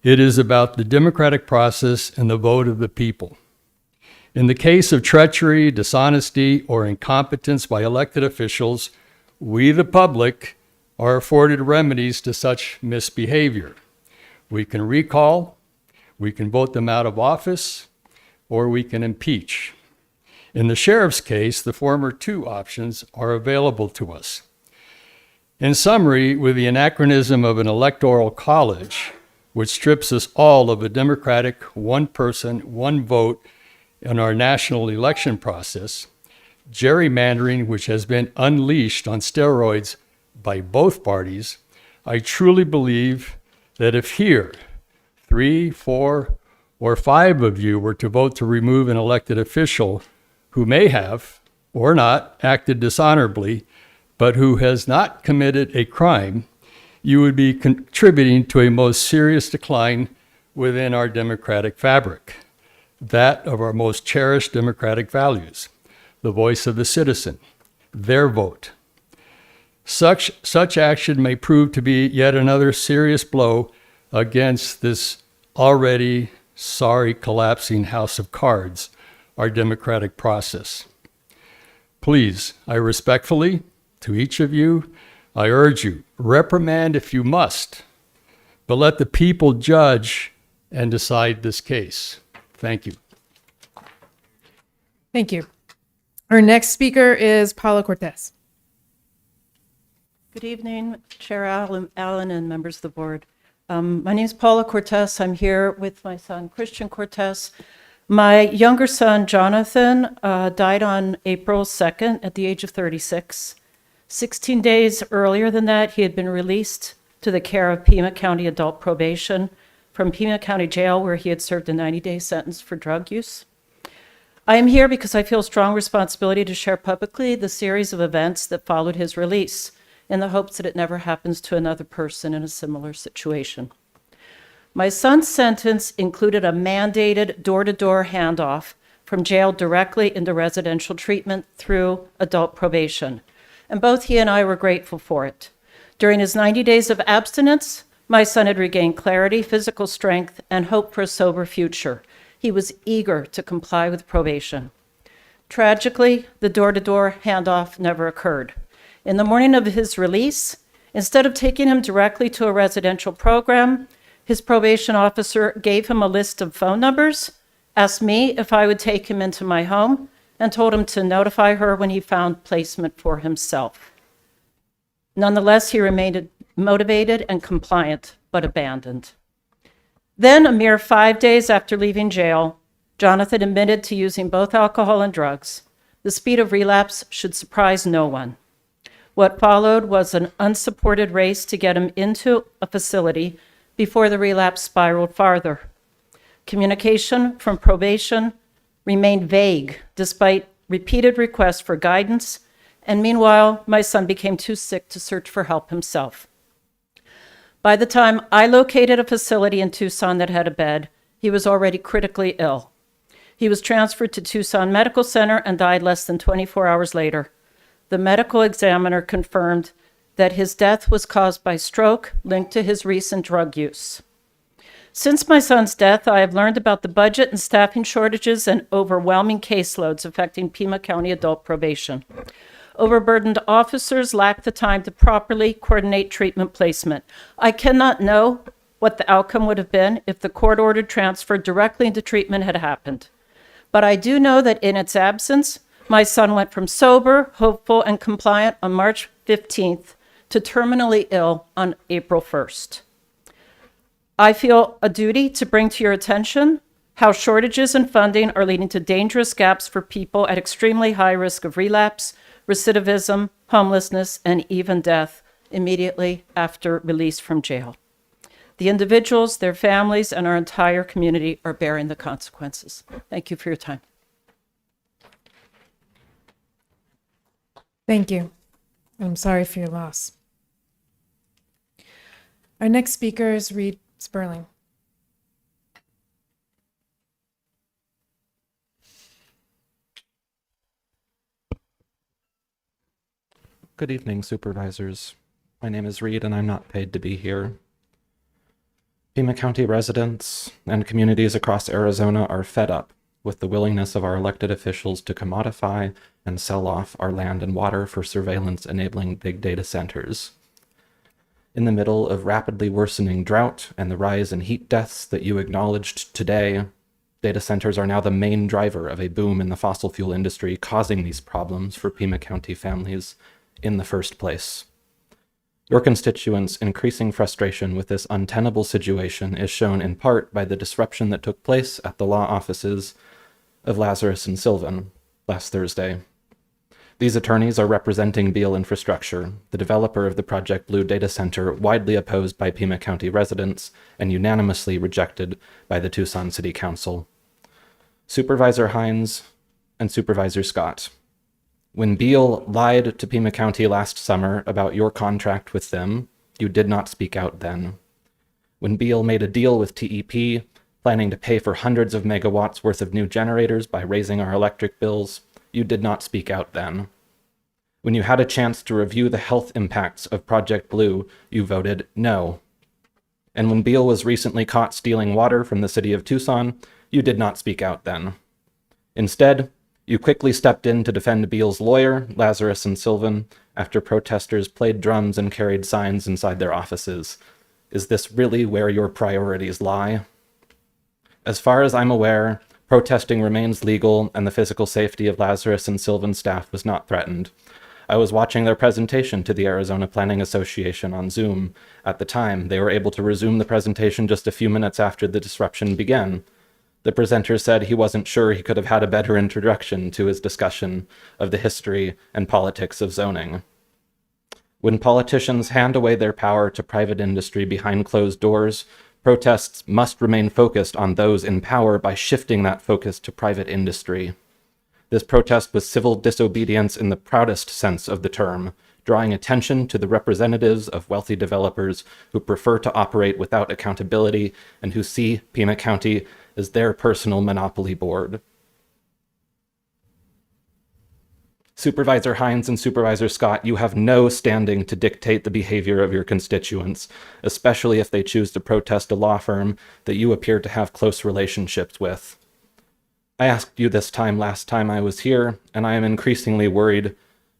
It is about the democratic process and the vote of the people. In the case of treachery, dishonesty, or incompetence by elected officials, we, the public, are afforded remedies to such misbehavior. We can recall, we can vote them out of office, or we can impeach. In the sheriff's case, the former 2 options are available to us. In summary, with the anachronism of an electoral college, which strips us all of a democratic one person, one vote in our national election process, gerrymandering, which has been unleashed on steroids by both parties, I truly believe that if here 3, 4, or 5 of you were to vote to remove an elected official who may have or not acted dishonorably, but who has not committed a crime, you would be contributing to a most serious decline within our democratic fabric, that of our most cherished democratic values, the voice of the citizen, their vote. Such action may prove to be yet another serious blow against this already sorry collapsing house of cards, our democratic process. Please, I respectfully, to each of you, I urge you, reprimand if you must, but let the people judge and decide this case. Thank you.
Thank you. Our next speaker is Paula Cortez.
Good evening, Chair Allen and members of the board. My name is Paula Cortez. I'm here with my son, Christian Cortez. My younger son, Jonathan, died on April 2nd at the age of 36. 16 days earlier than that, he had been released to the care of Pima County Adult Probation from Pima County Jail, where he had served a 90-day sentence for drug use. I am here because I feel strong responsibility to share publicly the series of events that followed his release, in the hopes that it never happens to another person in a similar situation. My son's sentence included a mandated door-to-door handoff from jail directly into residential treatment through adult probation, and both he and I were grateful for it. During his 90 days of abstinence, My son had regained clarity, physical strength, and hope for a sober future. He was eager to comply with probation. Tragically, the door-to-door handoff never occurred. In the morning of his release, instead of taking him directly to a residential program, his probation officer gave him a list of phone numbers, asked me if I would take him into my home, and told him to notify her when he found placement for himself. Nonetheless, he remained motivated and compliant, but abandoned. Then, a mere 5 days after leaving jail, Jonathan admitted to using both alcohol and drugs. The speed of relapse should surprise no one. What followed was an unsupported race to get him into a facility before the relapse spiraled farther. Communication from probation remained vague despite repeated requests for guidance, and meanwhile, my son became too sick to search for help himself. By the time I located a facility in Tucson that had a bed, he was already critically ill. He was transferred to Tucson Medical Center and died less than 24 hours later. The medical examiner confirmed that his death was caused by stroke linked to his recent drug use. Since my son's death, I have learned about the budget and staffing shortages and overwhelming caseloads affecting Pima County adult probation. Overburdened officers lack the time to properly coordinate treatment placement. I cannot know what the outcome would have been if the court-ordered transfer directly into treatment had happened. But I do know that in its absence, my son went from sober, hopeful, and compliant on March 15th to terminally ill on April 1st. I feel a duty to bring to your attention how shortages in funding are leading to dangerous gaps for people at extremely high risk of relapse, recidivism, homelessness, and even death immediately after release from jail. The individuals, their families, and our entire community are bearing the consequences. Thank you for your time.
Thank you. I'm sorry for your loss. Our next speaker is Reed Sperling.
Good evening, supervisors. My name is Reed, and I'm not paid to be here. Pima County residents and communities across Arizona are fed up with the willingness of our elected officials to commodify and sell off our land and water for surveillance enabling big data centers. In the middle of rapidly worsening drought and the rise in heat deaths that you acknowledged today, data centers are now the main driver of a boom in the fossil fuel industry, causing these problems for Pima County families in the first place. Your constituents' increasing frustration with this untenable situation is shown in part by the disruption that took place at the law offices of Lazarus and Sylvan last Thursday. These attorneys are representing Beal Infrastructure, the developer of the Project Blue data center, widely opposed by Pima County residents and unanimously rejected by the Tucson City Council. Supervisor Hines and Supervisor Scott, when Beal lied to Pima County last summer about your contract with them, you did not speak out then. When Beal made a deal with TEP, planning to pay for hundreds of megawatts worth of new generators by raising our electric bills, you did not speak out then. When you had a chance to review the health impacts of Project Blue, you voted no. And when Beal was recently caught stealing water from the city of Tucson, you did not speak out then. Instead, you quickly stepped in to defend Beal's lawyer, Lazarus and Sylvan, after protesters played drums and carried signs inside their offices. Is this really where your priorities lie? As far as I'm aware, protesting remains legal and the physical safety of Lazarus and Sylvan's staff was not threatened. I was watching their presentation to the Arizona Planning Association on Zoom. At the time, they were able to resume the presentation just a few minutes after the disruption began. The presenter said he wasn't sure he could have had a better introduction to his discussion of the history and politics of zoning. When politicians hand away their power to private industry behind closed doors, protests must remain focused on those in power by shifting that focus to private industry. This protest was civil disobedience in the proudest sense of the term, drawing attention to the representatives of wealthy developers who prefer to operate without accountability and who see Pima County as their personal monopoly board. Supervisor Hines and Supervisor Scott, you have no standing to dictate the behavior of your constituents, especially if they choose to protest a law firm that you appear to have close relationships with. I asked you this time last time I was here, and I am increasingly worried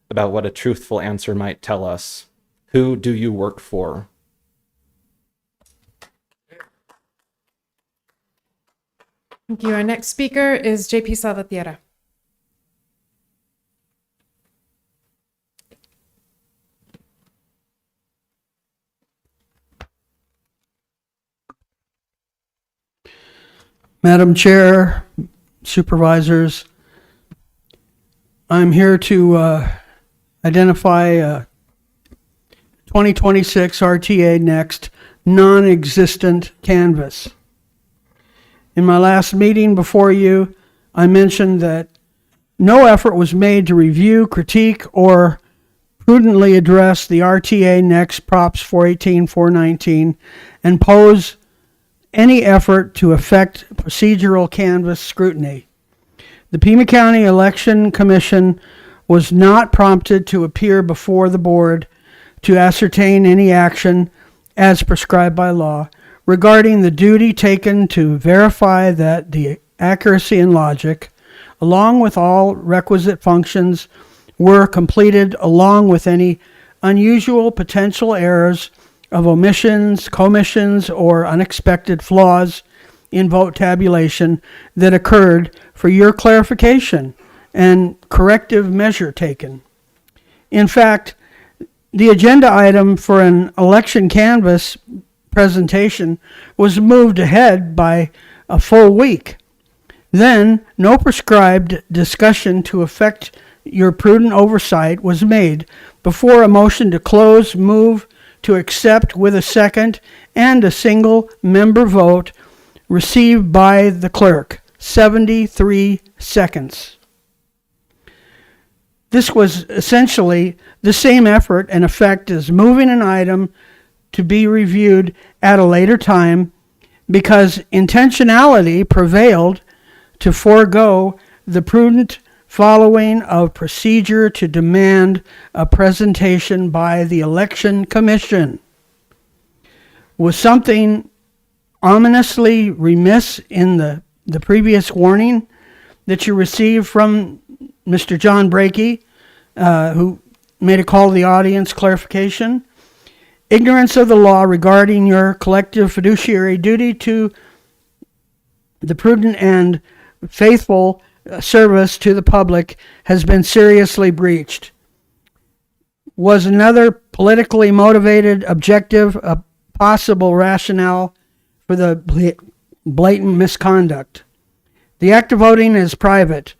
about what a truthful answer might tell us. Who do you work for?
Thank you. Our next speaker is JP Salvatierra.
Madam Chair, Supervisors, I'm here to identify 2026 RTA Next non-existent canvas. In my last meeting before you, I mentioned that no effort was made to review, critique, or prudently address the RTA Next Props 418, 419 and pose any effort to effect procedural canvas scrutiny. The Pima County Election Commission was not prompted to appear before the board to ascertain any action as prescribed by law regarding the duty taken to verify that the accuracy and logic, along with all requisite functions, were completed, along with any unusual potential errors of omissions, commissions, or unexpected flaws in vote tabulation that occurred for your clarification and corrective measure taken. In fact, the agenda item for an election canvas presentation was moved ahead by a full week. Then, no prescribed discussion to effect your prudent oversight was made before a motion to close, move to accept with a second and a single member vote received by the clerk, 73 seconds. This was essentially the same effort and effect as moving an item to be reviewed at a later time because intentionality prevailed to forego the prudent following of procedure to demand a presentation by the Election Commission. Was something ominously remiss in the previous warning that you received from Mr. John Brakey, who made a call to the audience clarification? Ignorance of the law regarding your collective fiduciary duty to the prudent and faithful service to the public has been seriously breached. Was another politically motivated objective a possible rationale for the blatant misconduct? The act of voting is private.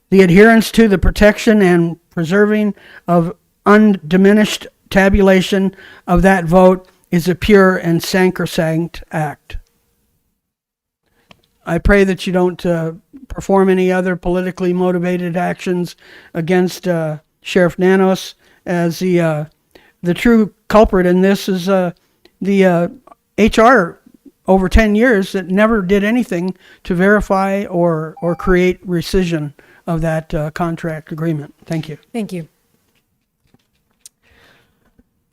The adherence to the protection and preserving of undiminished tabulation of that vote is a pure and sacrosanct act. I pray that you don't perform any other politically motivated actions against Sheriff Nanos, as the true culprit in this is the HR over 10 years that never did anything to verify or create rescission of that contract agreement. Thank you.
Thank you.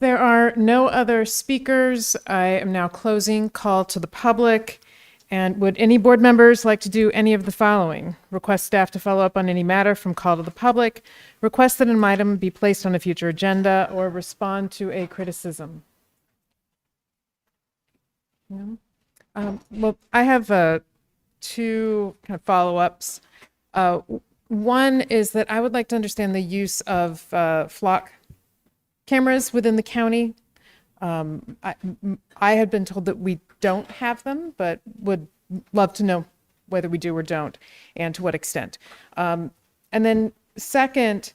There are no other speakers. I am now closing call to the public. And would any board members like to do any of the following? Request staff to follow up on any matter from call to the public, request that an item be placed on a future agenda, or respond to a criticism. No? Well, I have two kind of follow-ups. One is that I would like to understand the use of flock cameras within the county. I had been told that we don't have them, but would love to know whether we do or don't, and to what extent. And then second,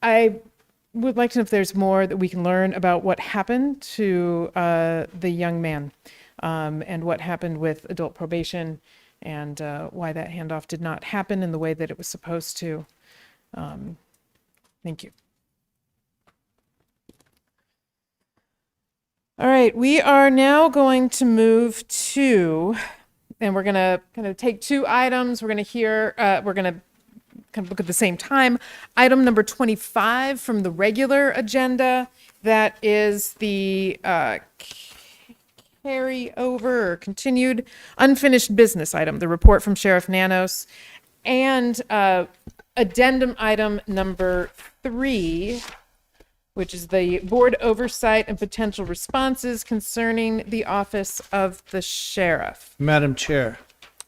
I would like to know if there's more that we can learn about what happened to the young man, and what happened with adult probation, and why that handoff did not happen in the way that it was supposed to. Thank you. All right, we are now going to move to, and we're going to kind of take two items. We're going to kind of look at the same time. Item number 25 from the regular agenda, that is the carry over or continued unfinished business item, the report from Sheriff Nanos, and addendum item number 3, which is the board oversight and potential responses concerning the office of the sheriff.
Madam Chair,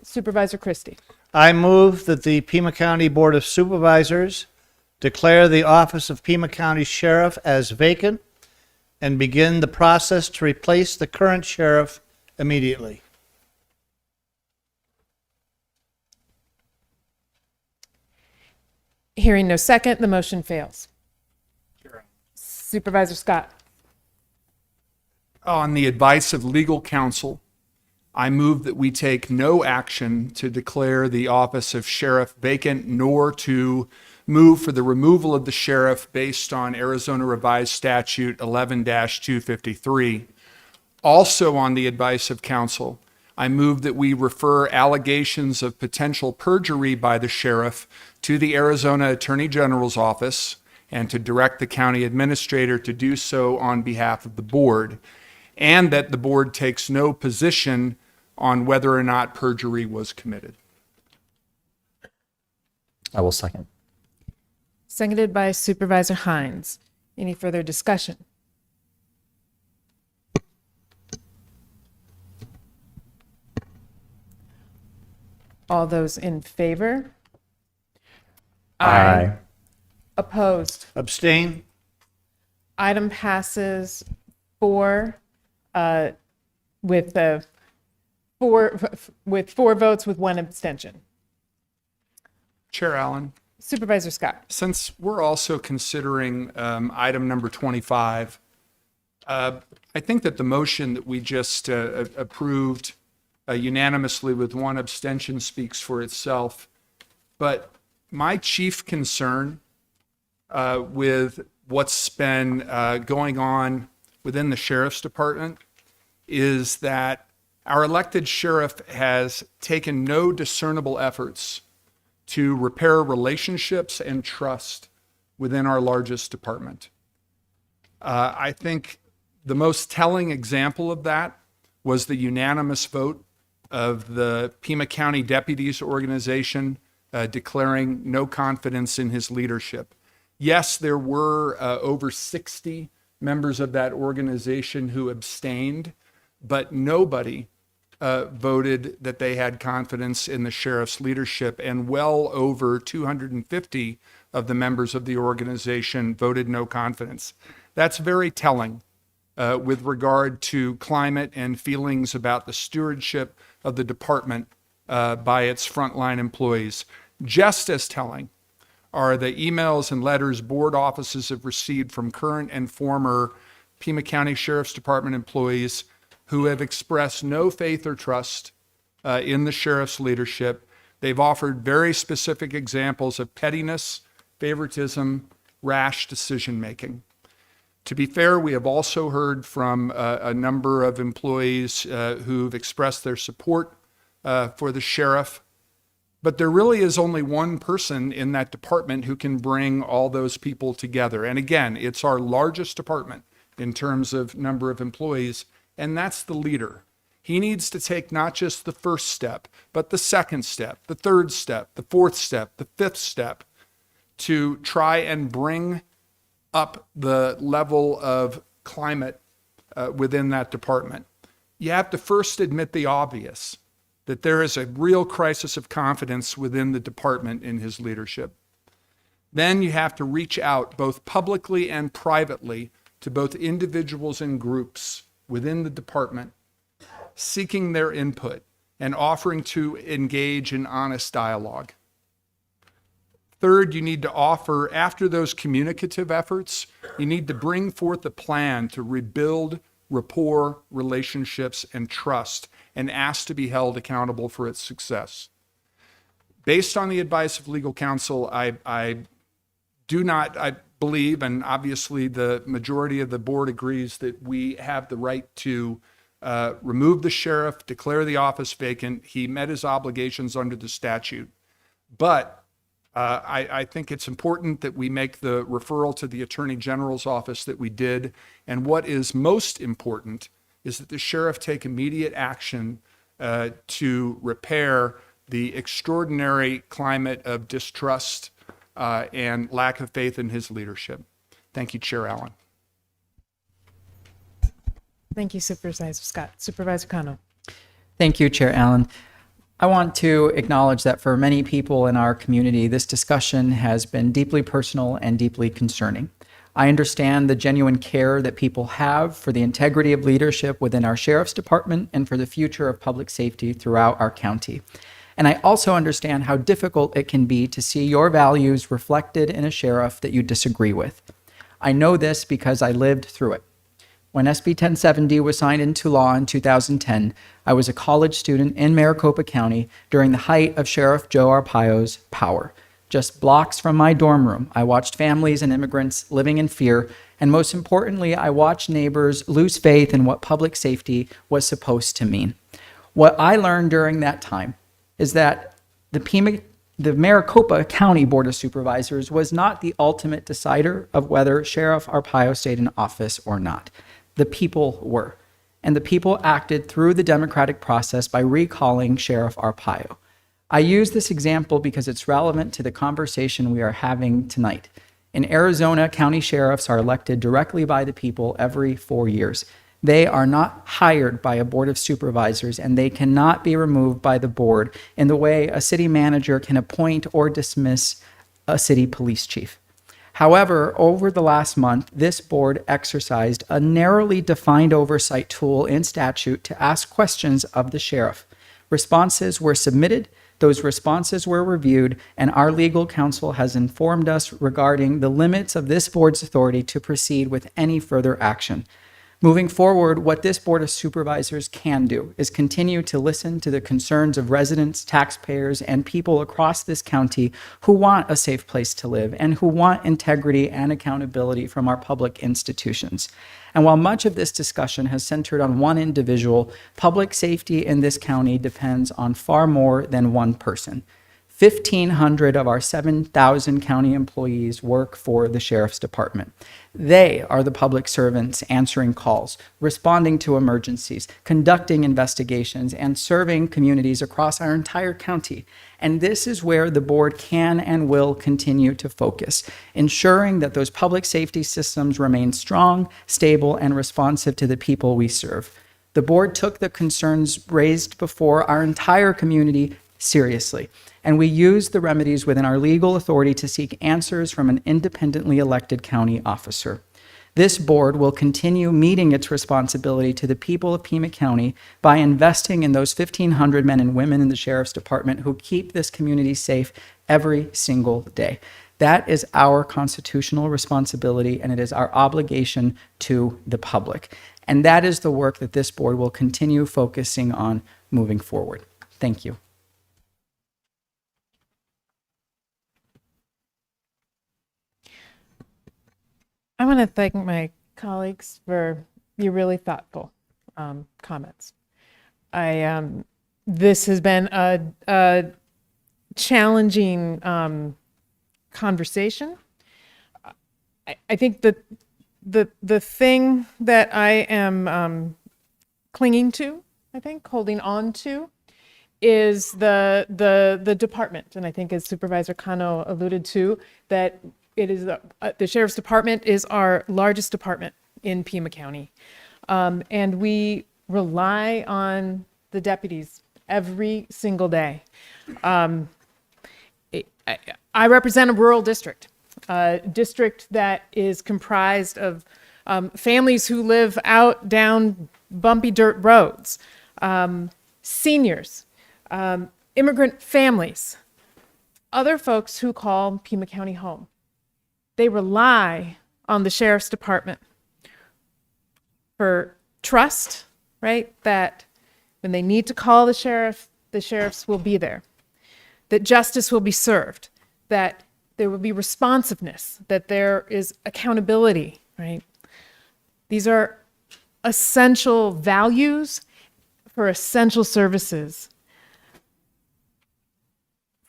Supervisor Christie.
I move that the Pima County Board of Supervisors declare the office of Pima County Sheriff as vacant and begin the process to replace the current sheriff immediately.
Hearing no second, the motion fails. Supervisor Scott.
On the advice of legal counsel, I move that we take no action to declare the office of sheriff vacant, nor to move for the removal of the sheriff based on Arizona Revised Statute 11-253. Also, on the advice of counsel, I move that we refer allegations of potential perjury by the sheriff to the Arizona Attorney General's office and to direct the county administrator to do so on behalf of the board, and that the board takes no position on whether or not perjury was committed.
I will second.
Seconded by Supervisor Hines. Any further discussion? All those in favor?
Aye.
Opposed?
Abstain?
Item passes with four votes with one abstention.
Chair Allen,
Supervisor Scott.
since we're also considering item number 25, I think that the motion that we just approved unanimously with one abstention speaks for itself. But my chief concern with what's been going on within the sheriff's department is that our elected sheriff has taken no discernible efforts to repair relationships and trust within our largest department. I think the most telling example of that was the unanimous vote of the Pima County Deputies Organization declaring no confidence in his leadership. Yes, there were over 60 members of that organization who abstained, but nobody voted that they had confidence in the sheriff's leadership, and well over 250 of the members of the organization voted no confidence. That's very telling with regard to climate and feelings about the stewardship of the department by its frontline employees. Just as telling are the emails and letters board offices have received from current and former Pima County Sheriff's Department employees who have expressed no faith or trust in the sheriff's leadership. They've offered very specific examples of pettiness, favoritism, rash decision-making. To be fair, we have also heard from a number of employees who've expressed their support for the sheriff. But there really is only one person in that department who can bring all those people together. And again, it's our largest department in terms of number of employees, and that's the leader. He needs to take not just the first step, but the second step, the third step, the fourth step, the fifth step to try and bring up the level of climate within that department. You have to first admit the obvious, that there is a real crisis of confidence within the department in his leadership. Then you have to reach out both publicly and privately to both individuals and groups within the department, seeking their input and offering to engage in honest dialogue. Third, you need to offer, after those communicative efforts, you need to bring forth a plan to rebuild rapport, relationships, and trust, and ask to be held accountable for its success. Based on the advice of legal counsel, I believe, and obviously the majority of the board agrees, that we have the right to remove the sheriff, declare the office vacant. He met his obligations under the statute. But I think it's important that we make the referral to the Attorney General's office that we did. And what is most important is that the sheriff take immediate action to repair the extraordinary climate of distrust and lack of faith in his leadership. Thank you, Chair Allen.
Thank you, Supervisor Scott. Supervisor Kano.
Thank you, Chair Allen. I want to acknowledge that for many people in our community, this discussion has been deeply personal and deeply concerning. I understand the genuine care that people have for the integrity of leadership within our Sheriff's Department and for the future of public safety throughout our county. And I also understand how difficult it can be to see your values reflected in a sheriff that you disagree with. I know this because I lived through it. When SB 1070 was signed into law in 2010, I was a college student in Maricopa County during the height of Sheriff Joe Arpaio's power. Just blocks from my dorm room, I watched families and immigrants living in fear, and most importantly, I watched neighbors lose faith in what public safety was supposed to mean. What I learned during that time is that the Maricopa County Board of Supervisors was not the ultimate decider of whether Sheriff Arpaio stayed in office or not. The people were, and the people acted through the democratic process by recalling Sheriff Arpaio. I use this example because it's relevant to the conversation we are having tonight. In Arizona, county sheriffs are elected directly by the people every 4 years. They are not hired by a board of supervisors, and they cannot be removed by the board in the way a city manager can appoint or dismiss a city police chief. However, over the last month, this board exercised a narrowly defined oversight tool in statute to ask questions of the sheriff. Responses were submitted, those responses were reviewed, and our legal counsel has informed us regarding the limits of this board's authority to proceed with any further action. Moving forward, what this Board of Supervisors can do is continue to listen to the concerns of residents, taxpayers, and people across this county who want a safe place to live and who want integrity and accountability from our public institutions. And while much of this discussion has centered on one individual, public safety in this county depends on far more than one person. 1,500 of our 7,000 county employees work for the Sheriff's Department. They are the public servants answering calls, responding to emergencies, conducting investigations, and serving communities across our entire county. And this is where the board can and will continue to focus, ensuring that those public safety systems remain strong, stable, and responsive to the people we serve. The board took the concerns raised before our entire community seriously, and we use the remedies within our legal authority to seek answers from an independently elected county officer. This board will continue meeting its responsibility to the people of Pima County by investing in those 1,500 men and women in the Sheriff's Department who keep this community safe every single day. That is our constitutional responsibility, and it is our obligation to the public. And that is the work that this board will continue focusing on moving forward. Thank you.
I want to thank my colleagues for your really thoughtful comments. This has been a challenging conversation. I think that the thing that I am clinging to, holding on to, is the department. And I think, as Supervisor Kano alluded to, that it is the Sheriff's Department is our largest department in Pima County. And we rely on the deputies every single day. I represent a rural district, a district that is comprised of families who live out down bumpy dirt roads, seniors, immigrant families, other folks who call Pima County home. They rely on the Sheriff's Department for trust, right? That when they need to call the sheriffs will be there, that justice will be served, that there will be responsiveness, that there is accountability, right? These are essential values for essential services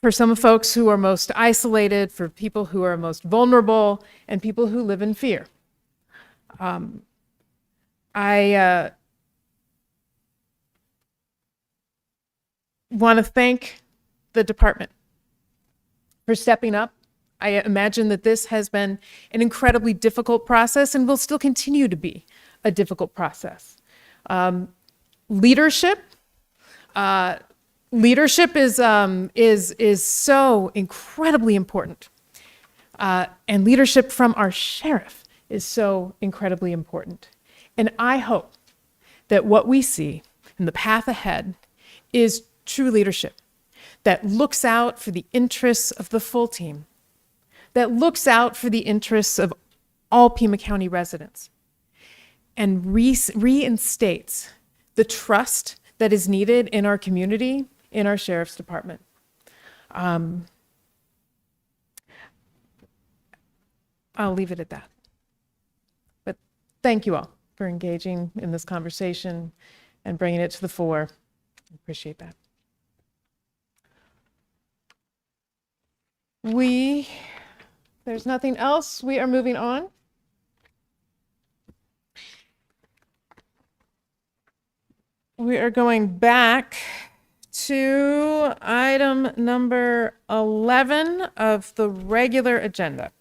for some folks who are most isolated, for people who are most vulnerable, and people who live in fear. I want to thank the department for stepping up. I imagine that this has been an incredibly difficult process and will still continue to be a difficult process. Leadership is so incredibly important, and leadership from our sheriff is so incredibly important. And I hope that what we see in the path ahead is true leadership that looks out for the interests of the full team, that looks out for the interests of all Pima County residents, and reinstates the trust that is needed in our community, in our sheriff's department. I'll leave it at that. But thank you all for engaging in this conversation and bringing it to the fore. I appreciate that. There's nothing else. We are moving on. We are going back to item number 11 of the regular agenda.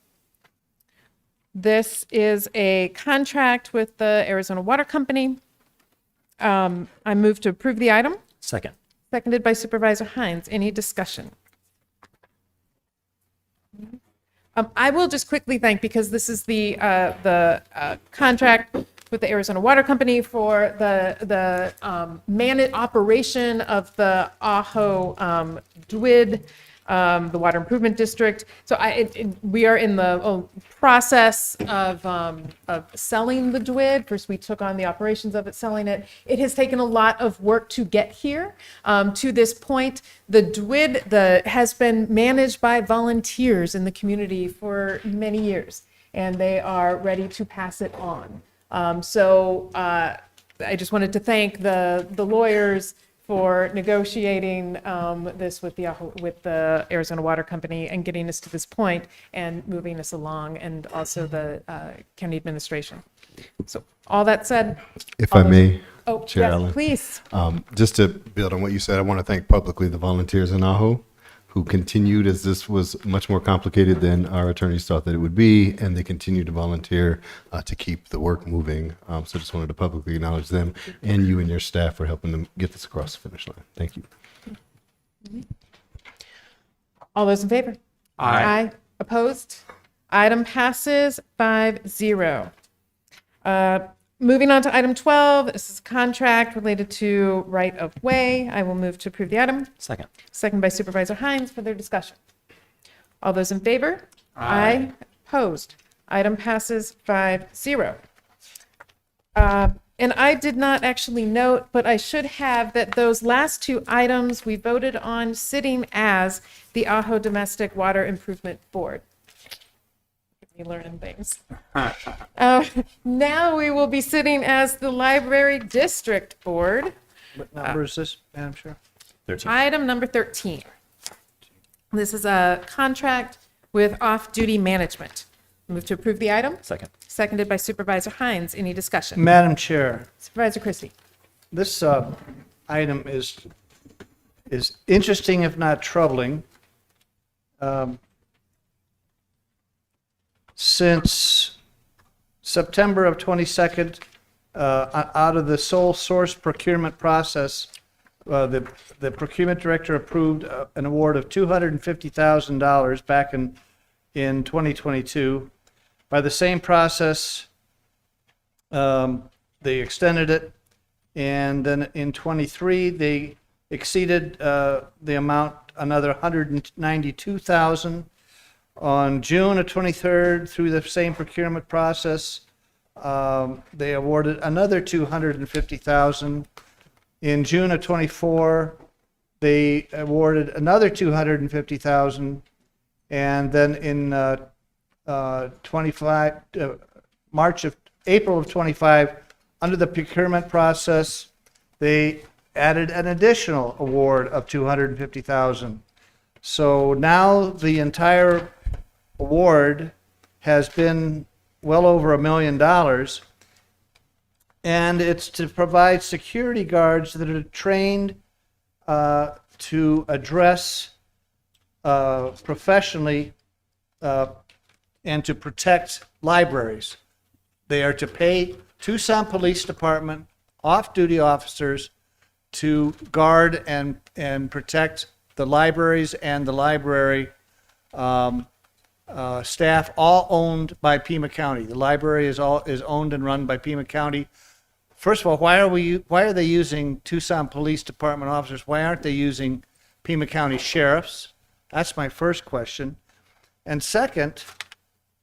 This is a contract with the Arizona Water Company. I move to approve the item.
Second.
Seconded by Supervisor Hines. Any discussion? I will just quickly thank, because this is the contract with the Arizona Water Company for the operation of the Ajo DWID, the Water Improvement District. So we are in the process of selling the DWID. First, we took on the operations of it, selling it. It has taken a lot of work to get here to this point. The DWID has been managed by volunteers in the community for many years, and they are ready to pass it on. I just wanted to thank the lawyers for negotiating this with the Arizona Water Company and getting us to this point and moving us along, and also the county administration. So all that said,
if I may,
yes,
Chair Allen,
please.
Just to build on what you said, I want to thank publicly the volunteers in Ajo who continued, as this was much more complicated than our attorneys thought that it would be, and they continue to volunteer to keep the work moving. So just wanted to publicly acknowledge them and you and your staff for helping them get this across the finish line. Thank you.
All those in favor? Aye. Opposed? Item passes 5-0. Moving on to item 12, this is a contract related to right of way. I will move to approve the item.
Second.
Second by Supervisor Hines for their discussion. All those in favor? Aye. Opposed? Item passes 5-0. And I did not actually note, but I should have, that those last two items we voted on sitting as the Ajo Domestic Water Improvement Board. Learning things. Now we will be sitting as the Library District Board.
What number is this, Madam Chair?
13.
Item number 13. This is a contract with off-duty management. Move to approve the item.
Second.
Seconded by Supervisor Hines. Any discussion?
Madam Chair,
Supervisor Christie.
this item is interesting, if not troubling. Since September of 22nd, out of the sole source procurement process, the procurement director approved an award of $250,000 back in 2022. By the same process, they extended it, and then in 23 they exceeded the amount another $192,000. On June of 23rd, through the same procurement process, they awarded another $250,000. In June of 24, they awarded another $250,000, and then in April of 25, under the procurement process, they added an additional award of $250,000. So now the entire award has been well over $1 million, and it's to provide security guards that are trained to address professionally and to protect libraries. They are to pay Tucson Police Department off-duty officers to guard and protect the libraries and the library staff, all owned by Pima County. The library is owned and run by Pima County. First of all, why are they using Tucson Police Department officers? Why aren't they using Pima County sheriffs? That's my first question. And second,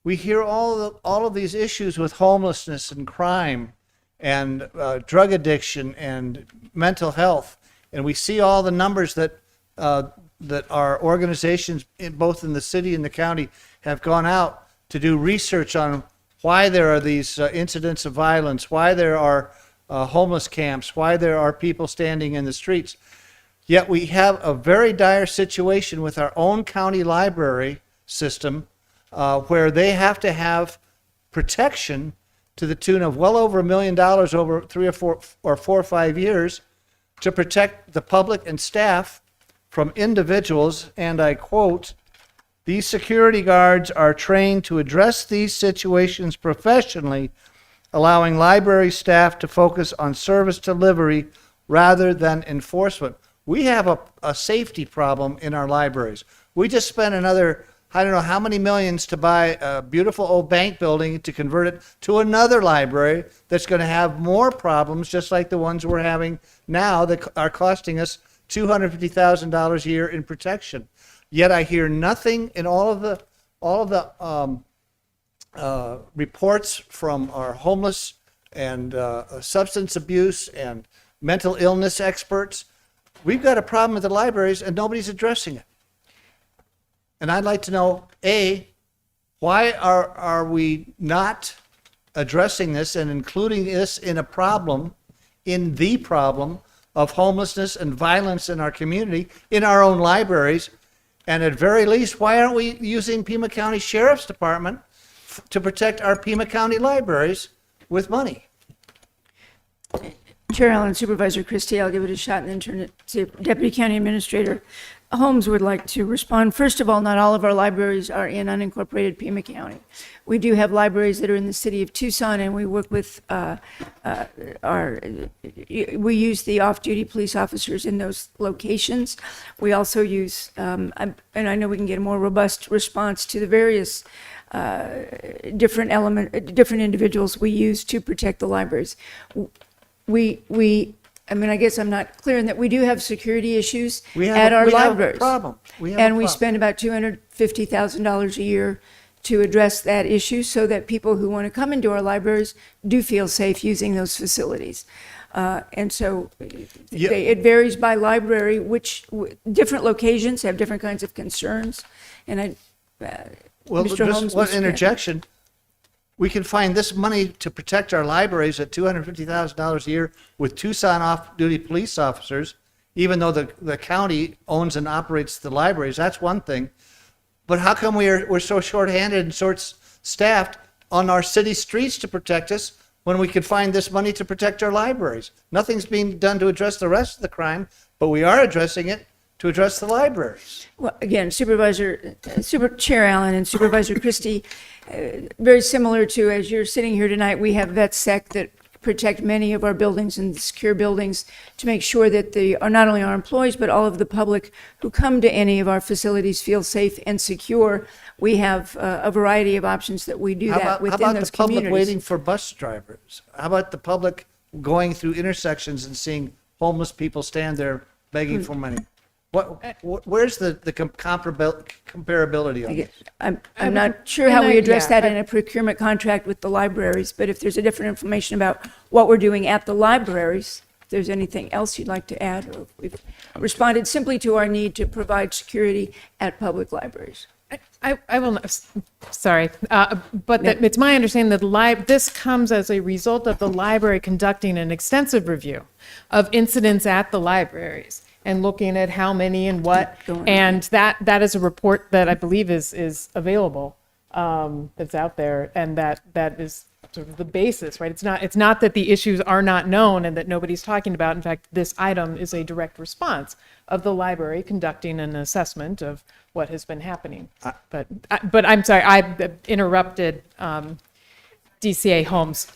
we hear all of these issues with homelessness and crime and drug addiction and mental health, and we see all the numbers that our organizations, both in the city and the county, have gone out to do research on why there are these incidents of violence, why there are homeless camps, why there are people standing in the streets. Yet we have a very dire situation with our own county library system where they have to have protection to the tune of well over $1 million over 3 or 4 or 5 years to protect the public and staff from individuals, and I quote, "These security guards are trained to address these situations professionally, allowing library staff to focus on service delivery rather than enforcement." We have a safety problem in our libraries. We just spent another, I don't know how many millions to buy a beautiful old bank building to convert it to another library that's going to have more problems, just like the ones we're having now that are costing us $250,000 a year in protection. Yet I hear nothing in all of the reports from our homeless and substance abuse and mental illness experts. We've got a problem with the libraries and nobody's addressing it. And I'd like to know, A, why are we not addressing this and including this in the problem of homelessness and violence in our community, in our own libraries? And at very least, why aren't we using Pima County Sheriff's Department to protect our Pima County libraries with money?
Chair Allen, Supervisor Christie, I'll give it a shot and then turn it to Deputy County Administrator Holmes would like to respond. First of all, not all of our libraries are in unincorporated Pima County. We do have libraries that are in the city of Tucson, and we work with we use the off-duty police officers in those locations. We also use, and I know we can get a more robust response to the various different individuals we use to protect the libraries. I mean, I guess I'm not clear in that we do have security issues at our libraries. We spend about $250,000 a year to address that issue so that people who want to come into our libraries do feel safe using those facilities. And so it varies by library, which different locations have different kinds of concerns. And Mr. Holmes,
just one interjection. We can find this money to protect our libraries at $250,000 a year with Tucson off-duty police officers, even though the county owns and operates the libraries. That's one thing. But how come we're so short-handed and short-staffed on our city streets to protect us when we could find this money to protect our libraries? Nothing's being done to address the rest of the crime, but we are addressing it to address the libraries.
Well, again, Chair Allen and Supervisor Christie, very similar to as you're sitting here tonight, we have VetSec that protect many of our buildings and secure buildings to make sure that not only our employees, but all of the public who come to any of our facilities feel safe and secure. We have a variety of options that we do that within those communities.
How about the public waiting for bus drivers? How about the public going through intersections and seeing homeless people stand there begging for money? Where's the comparability on this?
I'm not sure how we address that in a procurement contract with the libraries, but if there's a different information about what we're doing at the libraries, if there's anything else you'd like to add, or if we've responded simply to our need to provide security at public libraries.
I will not, sorry, but it's my understanding that this comes as a result of the library conducting an extensive review of incidents at the libraries and looking at how many and what. And that is a report that I believe is available, that's out there, and that is sort of the basis, right? It's not that the issues are not known and that nobody's talking about. In fact, this item is a direct response of the library conducting an assessment of what has been happening. But I'm sorry, I interrupted DCA Holmes.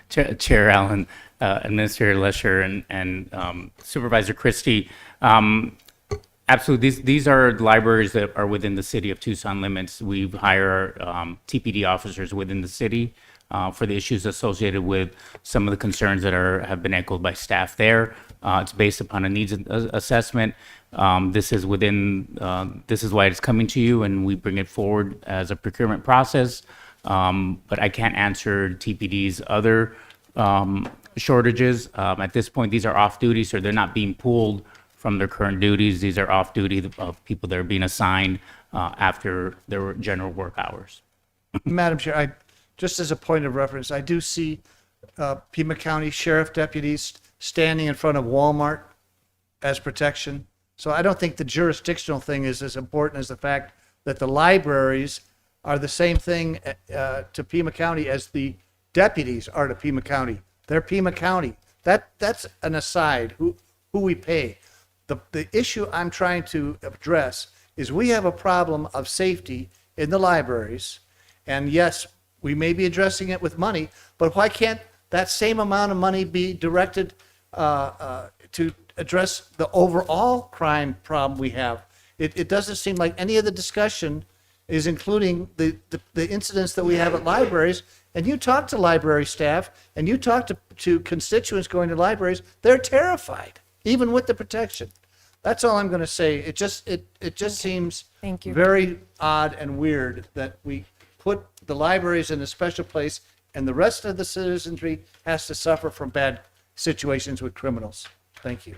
Chair Allen, Administrator Lesher, and Supervisor Christie. Absolutely, these are libraries that are within the city of Tucson limits. We hire TPD officers within the city for the issues associated with some of the concerns that have been echoed by staff there. It's based upon a needs assessment. This is why it's coming to you, and we bring it forward as a procurement process. But I can't answer TPD's other shortages. At this point, these are off duty, so they're not being pulled from their current duties. These are off duty of people that are being assigned after their general work hours.
Madam Chair, just as a point of reference, I do see Pima County Sheriff deputies standing in front of Walmart as protection. So I don't think the jurisdictional thing is as important as the fact that the libraries are the same thing to Pima County as the deputies are to Pima County. They're Pima County. That's an aside, who we pay. The issue I'm trying to address is we have a problem of safety in the libraries. And yes, we may be addressing it with money, but why can't that same amount of money be directed to address the overall crime problem we have? It doesn't seem like any of the discussion is including the incidents that we have at libraries. And you talk to library staff and you talk to constituents going to libraries, they're terrified, even with the protection. That's all I'm going to say. It just seems very odd and weird that we put the libraries in a special place and the rest of the citizenry has to suffer from bad situations with criminals. Thank you.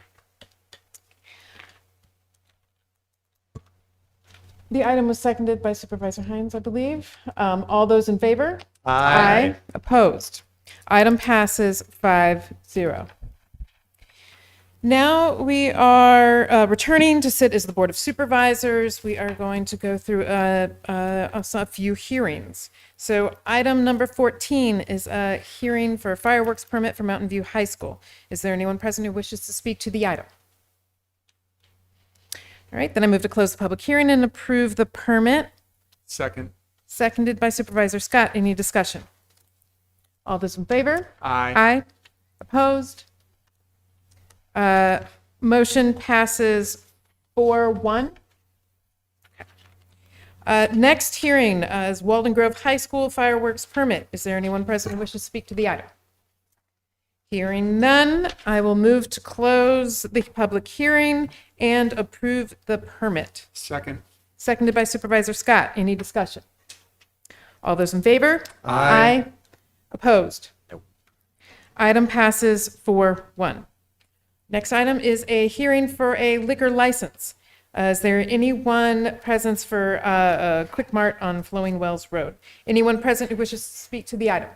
The item was seconded by Supervisor Hines, I believe. All those in favor?
Aye.
Opposed? Item passes 5-0. Now we are returning to sit as the Board of Supervisors. We are going to go through a few hearings. So item number 14 is a hearing for a fireworks permit for Mountain View High School. Is there anyone present who wishes to speak to the item? All right, then I move to close the public hearing and approve the permit.
Second.
Seconded by Supervisor Scott. Any discussion? All those in favor?
Aye.
Aye. Opposed? Motion passes 4-1. Next hearing is Walden Grove High School fireworks permit. Is there anyone present who wishes to speak to the item? Hearing none, I will move to close the public hearing and approve the permit.
Second.
Seconded by Supervisor Scott. Any discussion? All those in favor?
Aye.
Opposed? Nope. Item passes 4-1. Next item is a hearing for a liquor license. Is there anyone present for a Quick Mart on Flowing Wells Road? Anyone present who wishes to speak to the item?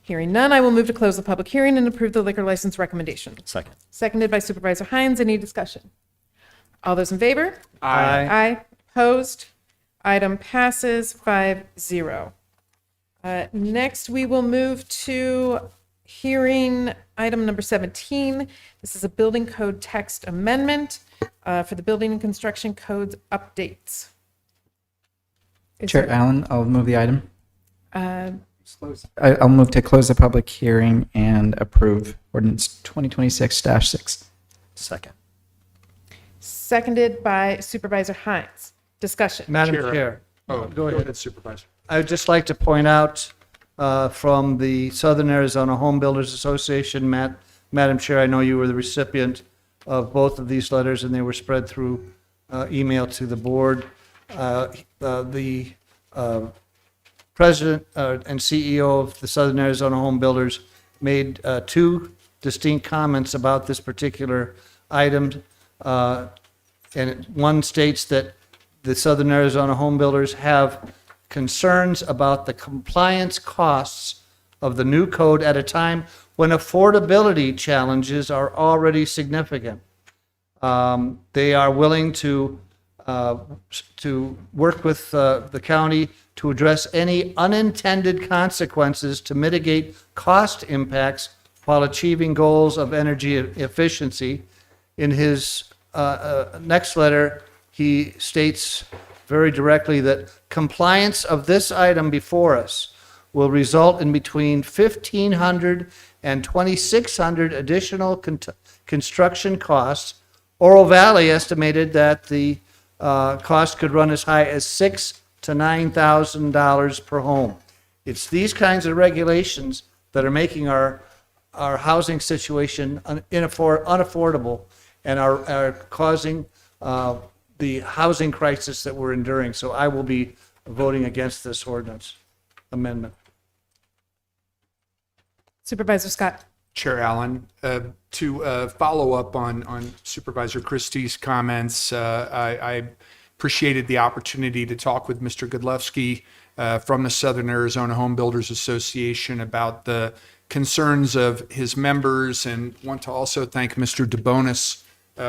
Hearing none, I will move to close the public hearing and approve the liquor license recommendation.
Second.
Seconded by Supervisor Hines. Any discussion? All those in favor?
Aye.
Aye. Opposed? Item passes 5-0. Next, we will move to hearing item number 17. This is a building code text amendment for the building and construction codes updates.
Chair Allen, I'll move the item.
Uh,
I'll move to close the public hearing and approve ordinance 2026-6.
Second.
Seconded by Supervisor Hines. Discussion.
Madam Chair.
Oh, go ahead, Supervisor.
I would just like to point out from the Southern Arizona Home Builders Association, Madam Chair, I know you were the recipient of both of these letters and they were spread through email to the board. The president and CEO of the Southern Arizona Home Builders made two distinct comments about this particular item. And one states that the Southern Arizona Home Builders have concerns about the compliance costs of the new code at a time when affordability challenges are already significant. They are willing to work with the county to address any unintended consequences to mitigate cost impacts while achieving goals of energy efficiency. In his next letter, he states very directly that compliance of this item before us will result in between 1,500 and 2,600 additional construction costs. Oro Valley estimated that the cost could run as high as $6,000 to $9,000 per home. It's these kinds of regulations that are making our housing situation unaffordable and are causing the housing crisis that we're enduring. So I will be voting against this ordinance amendment.
Supervisor Scott.
Chair Allen, to follow up on Supervisor Christie's comments, I appreciated the opportunity to talk with Mr. Godlewski from the Southern Arizona Home Builders Association about the concerns of his members, and want to also thank Mr. DeBonis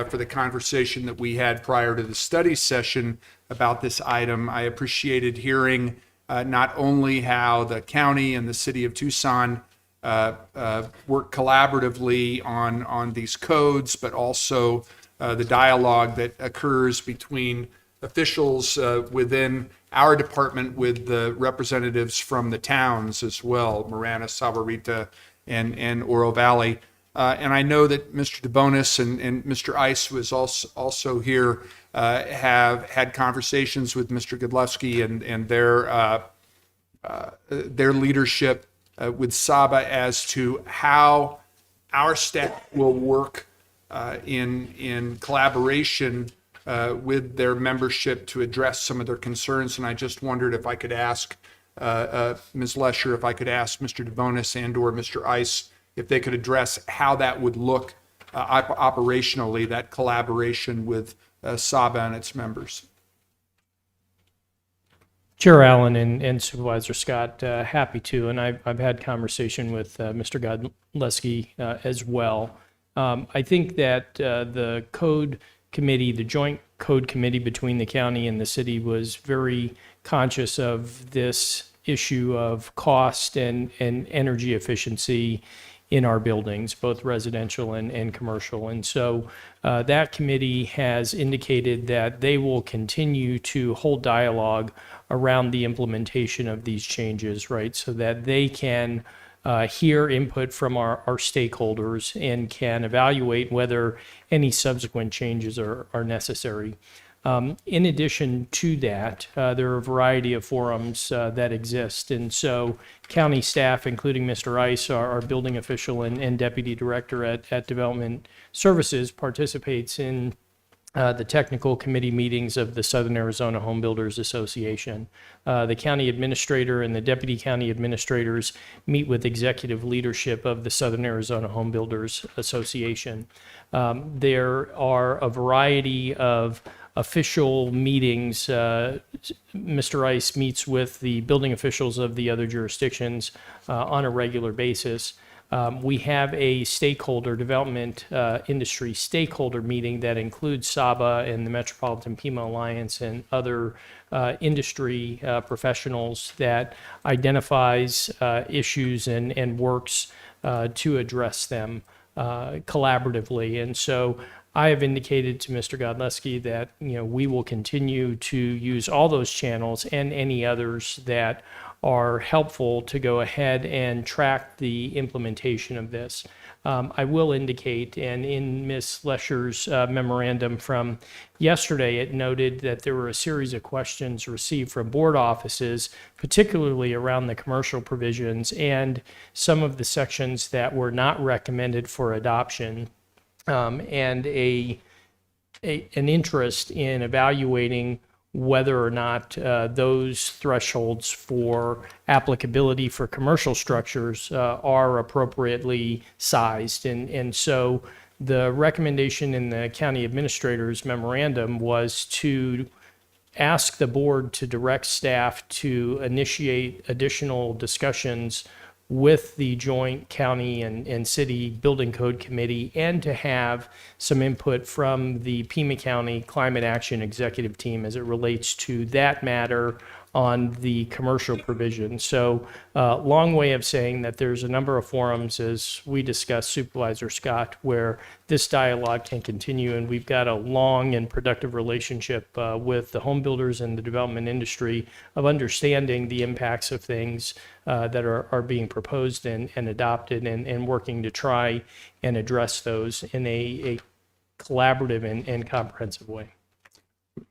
for the conversation that we had prior to the study session about this item. I appreciated hearing not only how the county and the city of Tucson work collaboratively on these codes, but also the dialogue that occurs between officials within our department with the representatives from the towns as well, Marana, Sabarita, and Oro Valley. And I know that Mr. DeBonis and Mr. Ice was also here, have had conversations with Mr. Godlewski and their leadership with Saba as to how our staff will work in collaboration with their membership to address some of their concerns. And I just wondered if I could ask Ms. Lesher, if I could ask Mr. DeBonis and or Mr. Ice if they could address how that would look operationally, that collaboration with Saba and its members.
Chair Allen and Supervisor Scott, happy to, and I've had conversation with Mr. Godlewski as well. I think that the code committee, the joint code committee between the county and the city, was very conscious of this issue of cost and energy efficiency in our buildings, both residential and commercial. And so that committee has indicated that they will continue to hold dialogue around the implementation of these changes, right? So that they can hear input from our stakeholders and can evaluate whether any subsequent changes are necessary. In addition to that, there are a variety of forums that exist. And so county staff, including Mr. Ice, our building official and deputy director at Development Services, participates in the technical committee meetings of the Southern Arizona Home Builders Association. The county administrator and the deputy county administrators meet with executive leadership of the Southern Arizona Home Builders Association. There are a variety of official meetings. Mr. Ice meets with the building officials of the other jurisdictions on a regular basis. We have a stakeholder development industry stakeholder meeting that includes Saba and the Metropolitan Pima Alliance and other industry professionals that identifies issues and works to address them collaboratively. And so I have indicated to Mr. Godlewski that we will continue to use all those channels and any others that are helpful to go ahead and track the implementation of this. I will indicate, and in Ms. Lesher's memorandum from yesterday, it noted that there were a series of questions received from board offices, particularly around the commercial provisions and some of the sections that were not recommended for adoption, and an interest in evaluating whether or not those thresholds for applicability for commercial structures are appropriately sized. And so the recommendation in the county administrator's memorandum was to ask the board to direct staff to initiate additional discussions with the joint county and city building code committee, and to have some input from the Pima County Climate Action Executive Team as it relates to that matter on the commercial provision. So long way of saying that there's a number of forums, as we discussed, Supervisor Scott, where this dialogue can continue, and we've got a long and productive relationship with the home builders and the development industry of understanding the impacts of things that are being proposed and adopted, and working to try and address those in a collaborative and comprehensive way.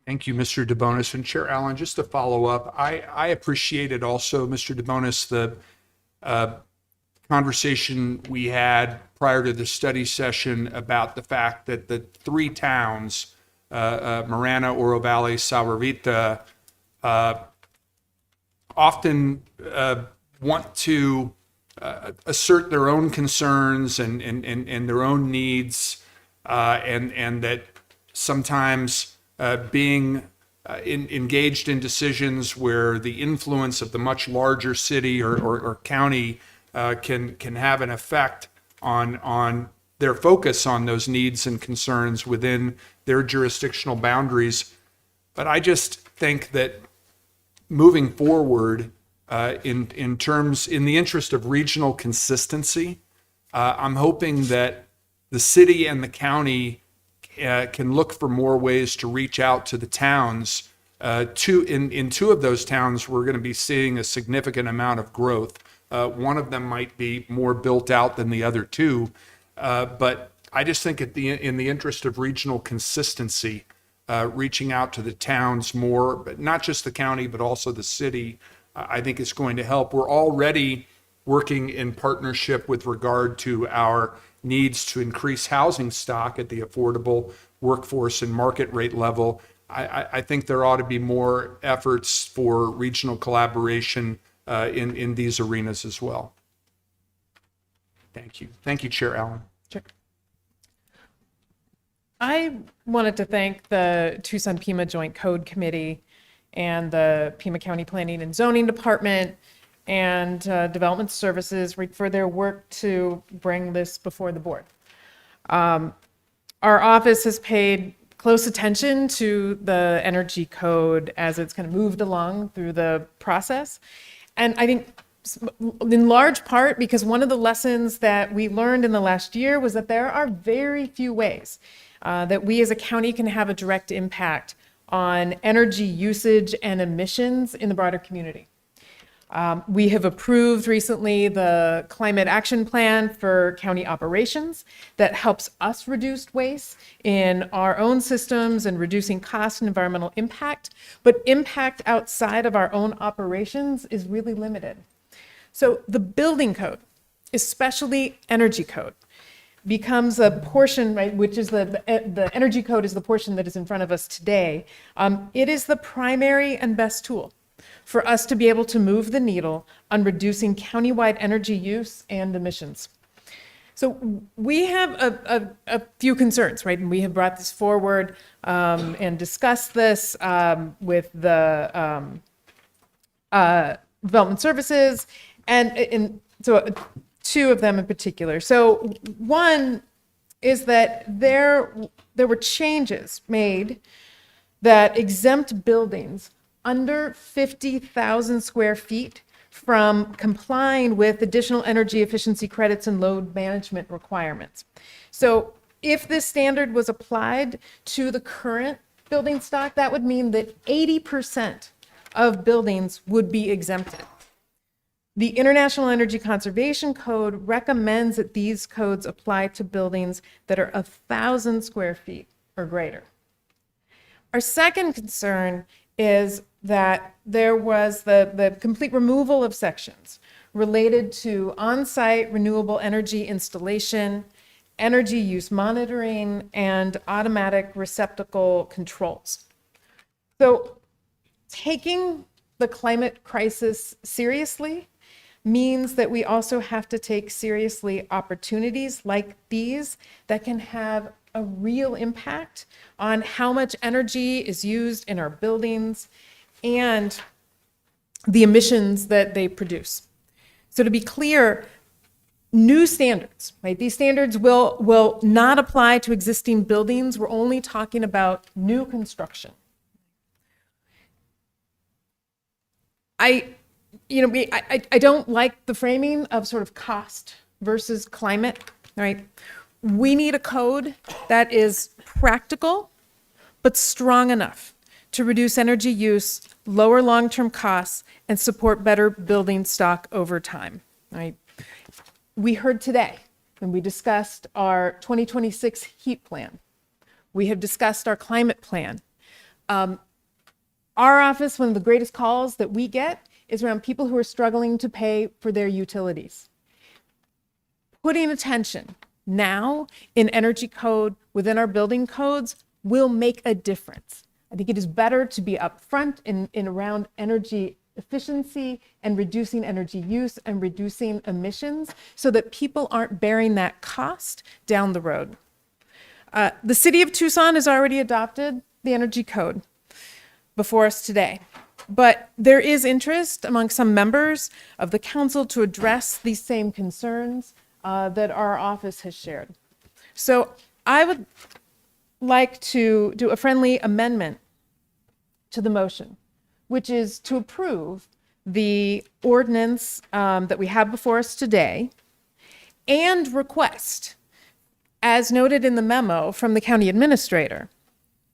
Thank you, Mr. DeBonis. And Chair Allen, just to follow up, I appreciated also, Mr. DeBonis, the conversation we had prior to the study session about the fact that the three towns, Marana, Oro Valley, Sahuarita, often want to assert their own concerns and their own needs, and that sometimes being engaged in decisions where the influence of the much larger city or county can have an effect on their focus on those needs and concerns within their jurisdictional boundaries. But I just think that moving forward in the interest of regional consistency, I'm hoping that the city and the county can look for more ways to reach out to the towns. In two of those towns, we're going to be seeing a significant amount of growth. One of them might be more built out than the other two, but I just think in the interest of regional consistency, reaching out to the towns more, but not just the county, but also the city, I think is going to help. We're already working in partnership with regard to our needs to increase housing stock at the affordable workforce and market rate level. I think there ought to be more efforts for regional collaboration in these arenas as well. Thank you. Thank you, Chair Allen.
Sure. I wanted to thank the Tucson Pima Joint Code Committee and the Pima County Planning and Zoning Department and Development Services for their work to bring this before the board. Our office has paid close attention to the energy code as it's kind of moved along through the process. And I think in large part because one of the lessons that we learned in the last year was that there are very few ways that we as a county can have a direct impact on energy usage and emissions in the broader community. We have approved recently the Climate Action Plan for county operations that helps us reduce waste in our own systems and reducing cost and environmental impact, but impact outside of our own operations is really limited. So the building code, especially energy code, becomes a portion, right, which is the energy code is the portion that is in front of us today. It is the primary and best tool for us to be able to move the needle on reducing countywide energy use and emissions. So we have a few concerns, right? And we have brought this forward and discussed this with the Development Services and so two of them in particular. So one is that there were changes made that exempt buildings under 50,000 square feet from complying with additional energy efficiency credits and load management requirements. So if this standard was applied to the current building stock, that would mean that 80% of buildings would be exempted. The International Energy Conservation Code recommends that these codes apply to buildings that are 1,000 square feet or greater. Our second concern is that there was the complete removal of sections related to on-site renewable energy installation, energy use monitoring, and automatic receptacle controls. So taking the climate crisis seriously means that we also have to take seriously opportunities like these that can have a real impact on how much energy is used in our buildings and the emissions that they produce. So to be clear, new standards, right? These standards will not apply to existing buildings. We're only talking about new construction. I don't like the framing of sort of cost versus climate, right? We need a code that is practical, but strong enough to reduce energy use, lower long-term costs, and support better building stock over time, right? We heard today when we discussed our 2026 heat plan. We have discussed our climate plan. Our office, one of the greatest calls that we get is around people who are struggling to pay for their utilities. Putting attention now in energy code within our building codes will make a difference. I think it is better to be upfront in around energy efficiency and reducing energy use and reducing emissions so that people aren't bearing that cost down the road. The city of Tucson has already adopted the energy code before us today, but there is interest among some members of the council to address these same concerns that our office has shared. So I would like to do a friendly amendment to the motion, which is to approve the ordinance that we have before us today and request, as noted in the memo from the county administrator,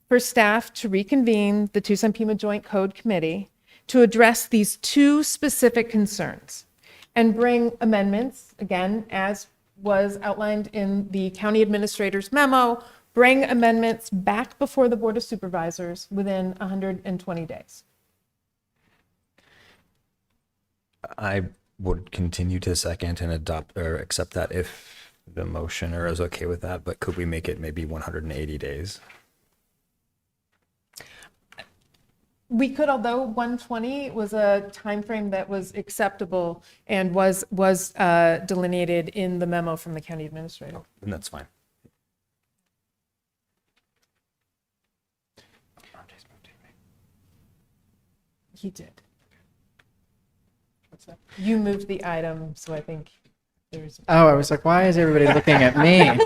for staff to reconvene the Tucson-Pima Joint Code Committee to address these two specific concerns and bring amendments, again, as was outlined in the county administrator's memo, bring amendments back before the Board of Supervisors within 120 days.
I would continue to second and adopt or accept that if the motioner is okay with that, but could we make it maybe 180 days?
We could, although 120 was a time frame that was acceptable and was delineated in the memo from the county administrator.
And that's fine.
He did. What's that? You moved the item, so I think there's.
Oh, I was like, why is everybody looking at me?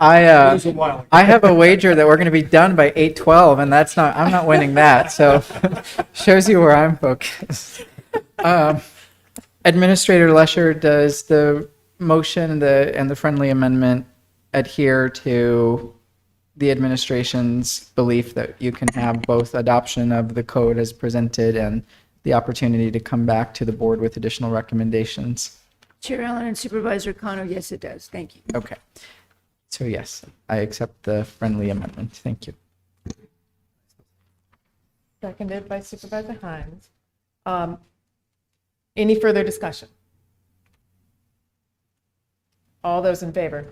I have a wager that we're going to be done by 8:12, and I'm not winning that. So shows you where I'm focused. Administrator Lesher, does the motion and the friendly amendment adhere to the administration's belief that you can have both adoption of the code as presented and the opportunity to come back to the board with additional recommendations?
Chair Allen and Supervisor Cano, yes, it does. Thank you.
Okay. So yes, I accept the friendly amendment. Thank you.
Seconded by Supervisor Hines. Any further discussion? All those in favor?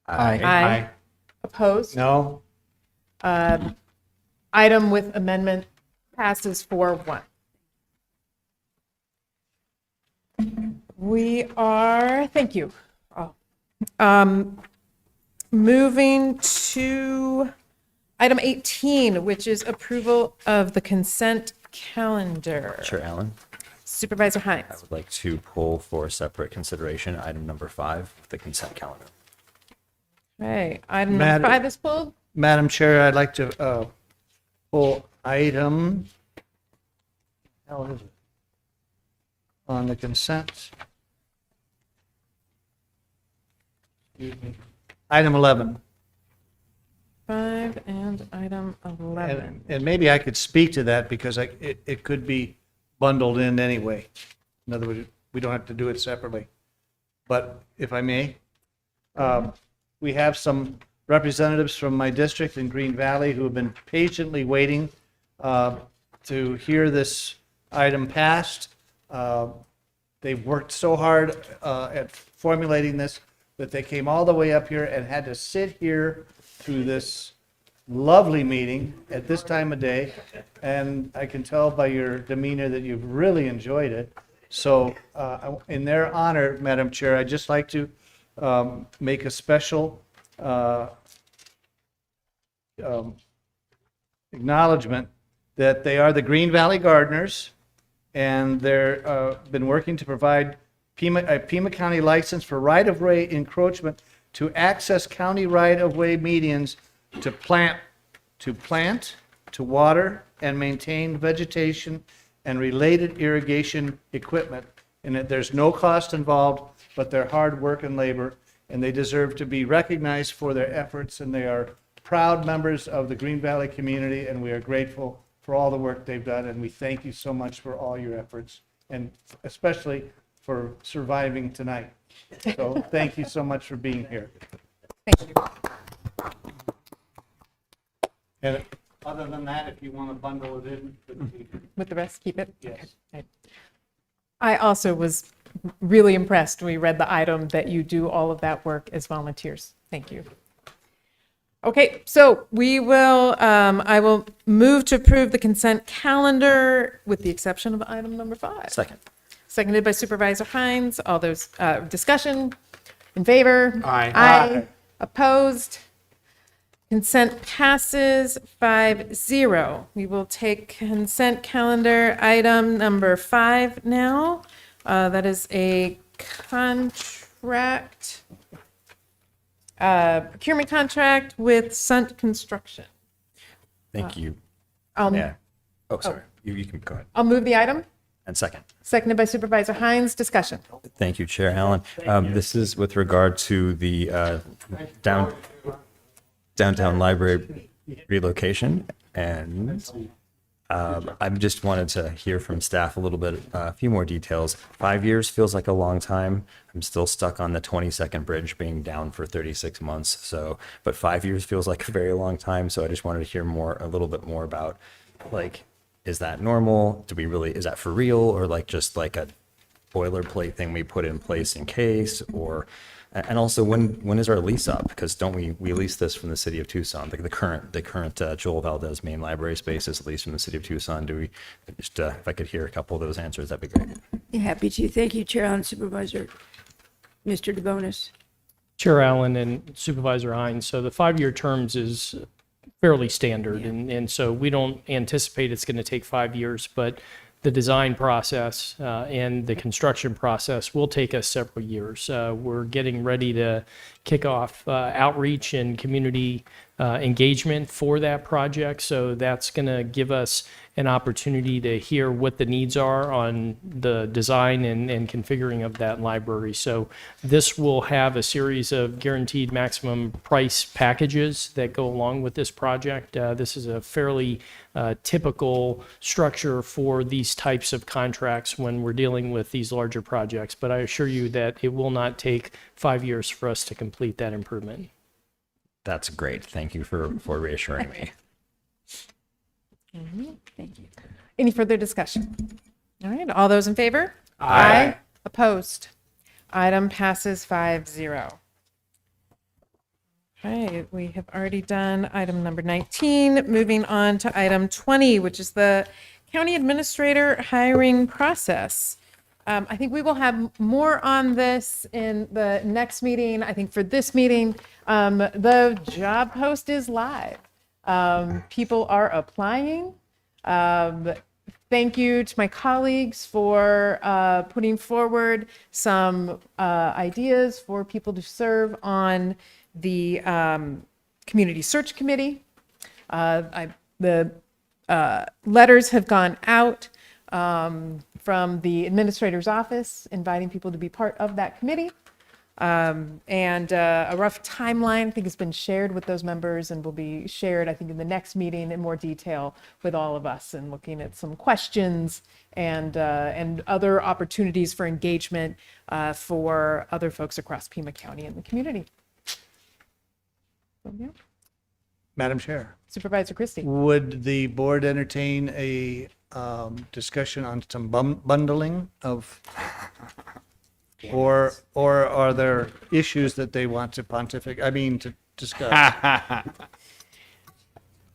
Aye.
Aye. Opposed?
No.
Item with amendment passes 4-1. We are, thank you. Moving to item 18, which is approval of the consent calendar.
Chair Allen,
Supervisor Hines.
I would like to pull for separate consideration item number 5, the consent calendar.
Okay, item number 5 is pulled.
Madam Chair, I'd like to pull item, how is it? On the consent. Excuse me. Item 11.
5 and item 11.
And maybe I could speak to that because it could be bundled in anyway. In other words, we don't have to do it separately. But if I may, we have some representatives from my district in Green Valley who have been patiently waiting to hear this item passed. They worked so hard at formulating this that they came all the way up here and had to sit here through this lovely meeting at this time of day. And I can tell by your demeanor that you've really enjoyed it. So in their honor, Madam Chair, I'd just like to make a special acknowledgement that they are the Green Valley Gardeners, and they're been working to provide Pima County license for right-of-way encroachment to access county right-of-way medians to plant, to water, and maintain vegetation and related irrigation equipment. And that there's no cost involved, but their hard work and labor, and they deserve to be recognized for their efforts, and they are proud members of the Green Valley community, and we are grateful for all the work they've done, and we thank you so much for all your efforts, and especially for surviving tonight. So thank you so much for being here.
Thank you.
And other than that, if you want to bundle it in.
With the rest, keep it?
Yes.
Okay. I also was really impressed when we read the item that you do all of that work as volunteers. Thank you. Okay, so I will move to approve the consent calendar with the exception of item number 5.
Second.
Seconded by Supervisor Hines. All those, discussion in favor?
Aye.
Aye. Opposed? Consent passes 5-0. We will take consent calendar item number 5 now. That is a contract, procurement contract with Sunt Construction.
Thank you.
I'll-
Yeah. Oh, sorry. You can go ahead.
I'll move the item.
And second.
Seconded by Supervisor Hines. Discussion.
Thank you, Chair Allen. This is with regard to the downtown library relocation, and I just wanted to hear from staff a little bit, a few more details. 5 years feels like a long time. I'm still stuck on the 22nd Bridge being down for 36 months. So, but 5 years feels like a very long time. So I just wanted to hear a little bit more about, like, is that normal? Is that for real, or like just like a boilerplate thing we put in place in case, or? And also, when is our lease up? Because don't we lease this from the city of Tucson? The current Joel Valdez main library space is leased from the city of Tucson. Do we just if I could hear a couple of those answers, that'd be great.
Yeah, happy to. Thank you, Chair and Supervisor. Mr. DeBonis.
Chair Allen and Supervisor Hines. So the 5-year terms is fairly standard, and so we don't anticipate it's going to take 5 years, but the design process and the construction process will take us several years. We're getting ready to kick off outreach and community engagement for that project. So that's going to give us an opportunity to hear what the needs are on the design and configuring of that library. So this will have a series of guaranteed maximum price packages that go along with this project. This is a fairly typical structure for these types of contracts when we're dealing with these larger projects. But I assure you that it will not take 5 years for us to complete that improvement.
That's great. Thank you for reassuring me.
Thank you.
Any further discussion? All right, all those in favor?
Aye.
Opposed? Item passes 5-0. Okay, we have already done item number 19. Moving on to item 20, which is the county administrator hiring process. I think we will have more on this in the next meeting. I think for this meeting, the job post is live. People are applying. Thank you to my colleagues for putting forward some ideas for people to serve on the Community Search Committee. The letters have gone out from the administrator's office inviting people to be part of that committee. And a rough timeline, I think, has been shared with those members and will be shared, I think, in the next meeting in more detail with all of us, and looking at some questions and other opportunities for engagement for other folks across Pima County and the community. So, yeah.
Madam Chair.
Supervisor Christie.
Would the board entertain a discussion on some bundling of, or are there issues that they want to to discuss?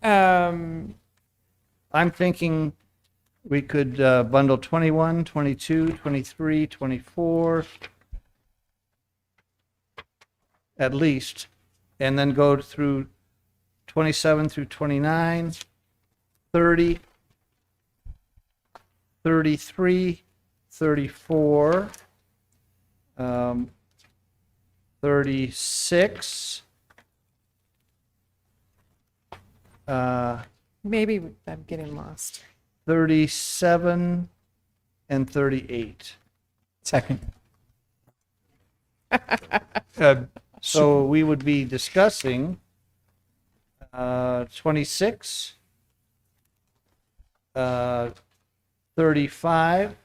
I'm thinking we could bundle 21, 22, 23, 24, at least, and then go through 27 through 29, 30, 33, 34, 36.
Maybe I'm getting lost.
37 and 38.
Second.
So we would be discussing 26, 35,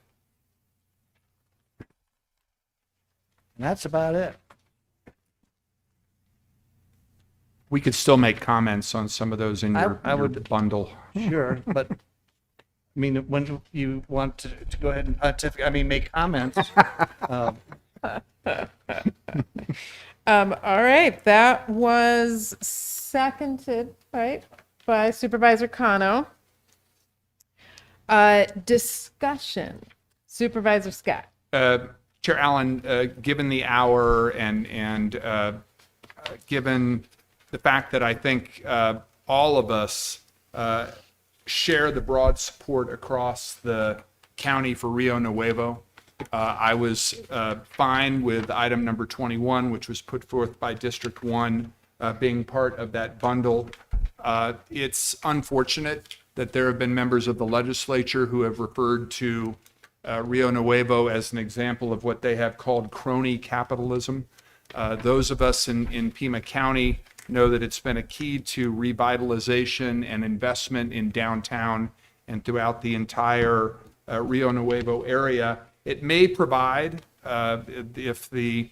and that's about it.
We could still make comments on some of those in your,
I
your
would-
bundle.
Sure, but I mean, when you want to go ahead and pontificate, I mean, make comments.
All right, that was seconded, right, by Supervisor Kano. Discussion, Supervisor Scott.
Chair Allen, given the hour and given the fact that I think all of us share the broad support across the county for Rio Nuevo, I was fine with item number 21, which was put forth by District 1, being part of that bundle. It's unfortunate that there have been members of the legislature who have referred to Rio Nuevo as an example of what they have called crony capitalism. Those of us in Pima County know that it's been a key to revitalization and investment in downtown and throughout the entire Rio Nuevo area. It may provide, if the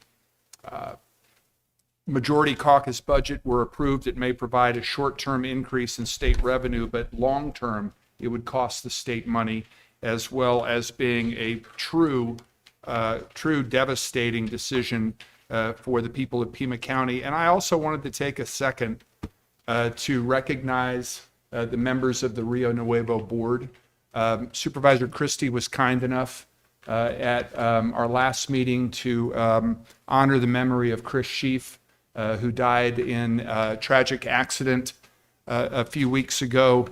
majority caucus budget were approved, it may provide a short-term increase in state revenue, but long-term, it would cost the state money, as well as being a true devastating decision for the people of Pima County. And I also wanted to take a second to recognize the members of the Rio Nuevo board. Supervisor Christie was kind enough at our last meeting to honor the memory of Chris Schief, who died in a tragic accident a few weeks ago.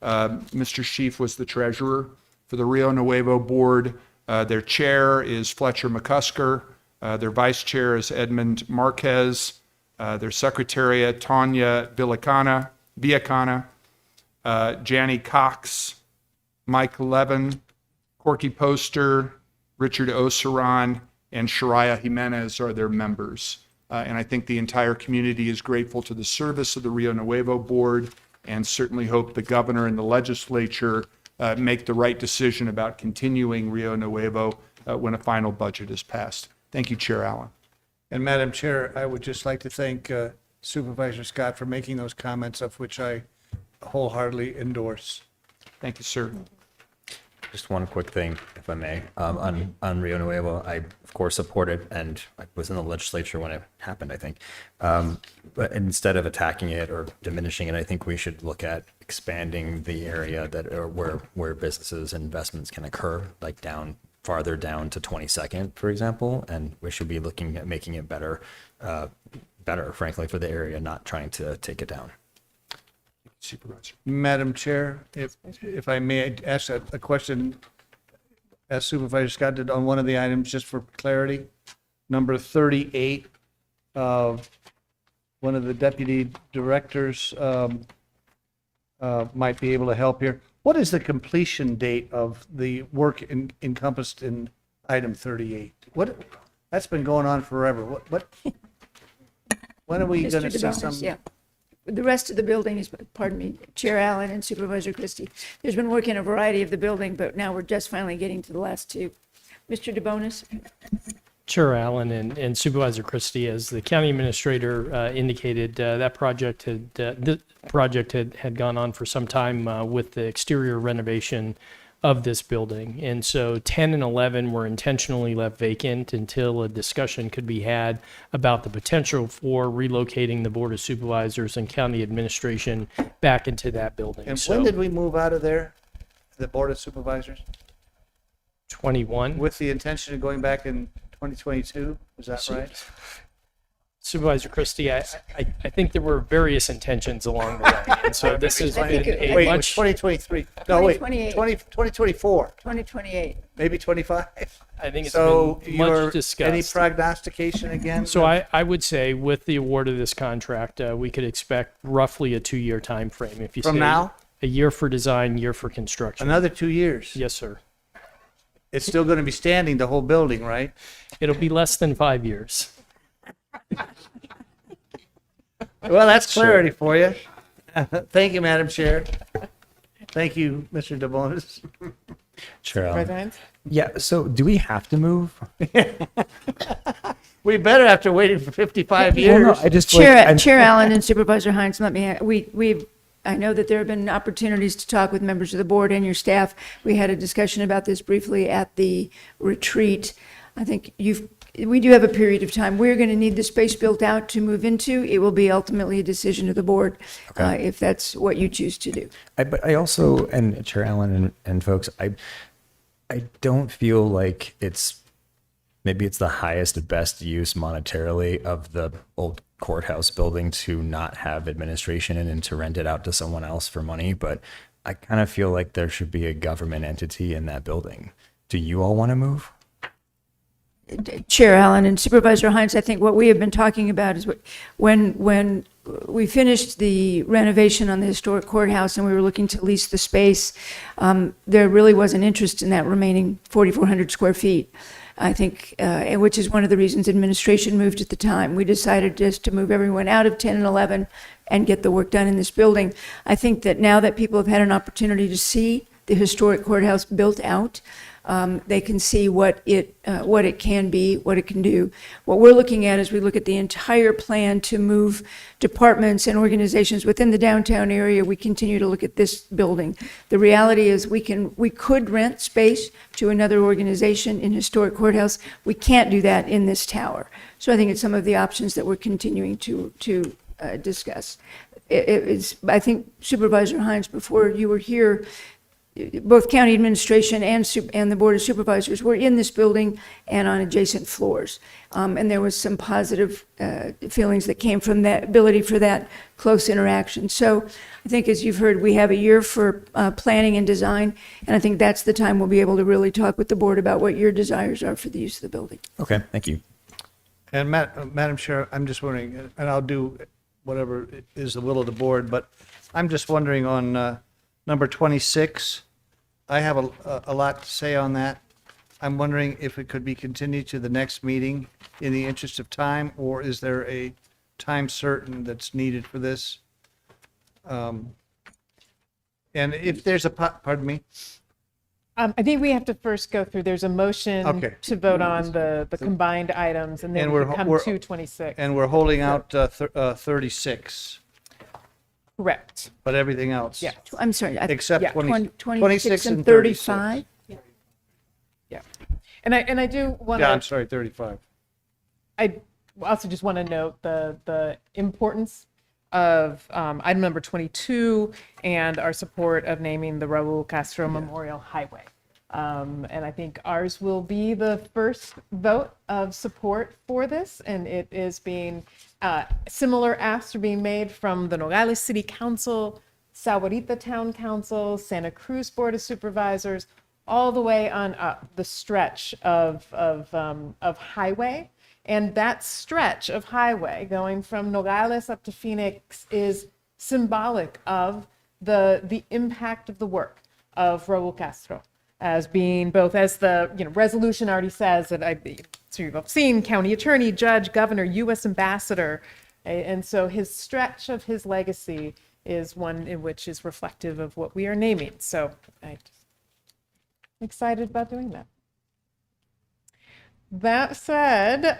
Mr. Schief was the treasurer for the Rio Nuevo board. Their chair is Fletcher McCusker. Their vice chair is Edmund Marquez. Their secretariat, Tanya Villacana, Janie Cox, Mike Levin, Corky Poster, Richard Oseron, and Shariah Jimenez are their members. And I think the entire community is grateful to the service of the Rio Nuevo board and certainly hope the governor and the legislature make the right decision about continuing Rio Nuevo when a final budget is passed. Thank you, Chair Allen.
And Madam Chair, I would just like to thank Supervisor Scott for making those comments, of which I wholeheartedly endorse.
Thank you, sir.
Just one quick thing, if I may, on Rio Nuevo. I, of course, support it, and I was in the legislature when it happened, I think. But instead of attacking it or diminishing it, I think we should look at expanding the area that where businesses and investments can occur, like farther down to 22nd, for example, and we should be looking at making it better, frankly, for the area, not trying to take it down.
Supervisor.
Madam Chair, if I may ask a question, as Supervisor Scott did on one of the items, just for clarity, number 38, one of the deputy directors might be able to help here. What is the completion date of the work encompassed in item 38? That's been going on forever. When are we going to see
Mr.
some?
DeBonis, yeah. The rest of the building is, pardon me, Chair Allen and Supervisor Christie. There's been work in a variety of the building, but now we're just finally getting to the last two. Mr. DeBonis?
Chair Allen and Supervisor Christie, as the county administrator indicated, that project had gone on for some time with the exterior renovation of this building. And so 10 and 11 were intentionally left vacant until a discussion could be had about the potential for relocating the Board of Supervisors and county administration back into that building.
And
So
when did we move out of there, the Board of Supervisors?
21.
With the intention of going back in 2022, is that right?
Supervisor Christie, I think there were various intentions along the way. And so this has been a
Wait,
much...
2023. No, wait,
2028.
2024.
2028.
Maybe 25.
I think it's
So
been much
any
discussed.
prognostication again?
So I would say with the award of this contract, we could expect roughly a 2-year time frame. If you
From
say
now?
a year for design, year for construction.
Another 2 years?
Yes, sir.
It's still going to be standing, the whole building, right?
It'll be less than 5 years.
Well, that's clarity for you. Thank you, Madam Chair. Thank you, Mr. DeBonis.
Chair Allen.
President?
Yeah, so do we have to move?
We better after waiting for 55
Well,
years.
no, I just
Chair Allen and Supervisor Hines, I know that there have been opportunities to talk with members of the board and your staff. We had a discussion about this briefly at the retreat. I think we do have a period of time. We're going to need the space built out to move into. It will be ultimately a decision of the board if that's what you choose to do.
But I also, and Chair Allen and folks, I don't feel like maybe it's the highest, best use monetarily of the old courthouse building to not have administration in and to rent it out to someone else for money. But I kind of feel like there should be a government entity in that building. Do you all want to move?
Chair Allen and Supervisor Hines, I think what we have been talking about is when we finished the renovation on the historic courthouse and we were looking to lease the space, there really was an interest in that remaining 4,400 square feet. I think, which is one of the reasons administration moved at the time. We decided just to move everyone out of 10 and 11 and get the work done in this building. I think that now that people have had an opportunity to see the historic courthouse built out, they can see what it can be, what it can do. What we're looking at is we look at the entire plan to move departments and organizations within the downtown area. We continue to look at this building. The reality is we could rent space to another organization in historic courthouse. We can't do that in this tower. So I think it's some of the options that we're continuing to discuss. I think Supervisor Hines, before you were here, both county administration and the Board of Supervisors were in this building and on adjacent floors. And there was some positive feelings that came from that ability for that close interaction. So I think, as you've heard, we have a year for planning and design, and I think that's the time we'll be able to really talk with the board about what your desires are for the use of the building.
Okay, thank you.
And Madam Chair, I'm just wondering, and I'll do whatever is the will of the board, but I'm just wondering on number 26, I have a lot to say on that. I'm wondering if it could be continued to the next meeting in the interest of time, or is there a time certain that's needed for this? And if there's pardon me?
I think we have to first go through, there's a motion to vote on the combined items, and then we come to 26.
And we're holding out 36.
Correct.
But everything else?
Yeah.
I'm sorry.
Except
26 and 35?
Yeah. And I do want to...
Yeah, I'm sorry, 35.
I also just want to note the importance of item number 22 and our support of naming the Raul Castro Memorial Highway. And I think ours will be the first vote of support for this, and it is being similar asks are being made from the Nogales City Council, Sahuarita Town Council, Santa Cruz Board of Supervisors, all the way on up the stretch of highway. And that stretch of highway going from Nogales up to Phoenix is symbolic of the impact of the work of Raul Castro, as being both, as the resolution already says, that so you've seen county attorney, judge, governor, U.S. ambassador. And so his stretch of his legacy is one in which is reflective of what we are naming. So I'm excited about doing that. That said,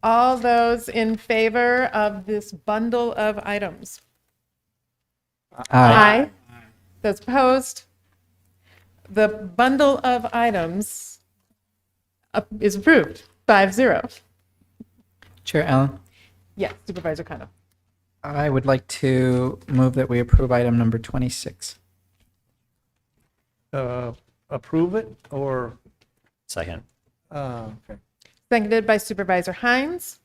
all those in favor of this bundle of items? Aye. Those opposed? The bundle of items is approved, 5-0.
Chair Allen,
Yes, Supervisor Kano.
I would like to move that we approve item number 26.
Approve it or?
Second.
Okay.
Seconded by Supervisor Hines.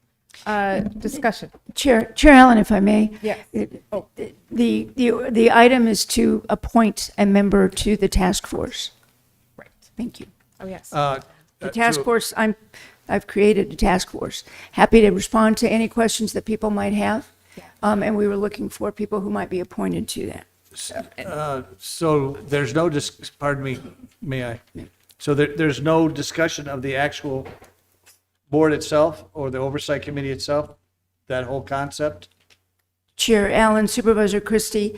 Discussion.
Chair Allen, if I may.
Yes.
The item is to appoint a member to the task force.
Right.
Thank you.
Oh, yes.
The task force, I've created a task force. Happy to respond to any questions that people might have. And we were looking for people who might be appointed to that.
So there's no, pardon me, may I? So there's no discussion of the actual board itself or the oversight committee itself, that whole concept?
Chair Allen, Supervisor Christie,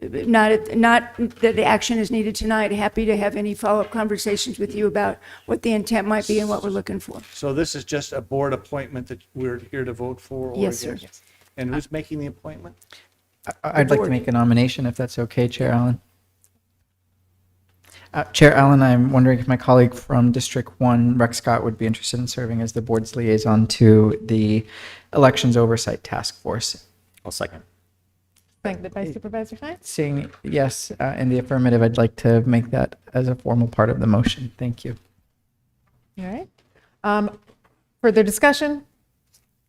not that the action is needed tonight. Happy to have any follow-up conversations with you about what the intent might be and what we're looking for.
So this is just a board appointment that we're here to vote for? Or
Yes, sir.
against? And who's making the appointment?
I'd like to make a nomination if that's okay, Chair Allen. Chair Allen, I'm wondering if my colleague from District 1, Rex Scott, would be interested in serving as the board's liaison to the Elections Oversight Task Force.
I'll second.
Seconded by Supervisor Hines.
Seeing yes in the affirmative, I'd like to make that as a formal part of the motion. Thank you.
All right. Further discussion?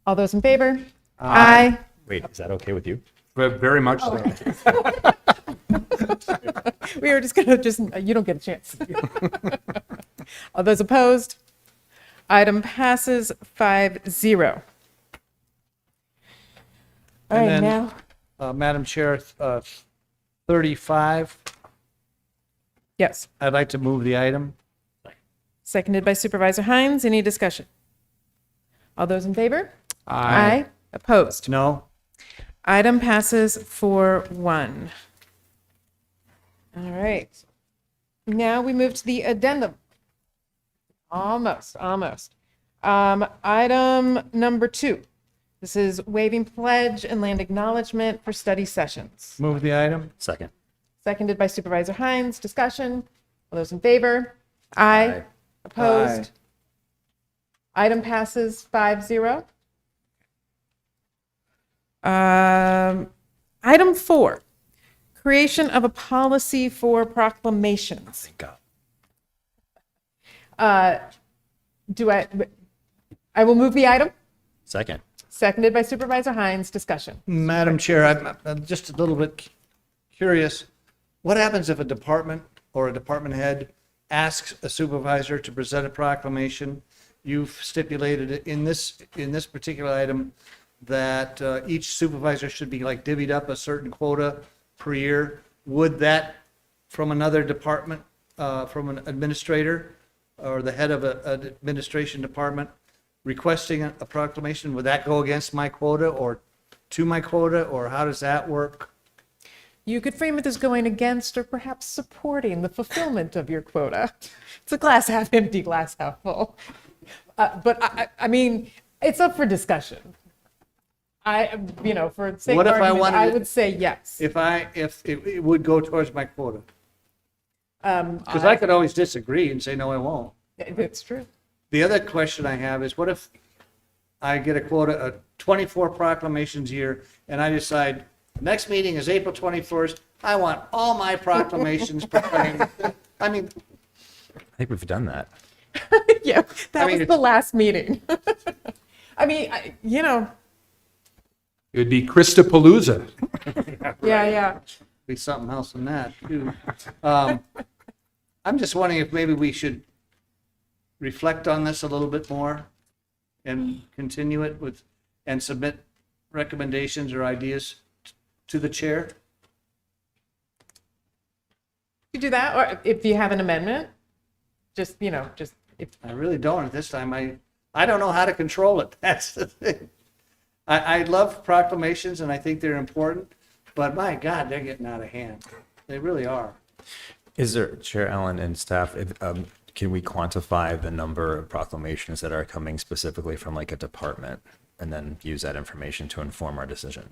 All those in favor? Aye.
Wait, is that okay with you?
Very much so.
We were just gonna you don't get a chance. All those opposed? Item passes 5-0. All right,
And
now,
then, Madam Chair, 35,
yes,
I'd like to move the item.
seconded by Supervisor Hines. Any discussion? All those in favor?
Aye.
Opposed?
No?
Item passes 4-1. All right. Now we move to the addendum. Almost. Item number 2. This is waiving pledge and land acknowledgement for study sessions.
Move the item?
Second.
Seconded by Supervisor Hines. Discussion. All those in favor? Aye. Opposed? Item passes 5-0. Item 4, creation of a policy for proclamations.
Thank God.
I will move the item.
Second.
Seconded by Supervisor Hines. Discussion.
Madam Chair, I'm just a little bit curious. What happens if a department or a department head asks a supervisor to present a proclamation? You've stipulated it in this particular item that each supervisor should be like divvied up a certain quota per year. Would that, from another department, from an administrator or the head of an administration department requesting a proclamation, would that go against my quota or to my quota, or how does that work?
You could frame it as going against or perhaps supporting the fulfillment of your quota. It's a glass half empty, glass half full. But I mean, it's up for discussion. For sake
What
of
if I
argument,
wanted
I
it-
would say yes.
If it would go towards my quota? Because I could always disagree and say, no, I won't.
It's true.
The other question I have is, what if I get a quota of 24 proclamations a year, and I decide, next meeting is April 21st, I want all my proclamations proclaimed. I mean,
I think we've done that.
Yeah, that was the last meeting. I mean,
It would be Christopalooza.
Yeah.
Be something else than that, too. I'm just wondering if maybe we should reflect on this a little bit more and continue it and submit recommendations or ideas to the chair.
You do that, or if you have an amendment, just if
I really don't at this time. I don't know how to control it. That's the thing. I love proclamations and I think they're important, but my God, they're getting out of hand. They really are.
Is there, Chair Allen and staff, can we quantify the number of proclamations that are coming specifically from like a department and then use that information to inform our decision?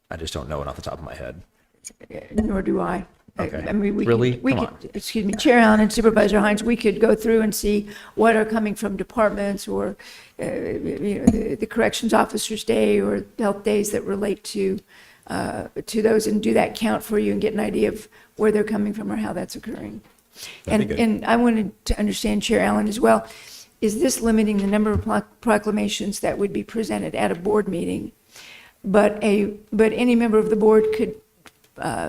I just don't know it off the top of my head.
Nor do I.
Okay.
I mean, we
Really?
could,
Come on.
excuse me, Chair Allen and Supervisor Hines, we could go through and see what are coming from departments or, the corrections officers' day or health days that relate to those, and do that count for you and get an idea of where they're coming from or how that's occurring.
That'd be good.
And I wanted to understand, Chair Allen, as well, is this limiting the number of proclamations that would be presented at a board meeting? But any member of the board could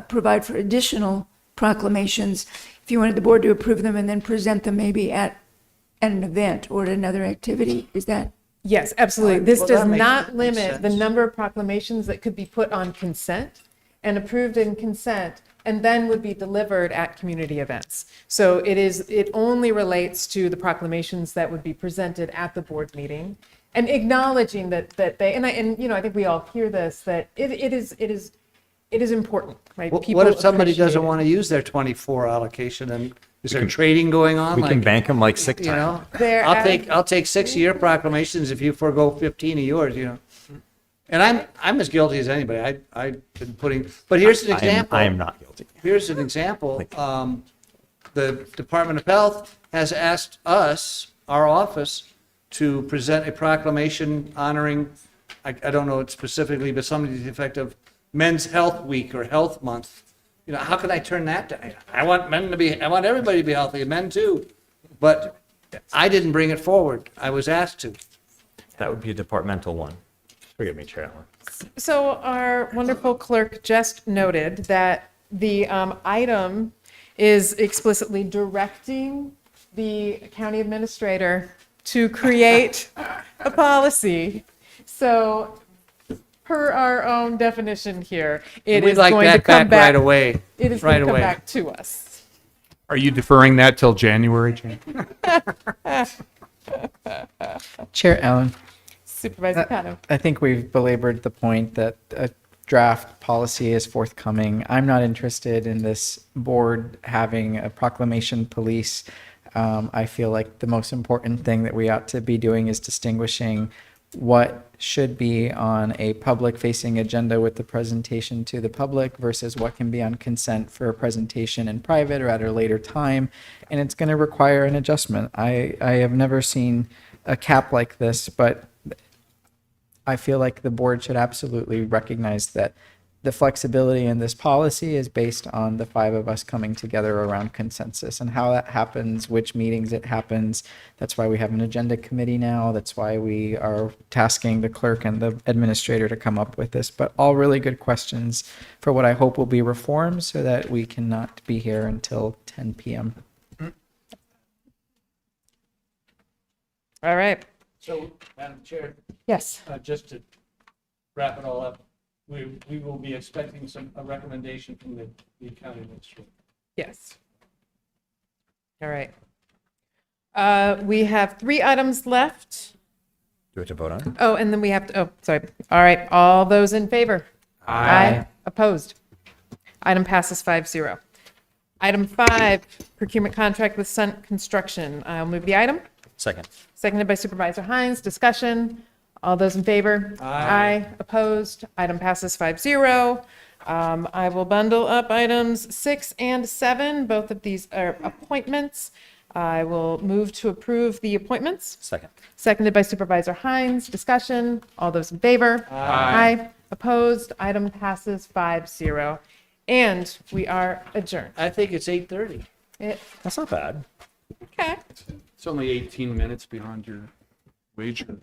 provide for additional proclamations if you wanted the board to approve them and then present them maybe at at an event or at another activity. Is that?
Yes, absolutely. This
Well,
does
that makes
not limit the
sense.
number of proclamations that could be put on consent and approved in consent and then would be delivered at community events. So it only relates to the proclamations that would be presented at the board meeting and acknowledging that they, and I think we all hear this, that it is important, right?
What
People
if somebody
appreciate
doesn't
it.
want to use their 24 allocation and is there trading going on?
We can bank them like sick
You
time.
know,
They're
I'll take 6 of your proclamations if you forego 15 of yours, you know. And I'm as guilty as anybody. I've been putting, but here's an example.
I am not guilty.
Here's an example. The Department of Health has asked us, our office, to present a proclamation honoring, I don't know it specifically, but something to the effect of Men's Health Week or Health Month. You know, how can I turn that down? I want everybody to be healthy, men too. But I didn't bring it forward. I was asked to.
That would be a departmental one. Forgive me, Chair Allen.
So our wonderful clerk just noted that the item is explicitly directing the county administrator to create a policy. So per our own definition here, it
We'd
is
like
going to
that
come
back right
back.
away.
It is
Right
going to come
away.
back to us.
Are you deferring that till January, Jane?
Chair Allen,
Supervisor Cano.
I think we've belabored the point that a draft policy is forthcoming. I'm not interested in this board having a proclamation police. I feel like the most important thing that we ought to be doing is distinguishing what should be on a public-facing agenda with the presentation to the public versus what can be on consent for a presentation in private or at a later time. And it's going to require an adjustment. I have never seen a cap like this, but I feel like the board should absolutely recognize that the flexibility in this policy is based on the 5 of us coming together around consensus, and how that happens, which meetings it happens. That's why we have an agenda committee now. That's why we are tasking the clerk and the administrator to come up with this. But all really good questions for what I hope will be reforms so that we cannot be here until 10 p.m.
All right.
So, Madam Chair,
Yes.
just to wrap it all up, we will be expecting a recommendation from the county administrator.
Yes. All right. We have 3 items left.
Do we have to vote on it?
Oh, and then we have to, oh, sorry. All right, all those in favor? Aye. Opposed? Item passes 5-0. Item 5, procurement contract with Sun Construction. I'll move the item.
Second.
Seconded by Supervisor Hines. Discussion. All those in favor? Aye. Opposed? Item passes 5-0. I will bundle up items 6 and 7. Both of these are appointments. I will move to approve the appointments.
Second.
Seconded by Supervisor Hines. Discussion. All those in favor? Aye. Opposed? Item passes 5-0. And we are adjourned.
I think it's 8:30.
That's not bad.
Okay.
It's only 18 minutes beyond your wager.